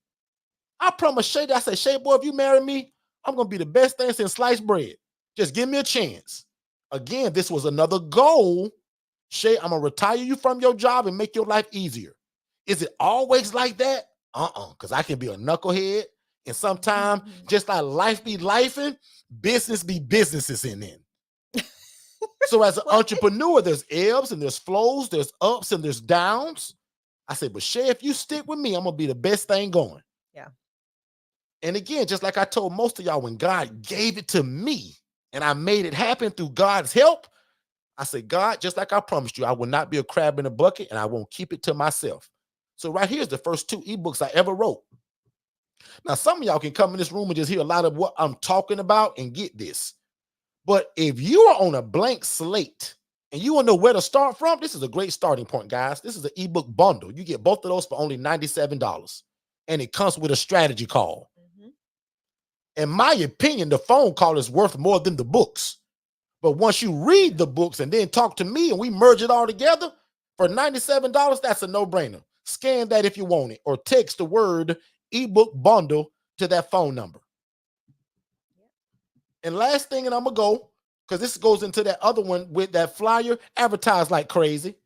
I promised Shay, I said, Shay, boy, if you marry me, I'm going to be the best thing since sliced bread. Just give me a chance. Again, this was another goal. Shay, I'm going to retire you from your job and make your life easier. Is it always like that? Because I can be a knucklehead. And sometimes, just like life be lifing, business be businesses in it. So as an entrepreneur, there's ebbs and there's flows, there's ups and there's downs. I said, but Shay, if you stick with me, I'm going to be the best thing going. Yeah. And again, just like I told most of y'all, when God gave it to me and I made it happen through God's help, I said, God, just like I promised you, I will not be a crab in a bucket and I won't keep it to myself. So right here's the first 2 ebooks I ever wrote. Now, some of y'all can come in this room and just hear a lot of what I'm talking about and get this. But if you are on a blank slate and you want to know where to start from, this is a great starting point, guys. This is an ebook bundle. You get both of those for only $97. And it comes with a strategy call. In my opinion, the phone call is worth more than the books. But once you read the books and then talk to me and we merge it all together for $97, that's a no-brainer. Scan that if you want it or text the word ebook bundle to that phone number. And last thing, and I'm going to go, because this goes into that other one with that flyer. Advertise like crazy.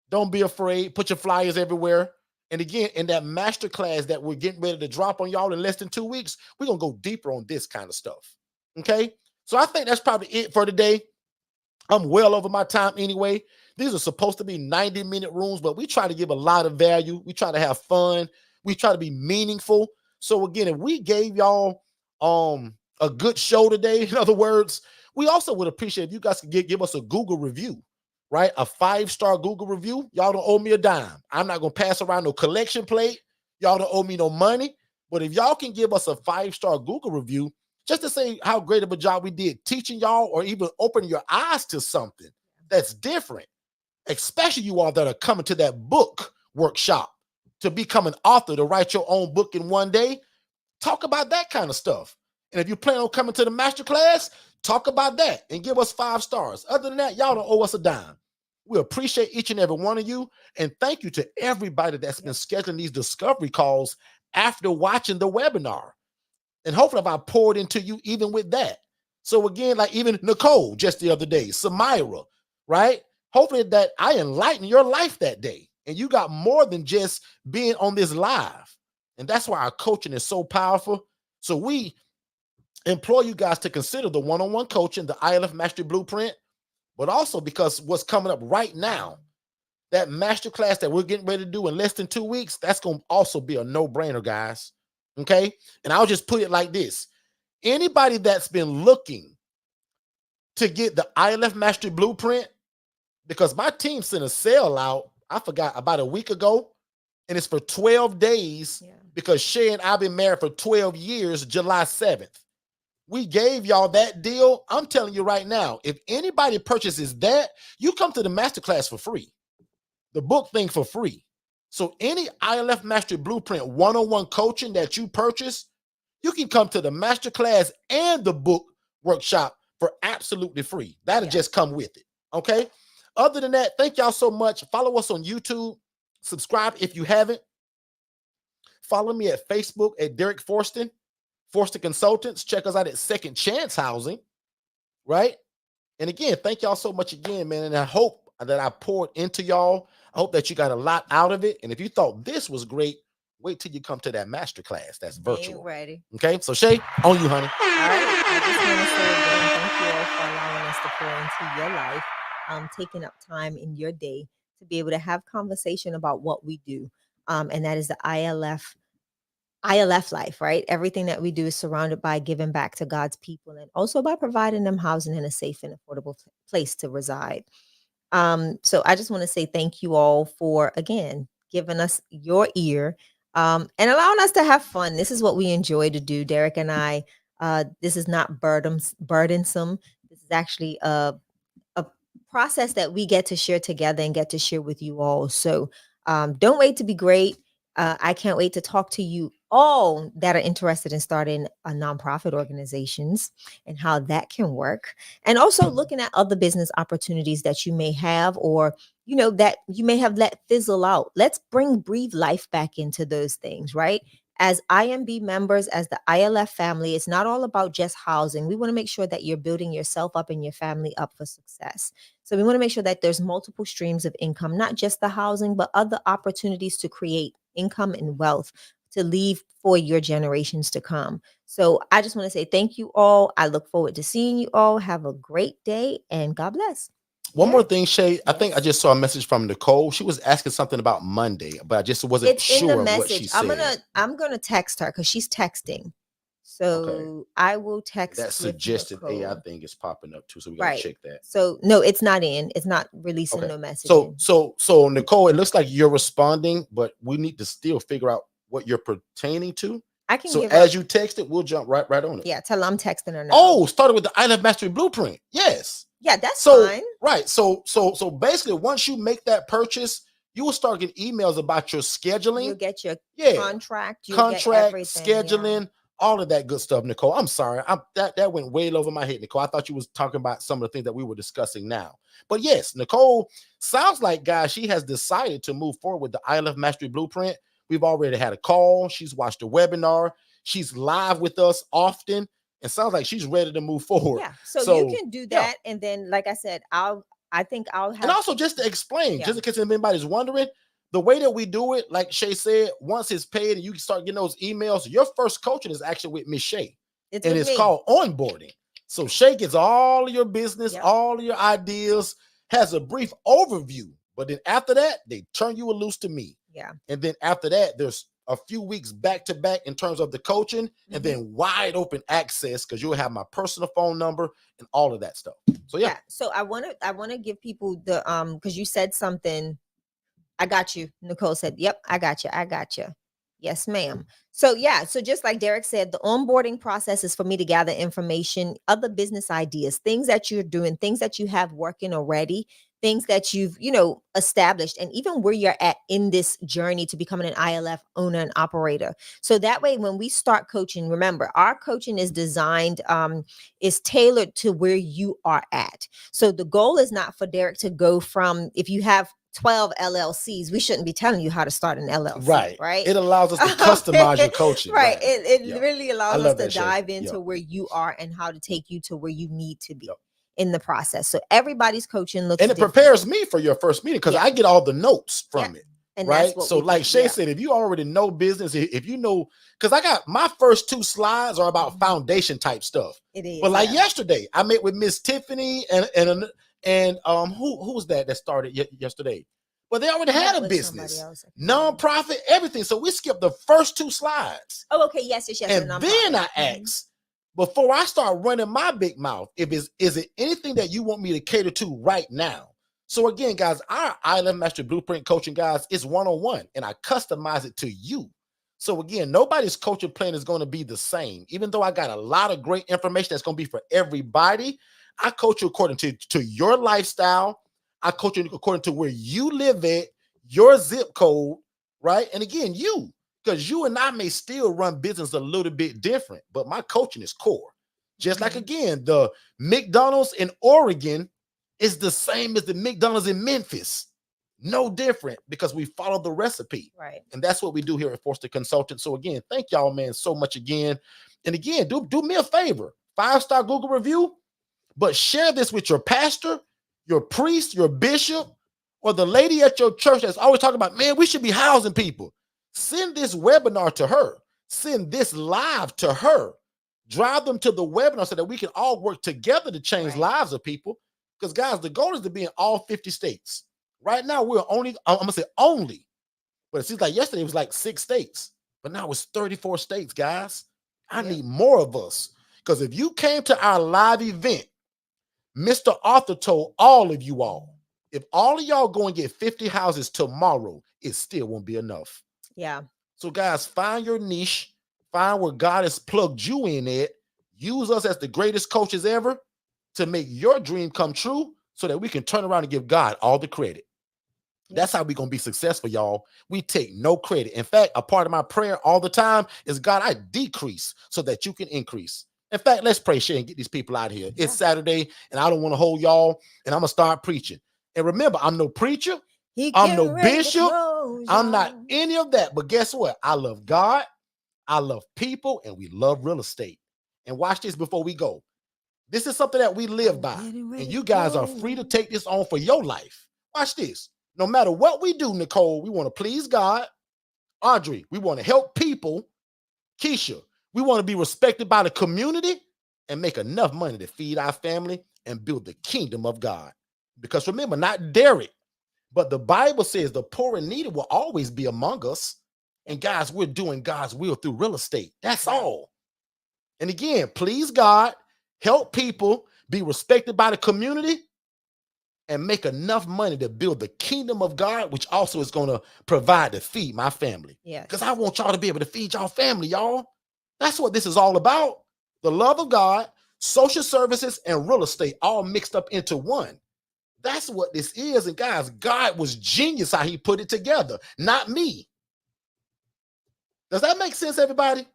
Don't be afraid. Put your flyers everywhere. And again, in that master class that we're getting ready to drop on y'all in less than 2 weeks, we're going to go deeper on this kind of stuff. Okay? So I think that's probably it for today. I'm well over my time anyway. These are supposed to be 90-minute rooms, but we try to give a lot of value. We try to have fun. We try to be meaningful. So again, if we gave y'all a good show today, in other words, we also would appreciate if you guys could give us a Google review, right? A 5-star Google review. Y'all don't owe me a dime. I'm not going to pass around no collection plate. Y'all don't owe me no money. But if y'all can give us a 5-star Google review, just to say how great of a job we did teaching y'all or even opening your eyes to something that's different, especially you all that are coming to that book workshop to become an author, to write your own book in one day, talk about that kind of stuff. And if you plan on coming to the masterclass, talk about that and give us 5 stars. Other than that, y'all don't owe us a dime. We appreciate each and every one of you. And thank you to everybody that's been scheduling these discovery calls after watching the webinar. And hopefully I poured into you even with that. So again, like even Nicole just the other day, Samira, right? Hopefully that I enlightened your life that day. And you got more than just being on this live. And that's why our coaching is so powerful. So we implore you guys to consider the one-on-one coaching, the ILF Mastery Blueprint, but also because what's coming up right now, that masterclass that we're getting ready to do in less than 2 weeks, that's going to also be a no-brainer, guys. Okay? And I'll just put it like this. Anybody that's been looking to get the ILF Mastery Blueprint, because my team sent a sale out, I forgot, about a week ago, and it's for 12 days because Shay and I've been married for 12 years, July 7th. We gave y'all that deal. I'm telling you right now, if anybody purchases that, you come to the masterclass for free. The book thing for free. So any ILF Mastery Blueprint one-on-one coaching that you purchase, you can come to the masterclass and the book workshop for absolutely free. That'll just come with it. Okay? Other than that, thank y'all so much. Follow us on YouTube. Subscribe if you haven't. Follow me at Facebook at Derek Forston Consultants. Check us out at Second Chance Housing, right? And again, thank y'all so much again, man. And I hope that I poured into y'all. I hope that you got a lot out of it. And if you thought this was great, wait till you come to that masterclass. That's virtual. Ready. Okay, so Shay, on you, honey. All right. I just want to say again, thank you all for allowing us to pour into your life, taking up time in your day to be able to have conversation about what we do. And that is the ILF life, right? Everything that we do is surrounded by giving back to God's people and also by providing them housing in a safe and affordable place to reside. So I just want to say thank you all for, again, giving us your ear and allowing us to have fun. This is what we enjoy to do, Derek and I. This is not burdensome. This is actually a process that we get to share together and get to share with you all. So don't wait to be great. I can't wait to talk to you all that are interested in starting a nonprofit organizations and how that can work. And also looking at other business opportunities that you may have, or, you know, that you may have let fizzle out. Let's breathe life back into those things, right? As IMB members, as the ILF family, it's not all about just housing. We want to make sure that you're building yourself up and your family up for success. So we want to make sure that there's multiple streams of income, not just the housing, but other opportunities to create income and wealth to leave for your generations to come. So I just want to say thank you all. I look forward to seeing you all. Have a great day and God bless. One more thing, Shay. I think I just saw a message from Nicole. She was asking something about Monday, but I just wasn't sure what she said. I'm gonna text her because she's texting. So I will text that suggested AI thing is popping up too. So we gotta check that. So no, it's not in. It's not releasing no message. So Nicole, it looks like you're responding, but we need to still figure out what you're pertaining to. I can. So as you text it, we'll jump right on it. Yeah, tell her I'm texting her now. Oh, started with the ILF Mastery Blueprint. Yes. Yeah, that's fine. Right. So basically, once you make that purchase, you will start getting emails about your scheduling. You'll get your contract, scheduling, all of that good stuff, Nicole. I'm sorry. That went way over my head, Nicole. I thought you was talking about some of the things that we were discussing now. But yes, Nicole sounds like, guys, she has decided to move forward with the ILF Mastery Blueprint. We've already had a call. She's watched a webinar. She's live with us often. and sounds like she's ready to move forward. Yeah. So you can do that. And then, like I said, I think I'll have. And also just to explain, Yeah. just in case anybody's wondering, the way that we do it, like Shay said, once it's paid and you start getting those emails, your first coaching is actually with Miss Shay. It's and with it's me. called onboarding. So Shay gets all of your business, Yep. all of your ideas, has a brief overview. But then after that, they turn you loose to me. Yeah. And then after that, there's a few weeks back to back in terms of the coaching, and then wide open access because you'll have my personal phone number and all of that stuff. So yeah. So I want to give people the because you said something. I got you. Nicole said, "Yep, I got you. I got you." Yes, ma'am. So yeah, so just like Derek said, the onboarding process is for me to gather information, other business ideas, things that you're doing, things that you have working already, things that you've, established, and even where you're at in this journey to becoming an ILF owner and operator. So that way, when we start coaching, remember, our coaching is designed, is tailored to where you are at. So the goal is not for Derek to go from, if you have 12 LLCs, we shouldn't be telling you how to start an LLC, right? It allows us to customize your coaching. Right. It really allows us to that, Shay. dive into where you are and how to take you to where you need to be in the process. So everybody's coaching looks and it different. prepares me for your first meeting because I get all the notes from it. And right. that's what So we like do. Shay said, if you already know business, if you know, because I got my first 2 slides are about foundation type stuff. It is. But like yesterday, I met with Miss Tiffany and who was that started yesterday? But they already had a business, nonprofit, everything. So we skipped the first 2 slides. Oh, okay. Yes. And then I asked, before I start running my big mouth, is it anything that you want me to cater to right now? So again, guys, our ILF Master Blueprint coaching, guys, is one-on-one, and I customize it to you. So again, nobody's coaching plan is going to be the same. Even though I got a lot of great information that's going to be for everybody, I coach you according to your lifestyle. I coach you according to where you live at, your zip code, right? And again, because you and I may still run business a little bit different, but my coaching is core. Just like, again, the McDonald's in Oregon is the same as the McDonald's in Memphis. No different because we follow the recipe. Right. And that's what we do here at Forston Consultants. So again, thank y'all, man, so much again. And again, do me a favor, 5-star Google review, but share this with your pastor, your priest, your bishop, or the lady at your church that's always talking about, man, we should be housing people. Send this webinar to her. Send this live to her. Drive them to the webinar so that we can all work together to change lives of people. Because, guys, the goal is to be in all 50 states. Right now, we're only, I'm going to say only, but it seems like yesterday it was like 6 states. But now it's 34 states, guys. I need more of us. Because if you came to our live event, Mr. Arthur told all of you all, if all of y'all go and get 50 houses tomorrow, it still won't be enough. Yeah. So, guys, find your niche. Find where God has plugged you in at. Use us as the greatest coaches ever to make your dream come true so that we can turn around and give God all the credit. That's how we're going to be successful, y'all. We take no credit. In fact, a part of my prayer all the time is, God, I decrease so that you can increase. In fact, let's pray, Shay, and get these people out of here. It's Saturday, and I don't want to hold y'all, and I'm going to start preaching. And remember, I'm no preacher. I'm no bishop. I'm not any of that. But guess what? I love God. I love people, and we love real estate. And watch this before we go. This is something that we live by, and you guys are free to take this on for your life. Watch this. No matter what we do, Nicole, we want to please God. Audrey, we want to help people. Keisha, we want to be respected by the community and make enough money to feed our family and build the kingdom of God. Because remember, not Derek, but the Bible says the poor and needy will always be among us. And guys, we're doing God's will through real estate. That's all. And again, please God, help people, be respected by the community, and make enough money to build the kingdom of God, which also is going to provide to feed my family. Yeah. Because I want y'all to be able to feed y'all family, y'all. That's what this is all about. The love of God, social services, and real estate all mixed up into one. That's what this is. And guys, God was genius how he put it together, not me. Does that make sense, everybody?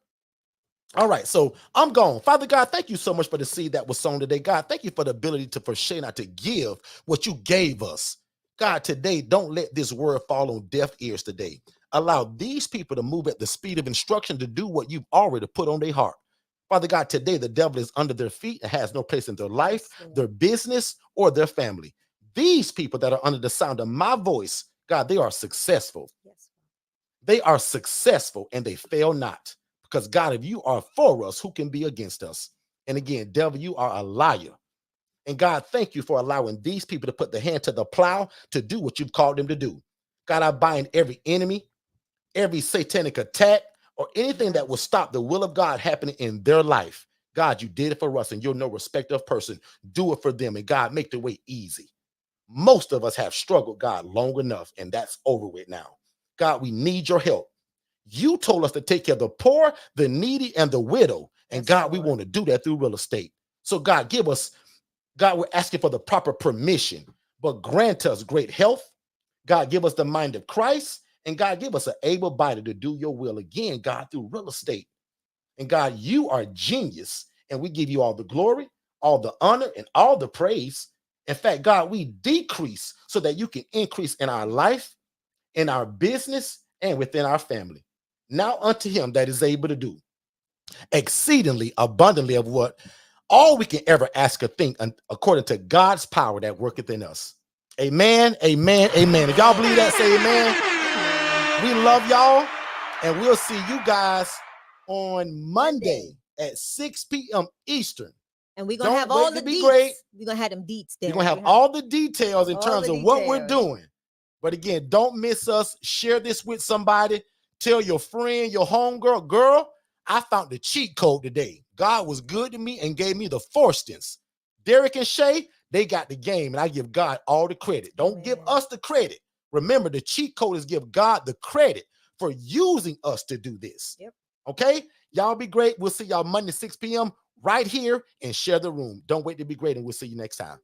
All right, so I'm gone. Father God, thank you so much for the seed that was sown today. God, thank you for the ability for Shayna to give what you gave us. God, today, don't let this word fall on deaf ears today. Allow these people to move at the speed of instruction to do what you've already put on their heart. Father God, today the devil is under their feet and has no place in their life, Yes, Lord. their business, or their family. These people that are under the sound of my voice, God, they are successful. Yes. They are successful and they fail not. Because God, if you are for us, who can be against us? And again, devil, you are a liar. And God, thank you for allowing these people to put the hand to the plow to do what you've called them to do. God, I bind every enemy, every satanic attack, or anything that will stop the will of God happening in their life. God, you did it for us and you're no respecter of person. Do it for them. And God, make the way easy. Most of us have struggled, God, long enough, and that's over with now. God, we need your help. You told us to take care of the poor, the needy, and the widow. And Yes, God, we Lord. want to do that through real estate. So God, give us, God, we're asking for the proper permission, but grant us great health. God, give us the mind of Christ. And God, give us an able body to do your will again, God, through real estate. And God, you are genius. And we give you all the glory, all the honor, and all the praise. In fact, God, we decrease so that you can increase in our life, in our business, and within our family. Now unto him that is able to do exceedingly abundantly of what all we can ever ask or think, according to God's power that worketh in us. Amen, amen, amen. If y'all believe that, say amen. We love y'all, and we'll see you guys on Monday at 6 p.m. Eastern. And we're gonna Don't have wait all to the be deets. great. We're gonna have them deets there. You're going to have all the details in all terms the of what we're details. doing. But again, don't miss us. Share this with somebody. Tell your friend, your homegirl, girl, I found the cheat code today. God was good to me and gave me the Forstons. Derek and Shay, they got the game, and I give God all the credit. Don't give Amen. us the credit. Remember, the cheat code is give God the credit for using us to do this. Yep. Okay? Y'all be great. We'll see y'all Monday, 6 p.m. right here, and share the room. Don't wait to be great, and we'll see you next time.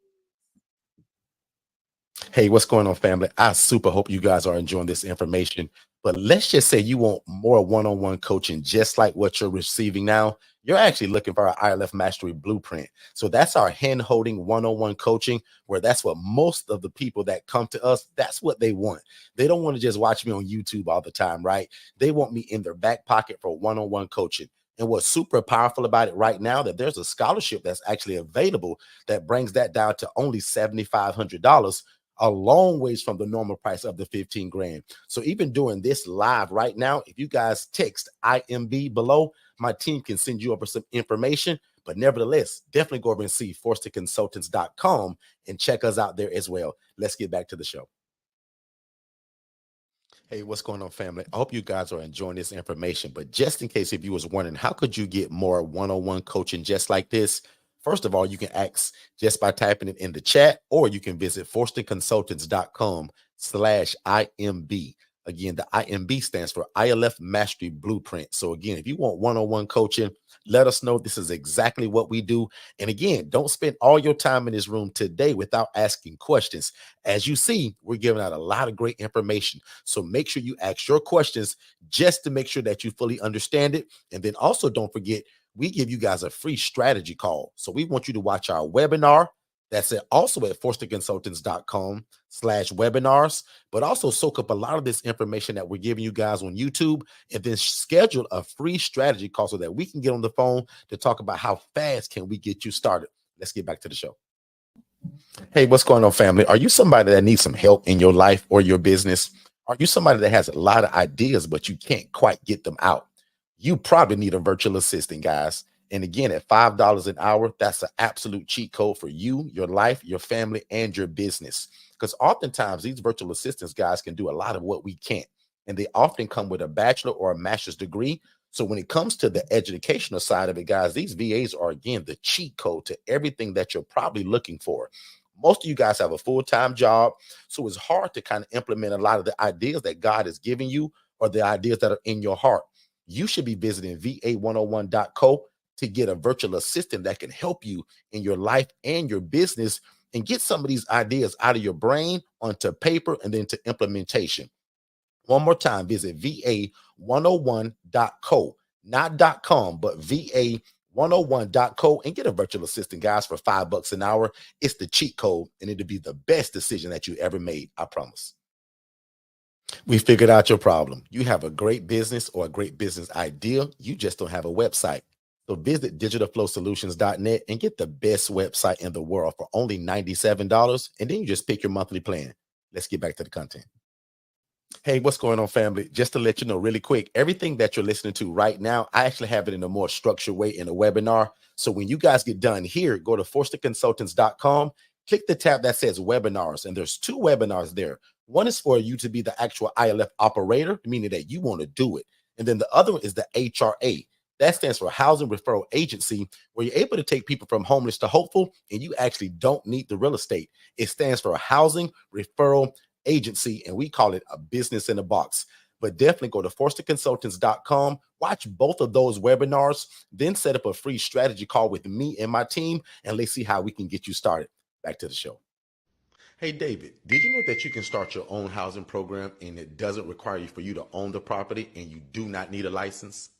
Hey, what's going on, family? I super hope you guys are enjoying this information. But let's just say you want more one-on-one coaching, just like what you're receiving now. You're actually looking for our ILF Mastery Blueprint. So that's our hand-holding one-on-one coaching, where that's what most of the people that come to us, that's what they want. They don't want to just watch me on YouTube all the time, right? They want me in their back pocket for one-on-one coaching. And what's super powerful about it right now, that there's a scholarship that's actually available that brings that down to only $7,500, a long ways from the normal price of the 15 grand. So even doing this live right now, if you guys text IMB below, my team can send you over some information. But nevertheless, definitely go over and see forstonconsultants.com and check us out there as well. Let's get back to the show. Hey, what's going on, family? I hope you guys are enjoying this information. But just in case if you was wondering, how could you get more one-on-one coaching just like this? First of all, you can ask just by typing it in the chat, or you can visit forstonconsultants.com/IMB. Again, the IMB stands for ILF Mastery Blueprint. So again, if you want one-on-one coaching, let us know. This is exactly what we do. And again, don't spend all your time in this room today without asking questions. As you see, we're giving out a lot of great information. So make sure you ask your questions just to make sure that you fully understand it. And then also don't forget, we give you guys a free strategy call. So we want you to watch our webinar. That's it. Also at forstonconsultants.com/webinars, but also soak up a lot of this information that we're giving you guys on YouTube, and then schedule a free strategy call so that we can get on the phone to talk about how fast can we get you started. Let's get back to the show. Hey, what's going on, family? Are you somebody that needs some help in your life or your business? Are you somebody that has a lot of ideas, but you can't quite get them out? You probably need a virtual assistant, guys. And again, at $5 an hour, that's an absolute cheat code for you, your life, your family, and your business. Because oftentimes these virtual assistants, guys, can do a lot of what we can't. And they often come with a bachelor or a master's degree. So when it comes to the educational side of it, guys, these VAs are, again, the cheat code to everything that you're probably looking for. Most of you guys have a full-time job, so it's hard to kind of implement a lot of the ideas that God has given you or the ideas that are in your heart. You should be visiting va101.co to get a virtual assistant that can help you in your life and your business and get some of these ideas out of your brain onto paper and then to implementation. One more time, visit va101.co, not .com, but va101.co, and get a virtual assistant, guys, for $5 an hour. It's the cheat code, and it'll be the best decision that you ever made. I promise. We figured out your problem. You have a great business or a great business idea. You just don't have a website. So visit digitalflowsolutions.net and get the best website in the world for only $97. And then you just pick your monthly plan. Let's get back to the content. Hey, what's going on, family? Just to let you know really quick, everything that you're listening to right now, I actually have it in a more structured way in a webinar. So when you guys get done here, go to forstonconsultants.com, click the tab that says webinars, and there's 2 webinars there. One is for you to be the actual ILF operator, meaning that you want to do it. And then the other one is the HRA. That stands for Housing Referral Agency, where you're able to take people from homeless to hopeful, and you actually don't need the real estate. It stands for Housing Referral Agency, and we call it a business in a box. But definitely go to forstonconsultants.com, watch both of those webinars, then set up a free strategy call with me and my team, and let's see how we can get you started. Back to the show. Hey, David, did you know that you can start your own housing program and it doesn't require you for you to own the property and you do not need a license?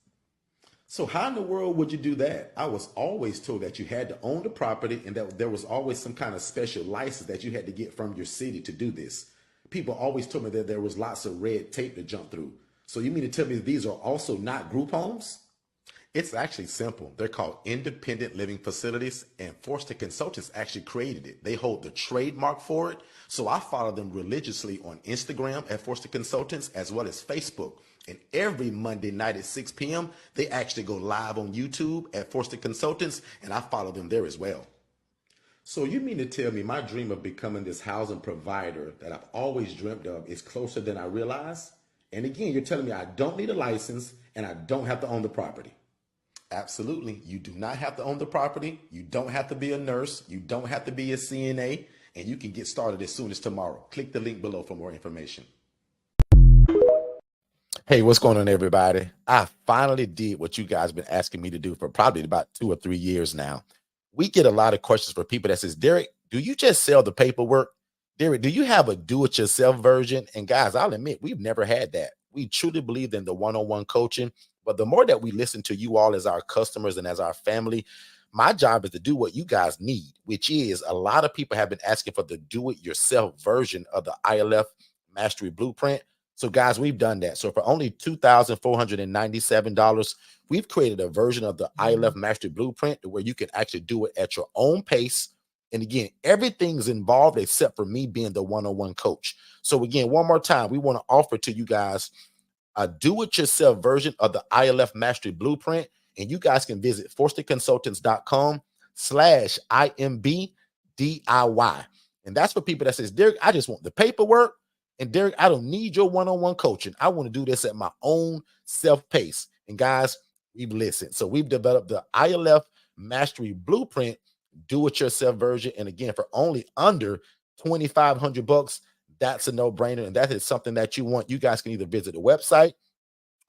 So how in the world would you do that? I was always told that you had to own the property and that there was always some kind of special license that you had to get from your city to do this. People always told me that there was lots of red tape to jump through. So you mean to tell me these are also not group homes? It's actually simple. They're called independent living facilities, and Forston Consultants actually created it. They hold the trademark for it. So I follow them religiously on Instagram at Forston Consultants as well as Facebook. And every Monday night at 6 p.m., they actually go live on YouTube at Forston Consultants, and I follow them there as well. So you mean to tell me my dream of becoming this housing provider that I've always dreamt of is closer than I realize? And again, you're telling me I don't need a license and I don't have to own the property. Absolutely. You do not have to own the property. You don't have to be a nurse. You don't have to be a CNA, and you can get started as soon as tomorrow. Click the link below for more information. Hey, what's going on, everybody? I finally did what you guys been asking me to do for probably about 2 or 3 years now. We get a lot of questions for people that says, Derek, do you just sell the paperwork? Derek, do you have a do-it-yourself version? And guys, I'll admit, we've never had that. We truly believe in the one-on-one coaching. But the more that we listen to you all as our customers and as our family, my job is to do what you guys need, which is a lot of people have been asking for the do-it-yourself version of the ILF Mastery Blueprint. So guys, we've done that. So for only $2,497, we've created a version of the ILF Mastery Blueprint where you can actually do it at your own pace. And again, everything's involved except for me being the one-on-one coach. So again, one more time, we want to offer to you guys a do-it-yourself version of the ILF Mastery Blueprint. And you guys can visit forstonconsultants.com/IMBDIY. And that's for people that says, Derek, I just want the paperwork. And Derek, I don't need your one-on-one coaching. I want to do this at my own self-pace. And guys, we've listened. So we've developed the ILF Mastery Blueprint do-it-yourself version. And again, for only under $2,500, that's a no-brainer. And that is something that you want. You guys can either visit the website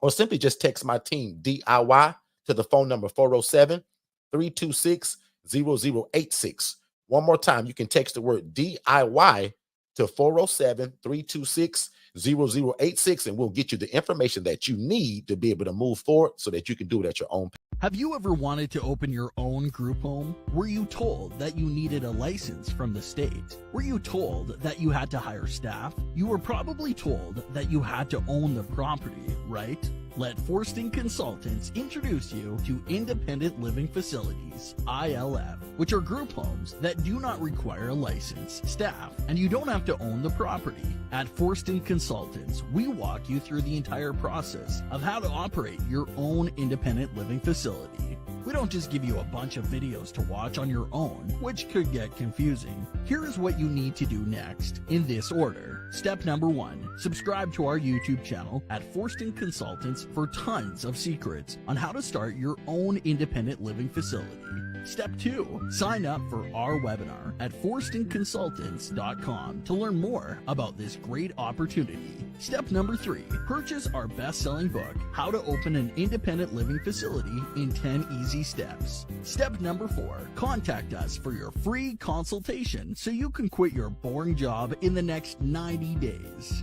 or simply just text my team DIY to the phone number 407-326-0086. One more time, you can text the word DIY to 407-326-0086, and we'll get you the information that you need to be able to move forward so that you can do it at your own pace. Have you ever wanted to open your own group home? Were you told that you needed a license from the state? Were you told that you had to hire staff? You were probably told that you had to own the property, right? Let Forston Consultants introduce you to Independent Living Facilities, ILF, which are group homes that do not require a license, staff, and you don't have to own the property. At Forston Consultants, we walk you through the entire process of how to operate your own independent living facility. We don't just give you a bunch of videos to watch on your own, which could get confusing. Here is what you need to do next, in this order. Step number 1, subscribe to our YouTube channel at Forston Consultants for tons of secrets on how to start your own independent living facility. Step 2, sign up for our webinar at forstonconsultants.com to learn more about this great opportunity. Step number 3, purchase our best-selling book, How to Open an Independent Living Facility in 10 Easy Steps. Step number 4, contact us for your free consultation so you can quit your boring job in the next 90 days.